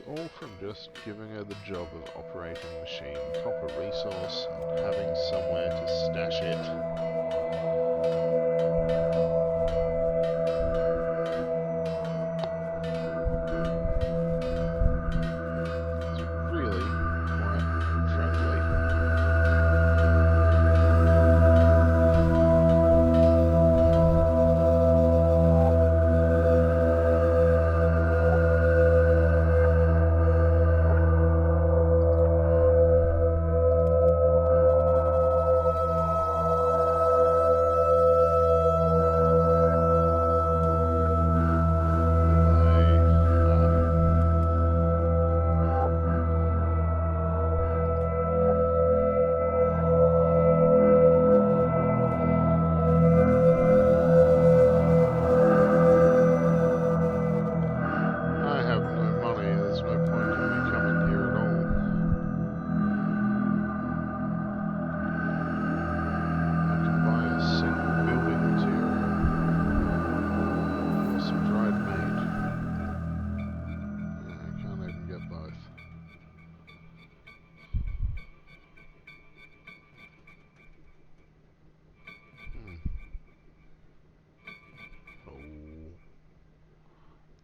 All from just giving her the job of operating machine, copper resource, and having somewhere to stash it. It's really quite friendly.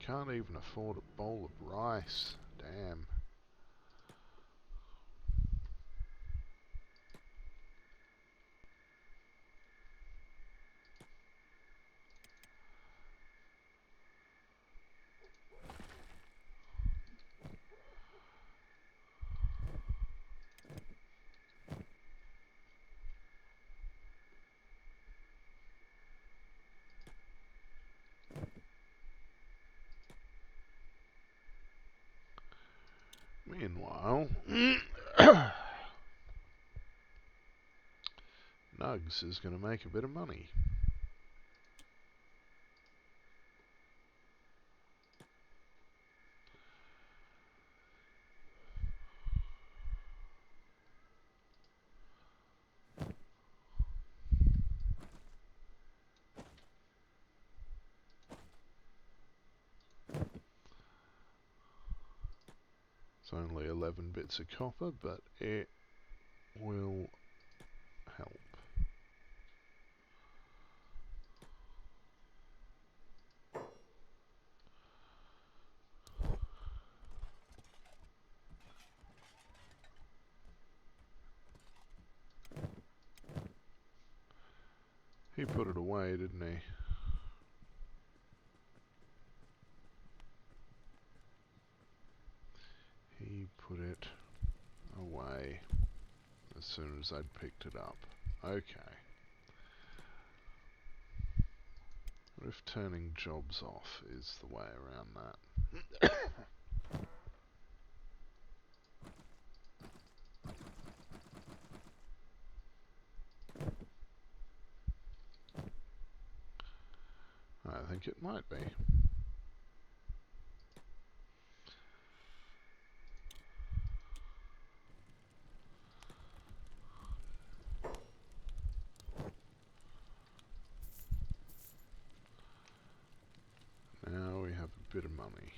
Can't even afford a bowl of rice. Damn. Meanwhile, Nugs is going to make a bit of money. It's only 11 bits of copper, but it will help. He put it away, didn't he? He put it away as soon as I'd picked it up. Okay. What if turning jobs off is the way around that? I think it might be. bit of money.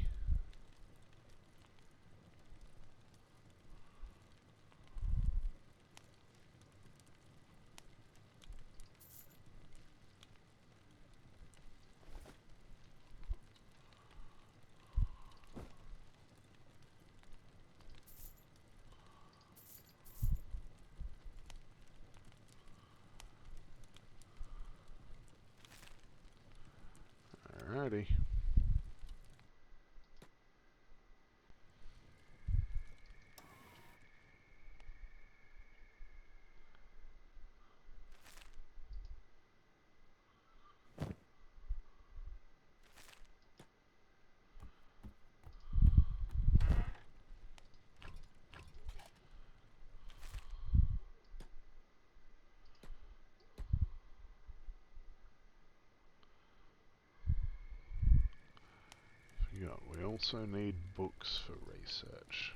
Alrighty. Yeah, we also need books for research.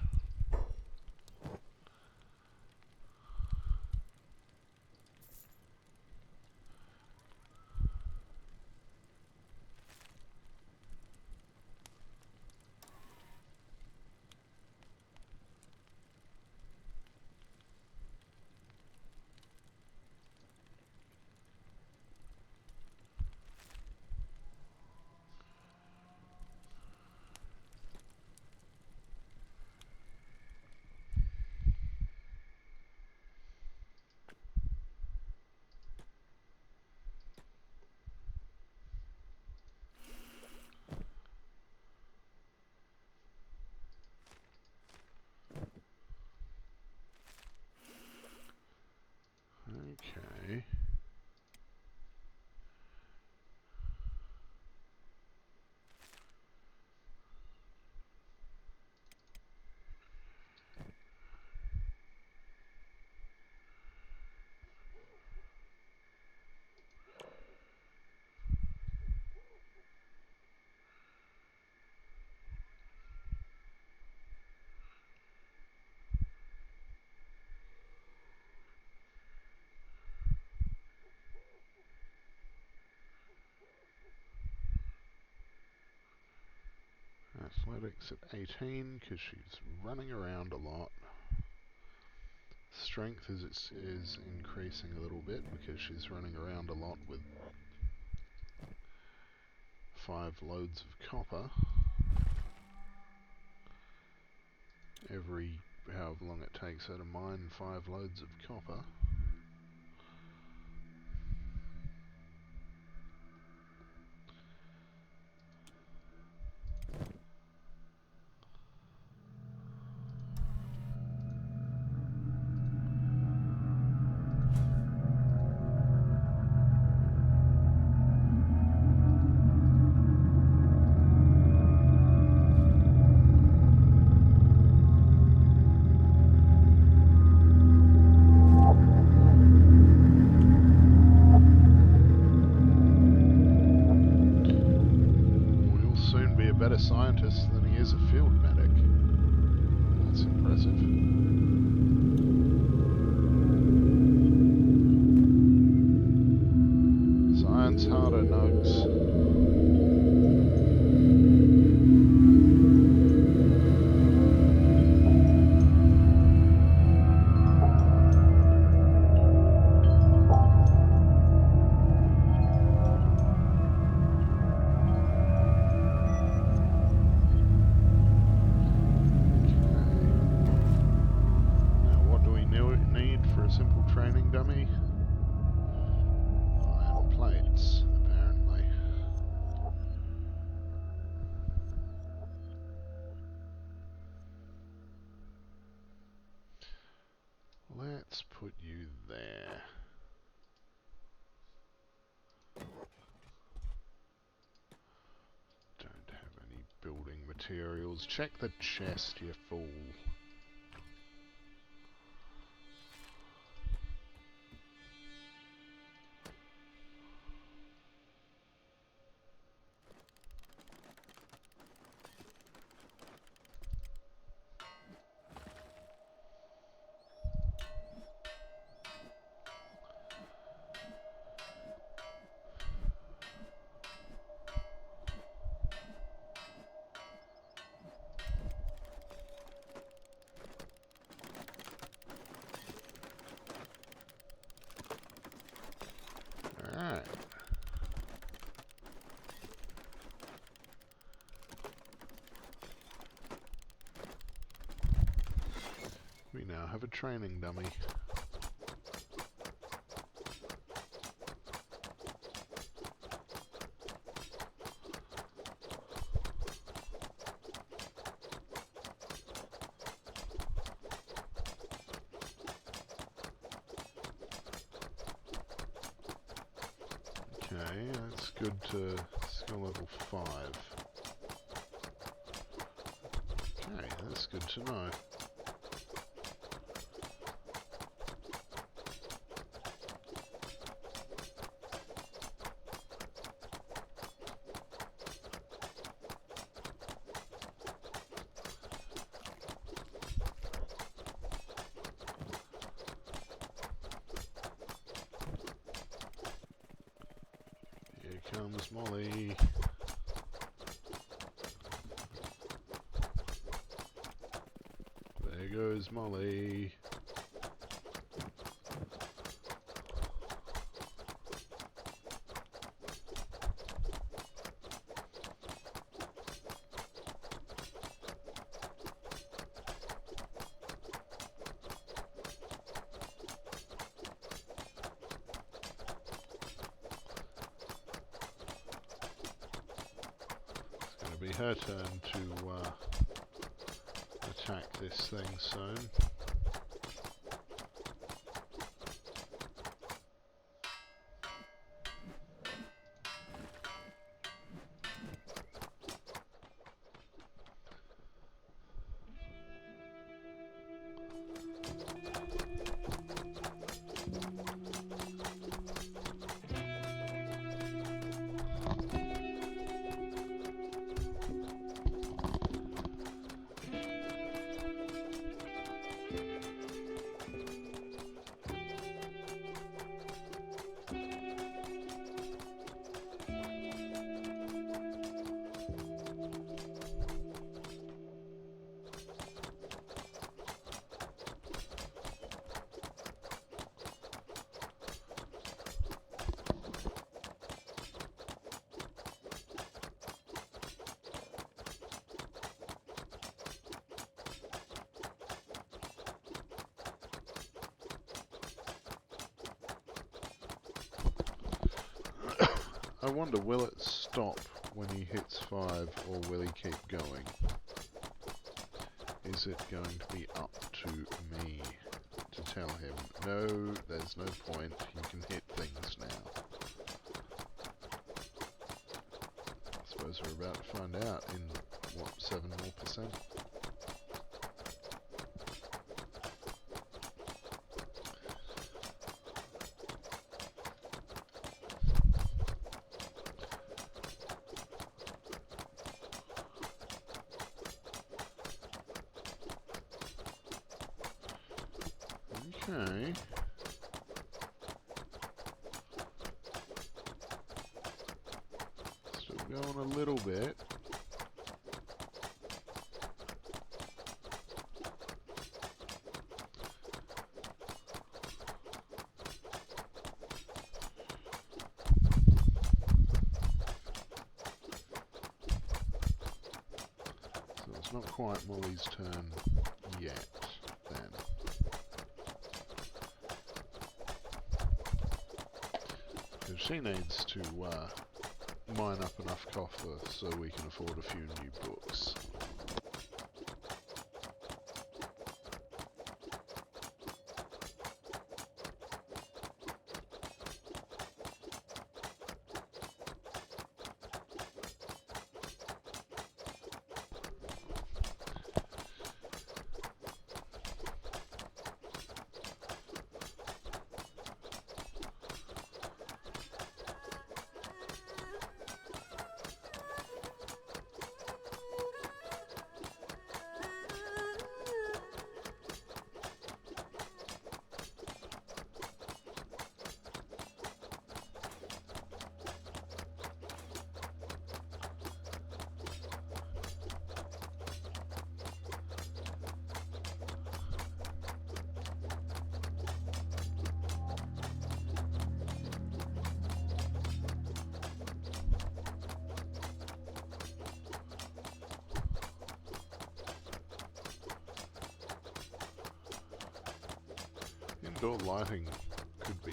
Okay. Athletics at 18 because she's running around a lot. Strength is increasing a little bit because she's running around a lot with 5 loads of copper. Every however long it takes her to mine 5 loads of copper. Better scientist than he is a field medic. That's impressive. Science harder, Nugs. Simple training dummy. Iron plates, apparently. Let's put you there. Don't have any building materials. Check the chest, you fool. now have a training dummy. Okay, that's good to skill level 5. Okay, that's good to know. Here comes Molly. There goes Molly. It's going to be her turn to attack this thing soon. I wonder, will it stop when he hits 5, or will he keep going? Is it going to be up to me to tell him, no, there's no point, you can hit things now? I suppose we're about to find out in, what, 7 more percent? Okay. Still going a little bit. So it's not quite Molly's turn yet, then. She needs to mine up enough copper so we can afford a few new books. Indoor lighting could be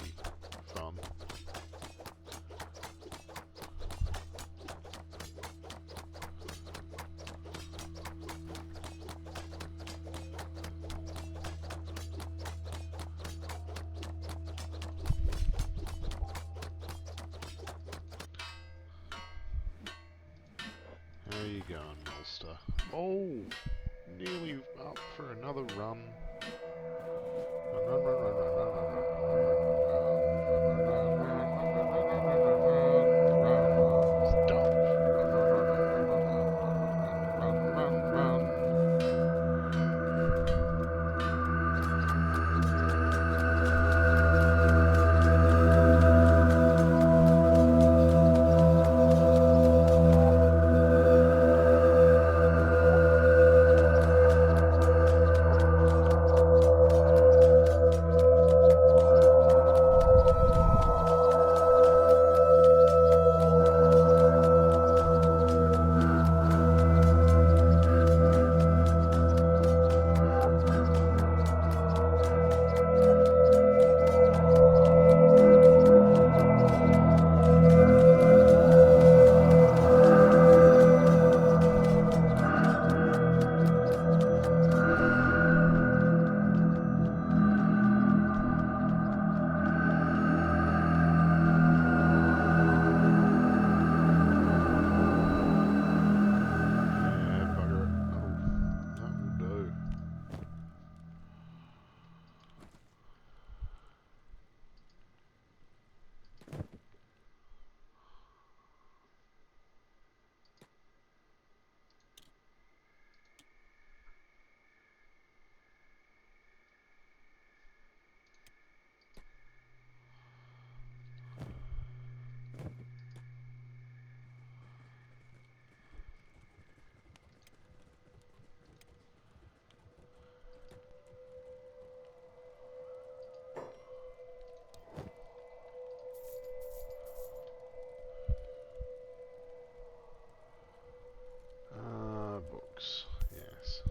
fun. How you going, Ulster? Oh, nearly up for another run. Books, yes.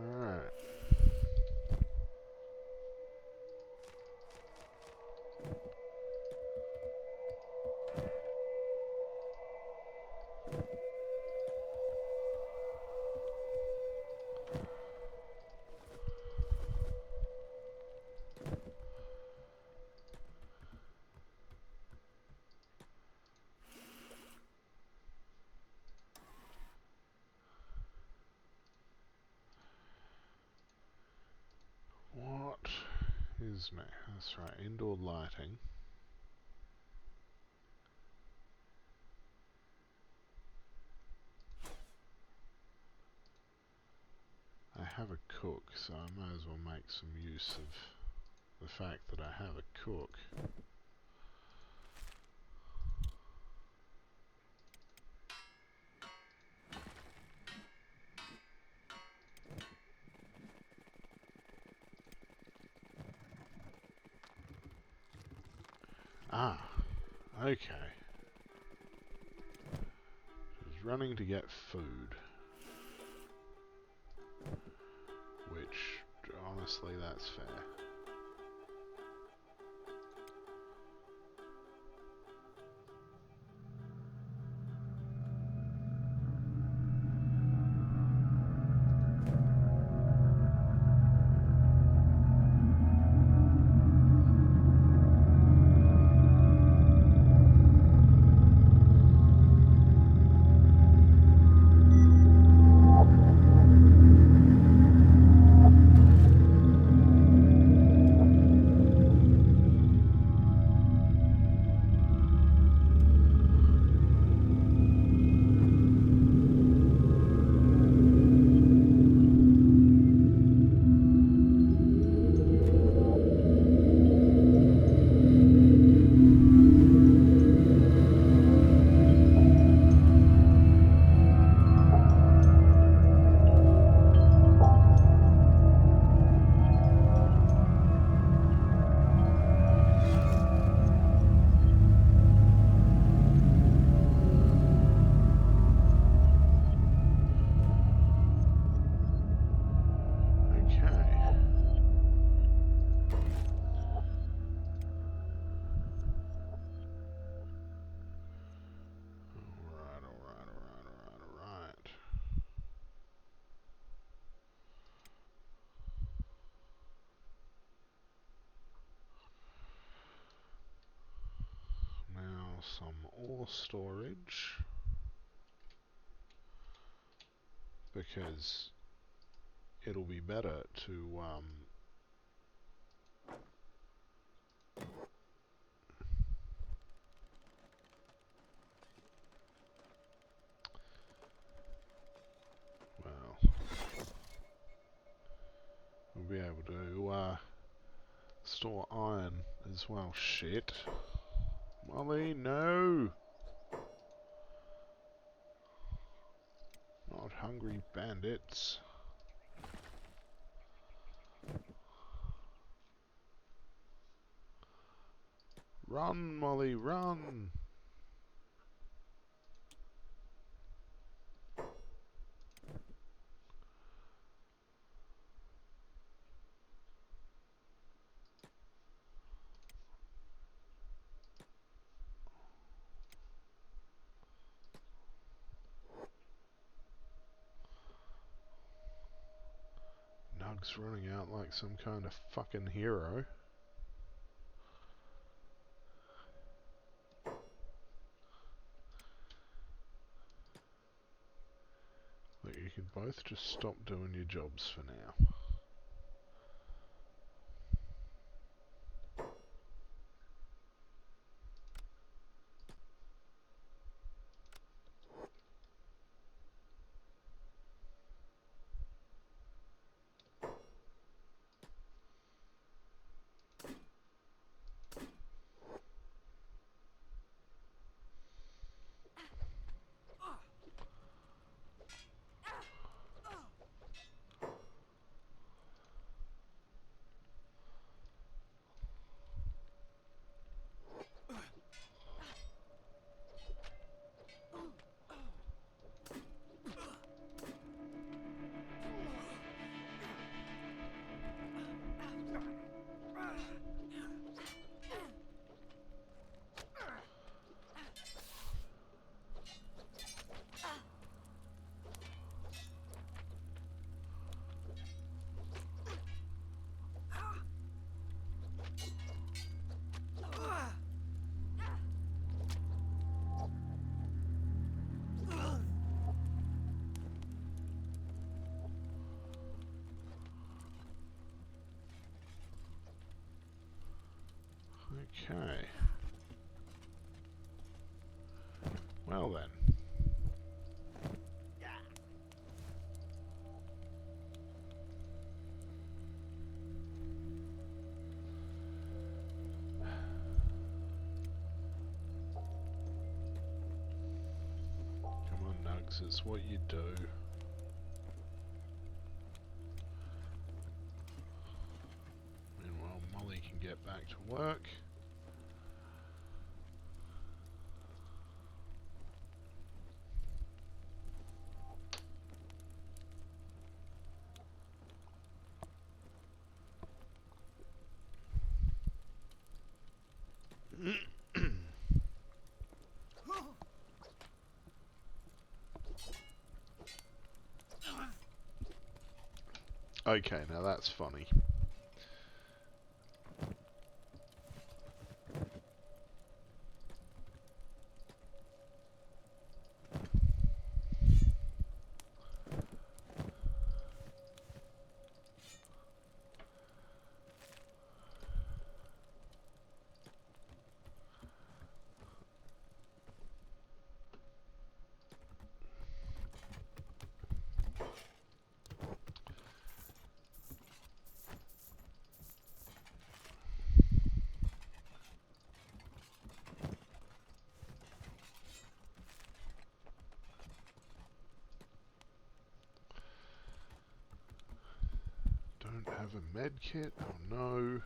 Alright. What is me? That's right, indoor lighting. I have a cook, so I might as well make some use of the fact that I have a cook. Ah, okay. She's running to get food. Which, honestly, that's fair. some ore storage because it'll be better to well, we'll be able to store iron as well. Shit. Molly, no! Not hungry bandits. Run, Molly, run! Nugs running out like some kind of fucking hero. Look, you can both just stop doing your jobs for now. Okay. Well then. Come on, Nugs, it's what you do. Meanwhile, Molly can get back to work. Okay, now that's funny. Don't have a med kit? Oh no.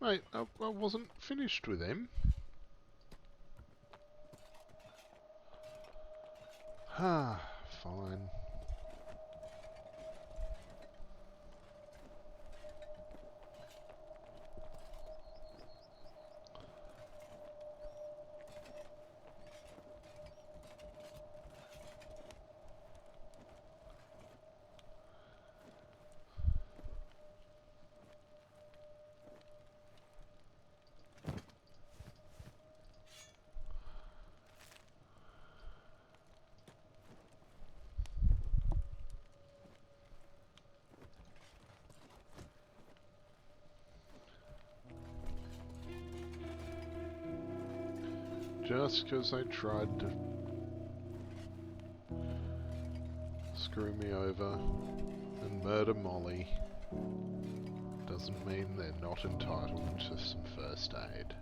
Mate, I wasn't finished with him. Ah, fine. Just because they tried to screw me over and murder Molly doesn't mean they're not entitled to some first aid.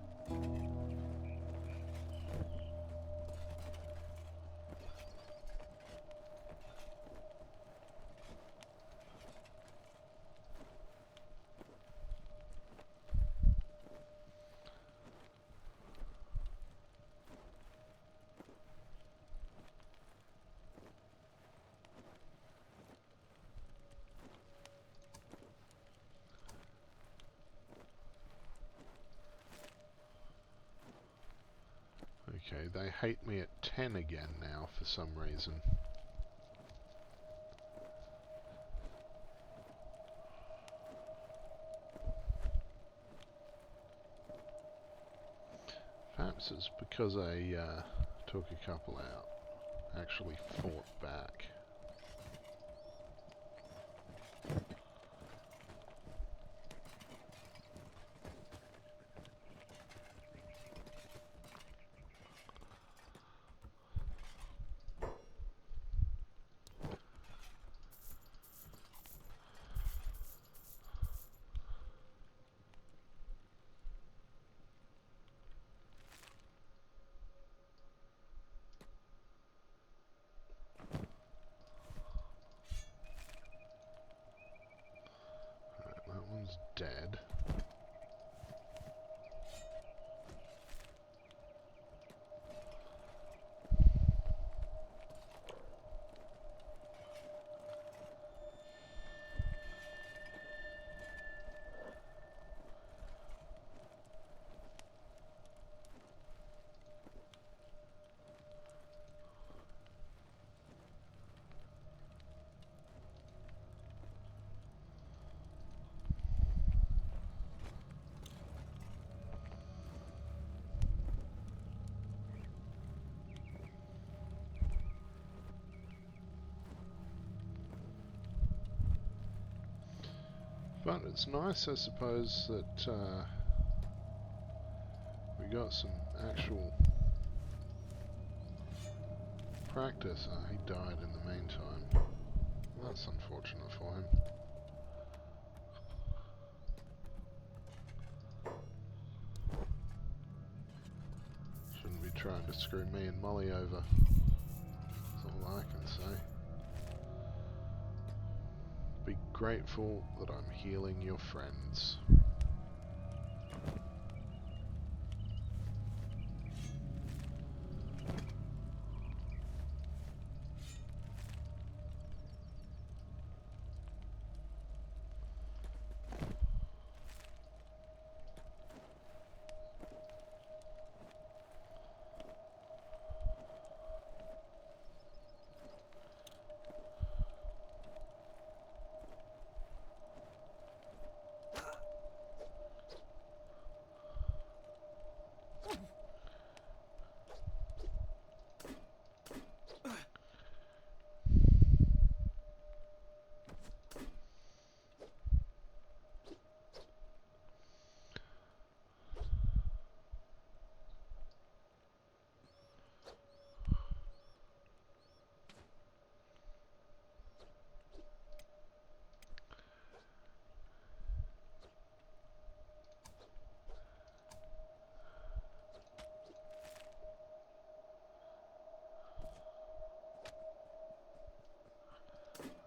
Okay, they hate me at 10 again now for some reason. Perhaps it's because I took a couple out, actually fought back. That one's dead. But it's nice, I suppose, that we got some actual practice. Oh, he died in the meantime. That's unfortunate for him. Shouldn't be trying to screw me and Molly over. That's all I can say. Be grateful that I'm healing your friends.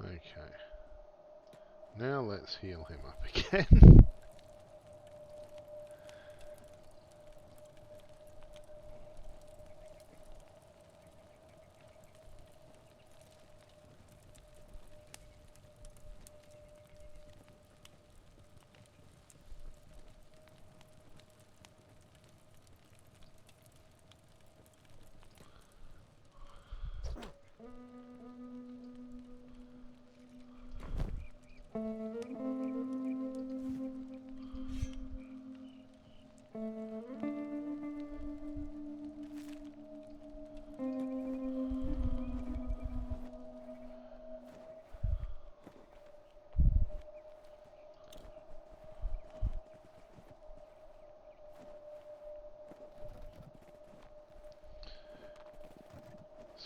Okay. Now let's heal him up again.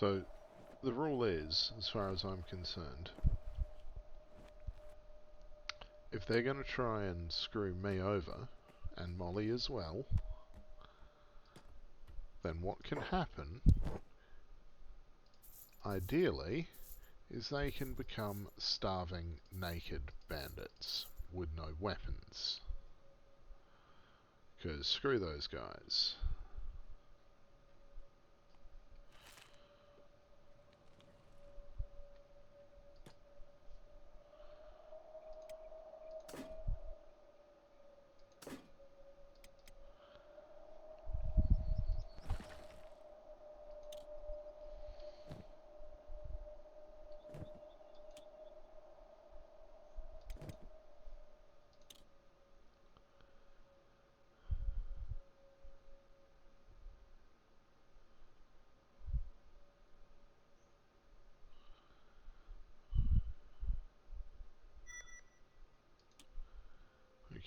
So, the rule is, as far as I'm concerned, if they're going to try and screw me over, and Molly as well, then what can happen, ideally, is they can become starving, naked bandits with no weapons. Because screw those guys.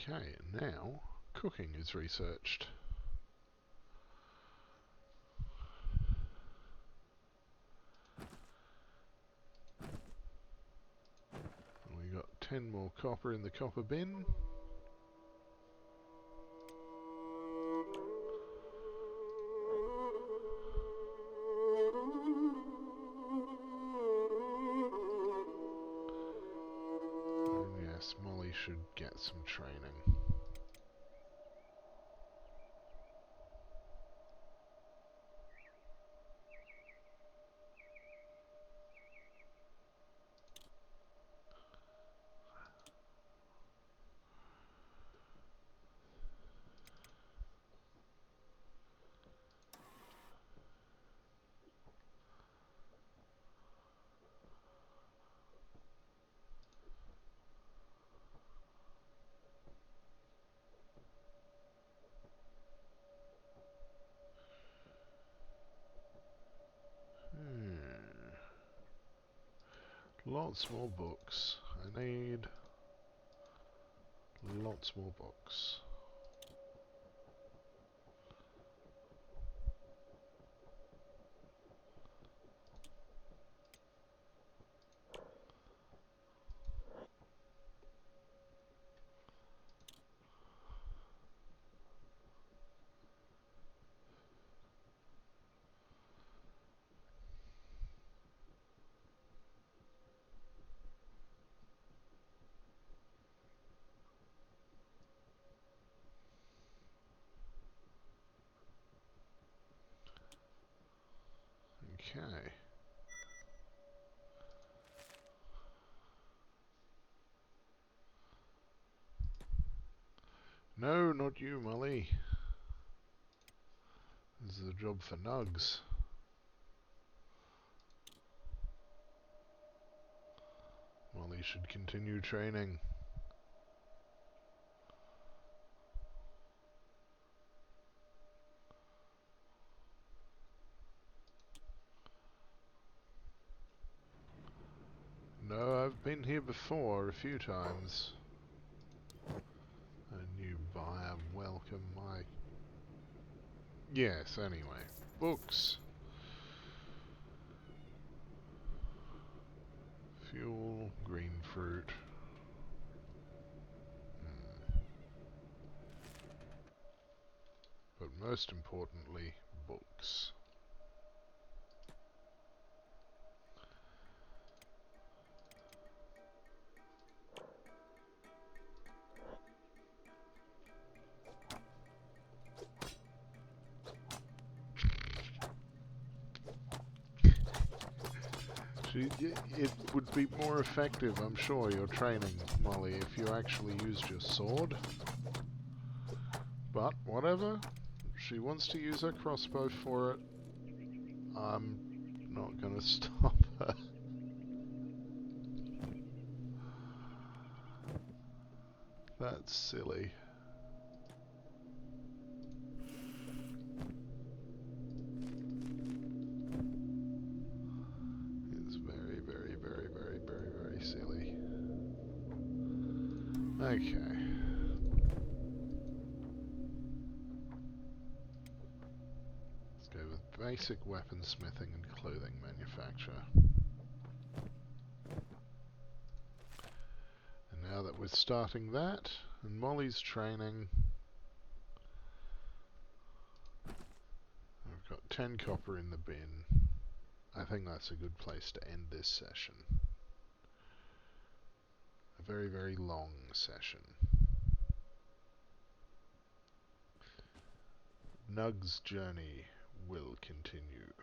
Okay, now cooking is researched. We got 10 more copper in the copper bin. And yes, Molly should get some training. Lots more books. I need lots more books. Okay. No, not you, Molly. This is a job for Nugs. Molly should continue training. No, I've been here before a few times. A new buyer, welcome my... Yes, anyway. Books. Fuel, green fruit. But most importantly, books. It would be more effective, I'm sure, your training, Molly, if you actually used your sword. But, whatever. She wants to use her crossbow for it. I'm not gonna stop her. That's silly. It's very, very, very, very, very, very silly. Okay. Let's go with basic weaponsmithing and clothing manufacturer. And now that we're starting that, and Molly's training, I've got 10 copper in the bin. I think that's a good place to end this session. A very, very long session. Nugs' journey will continue.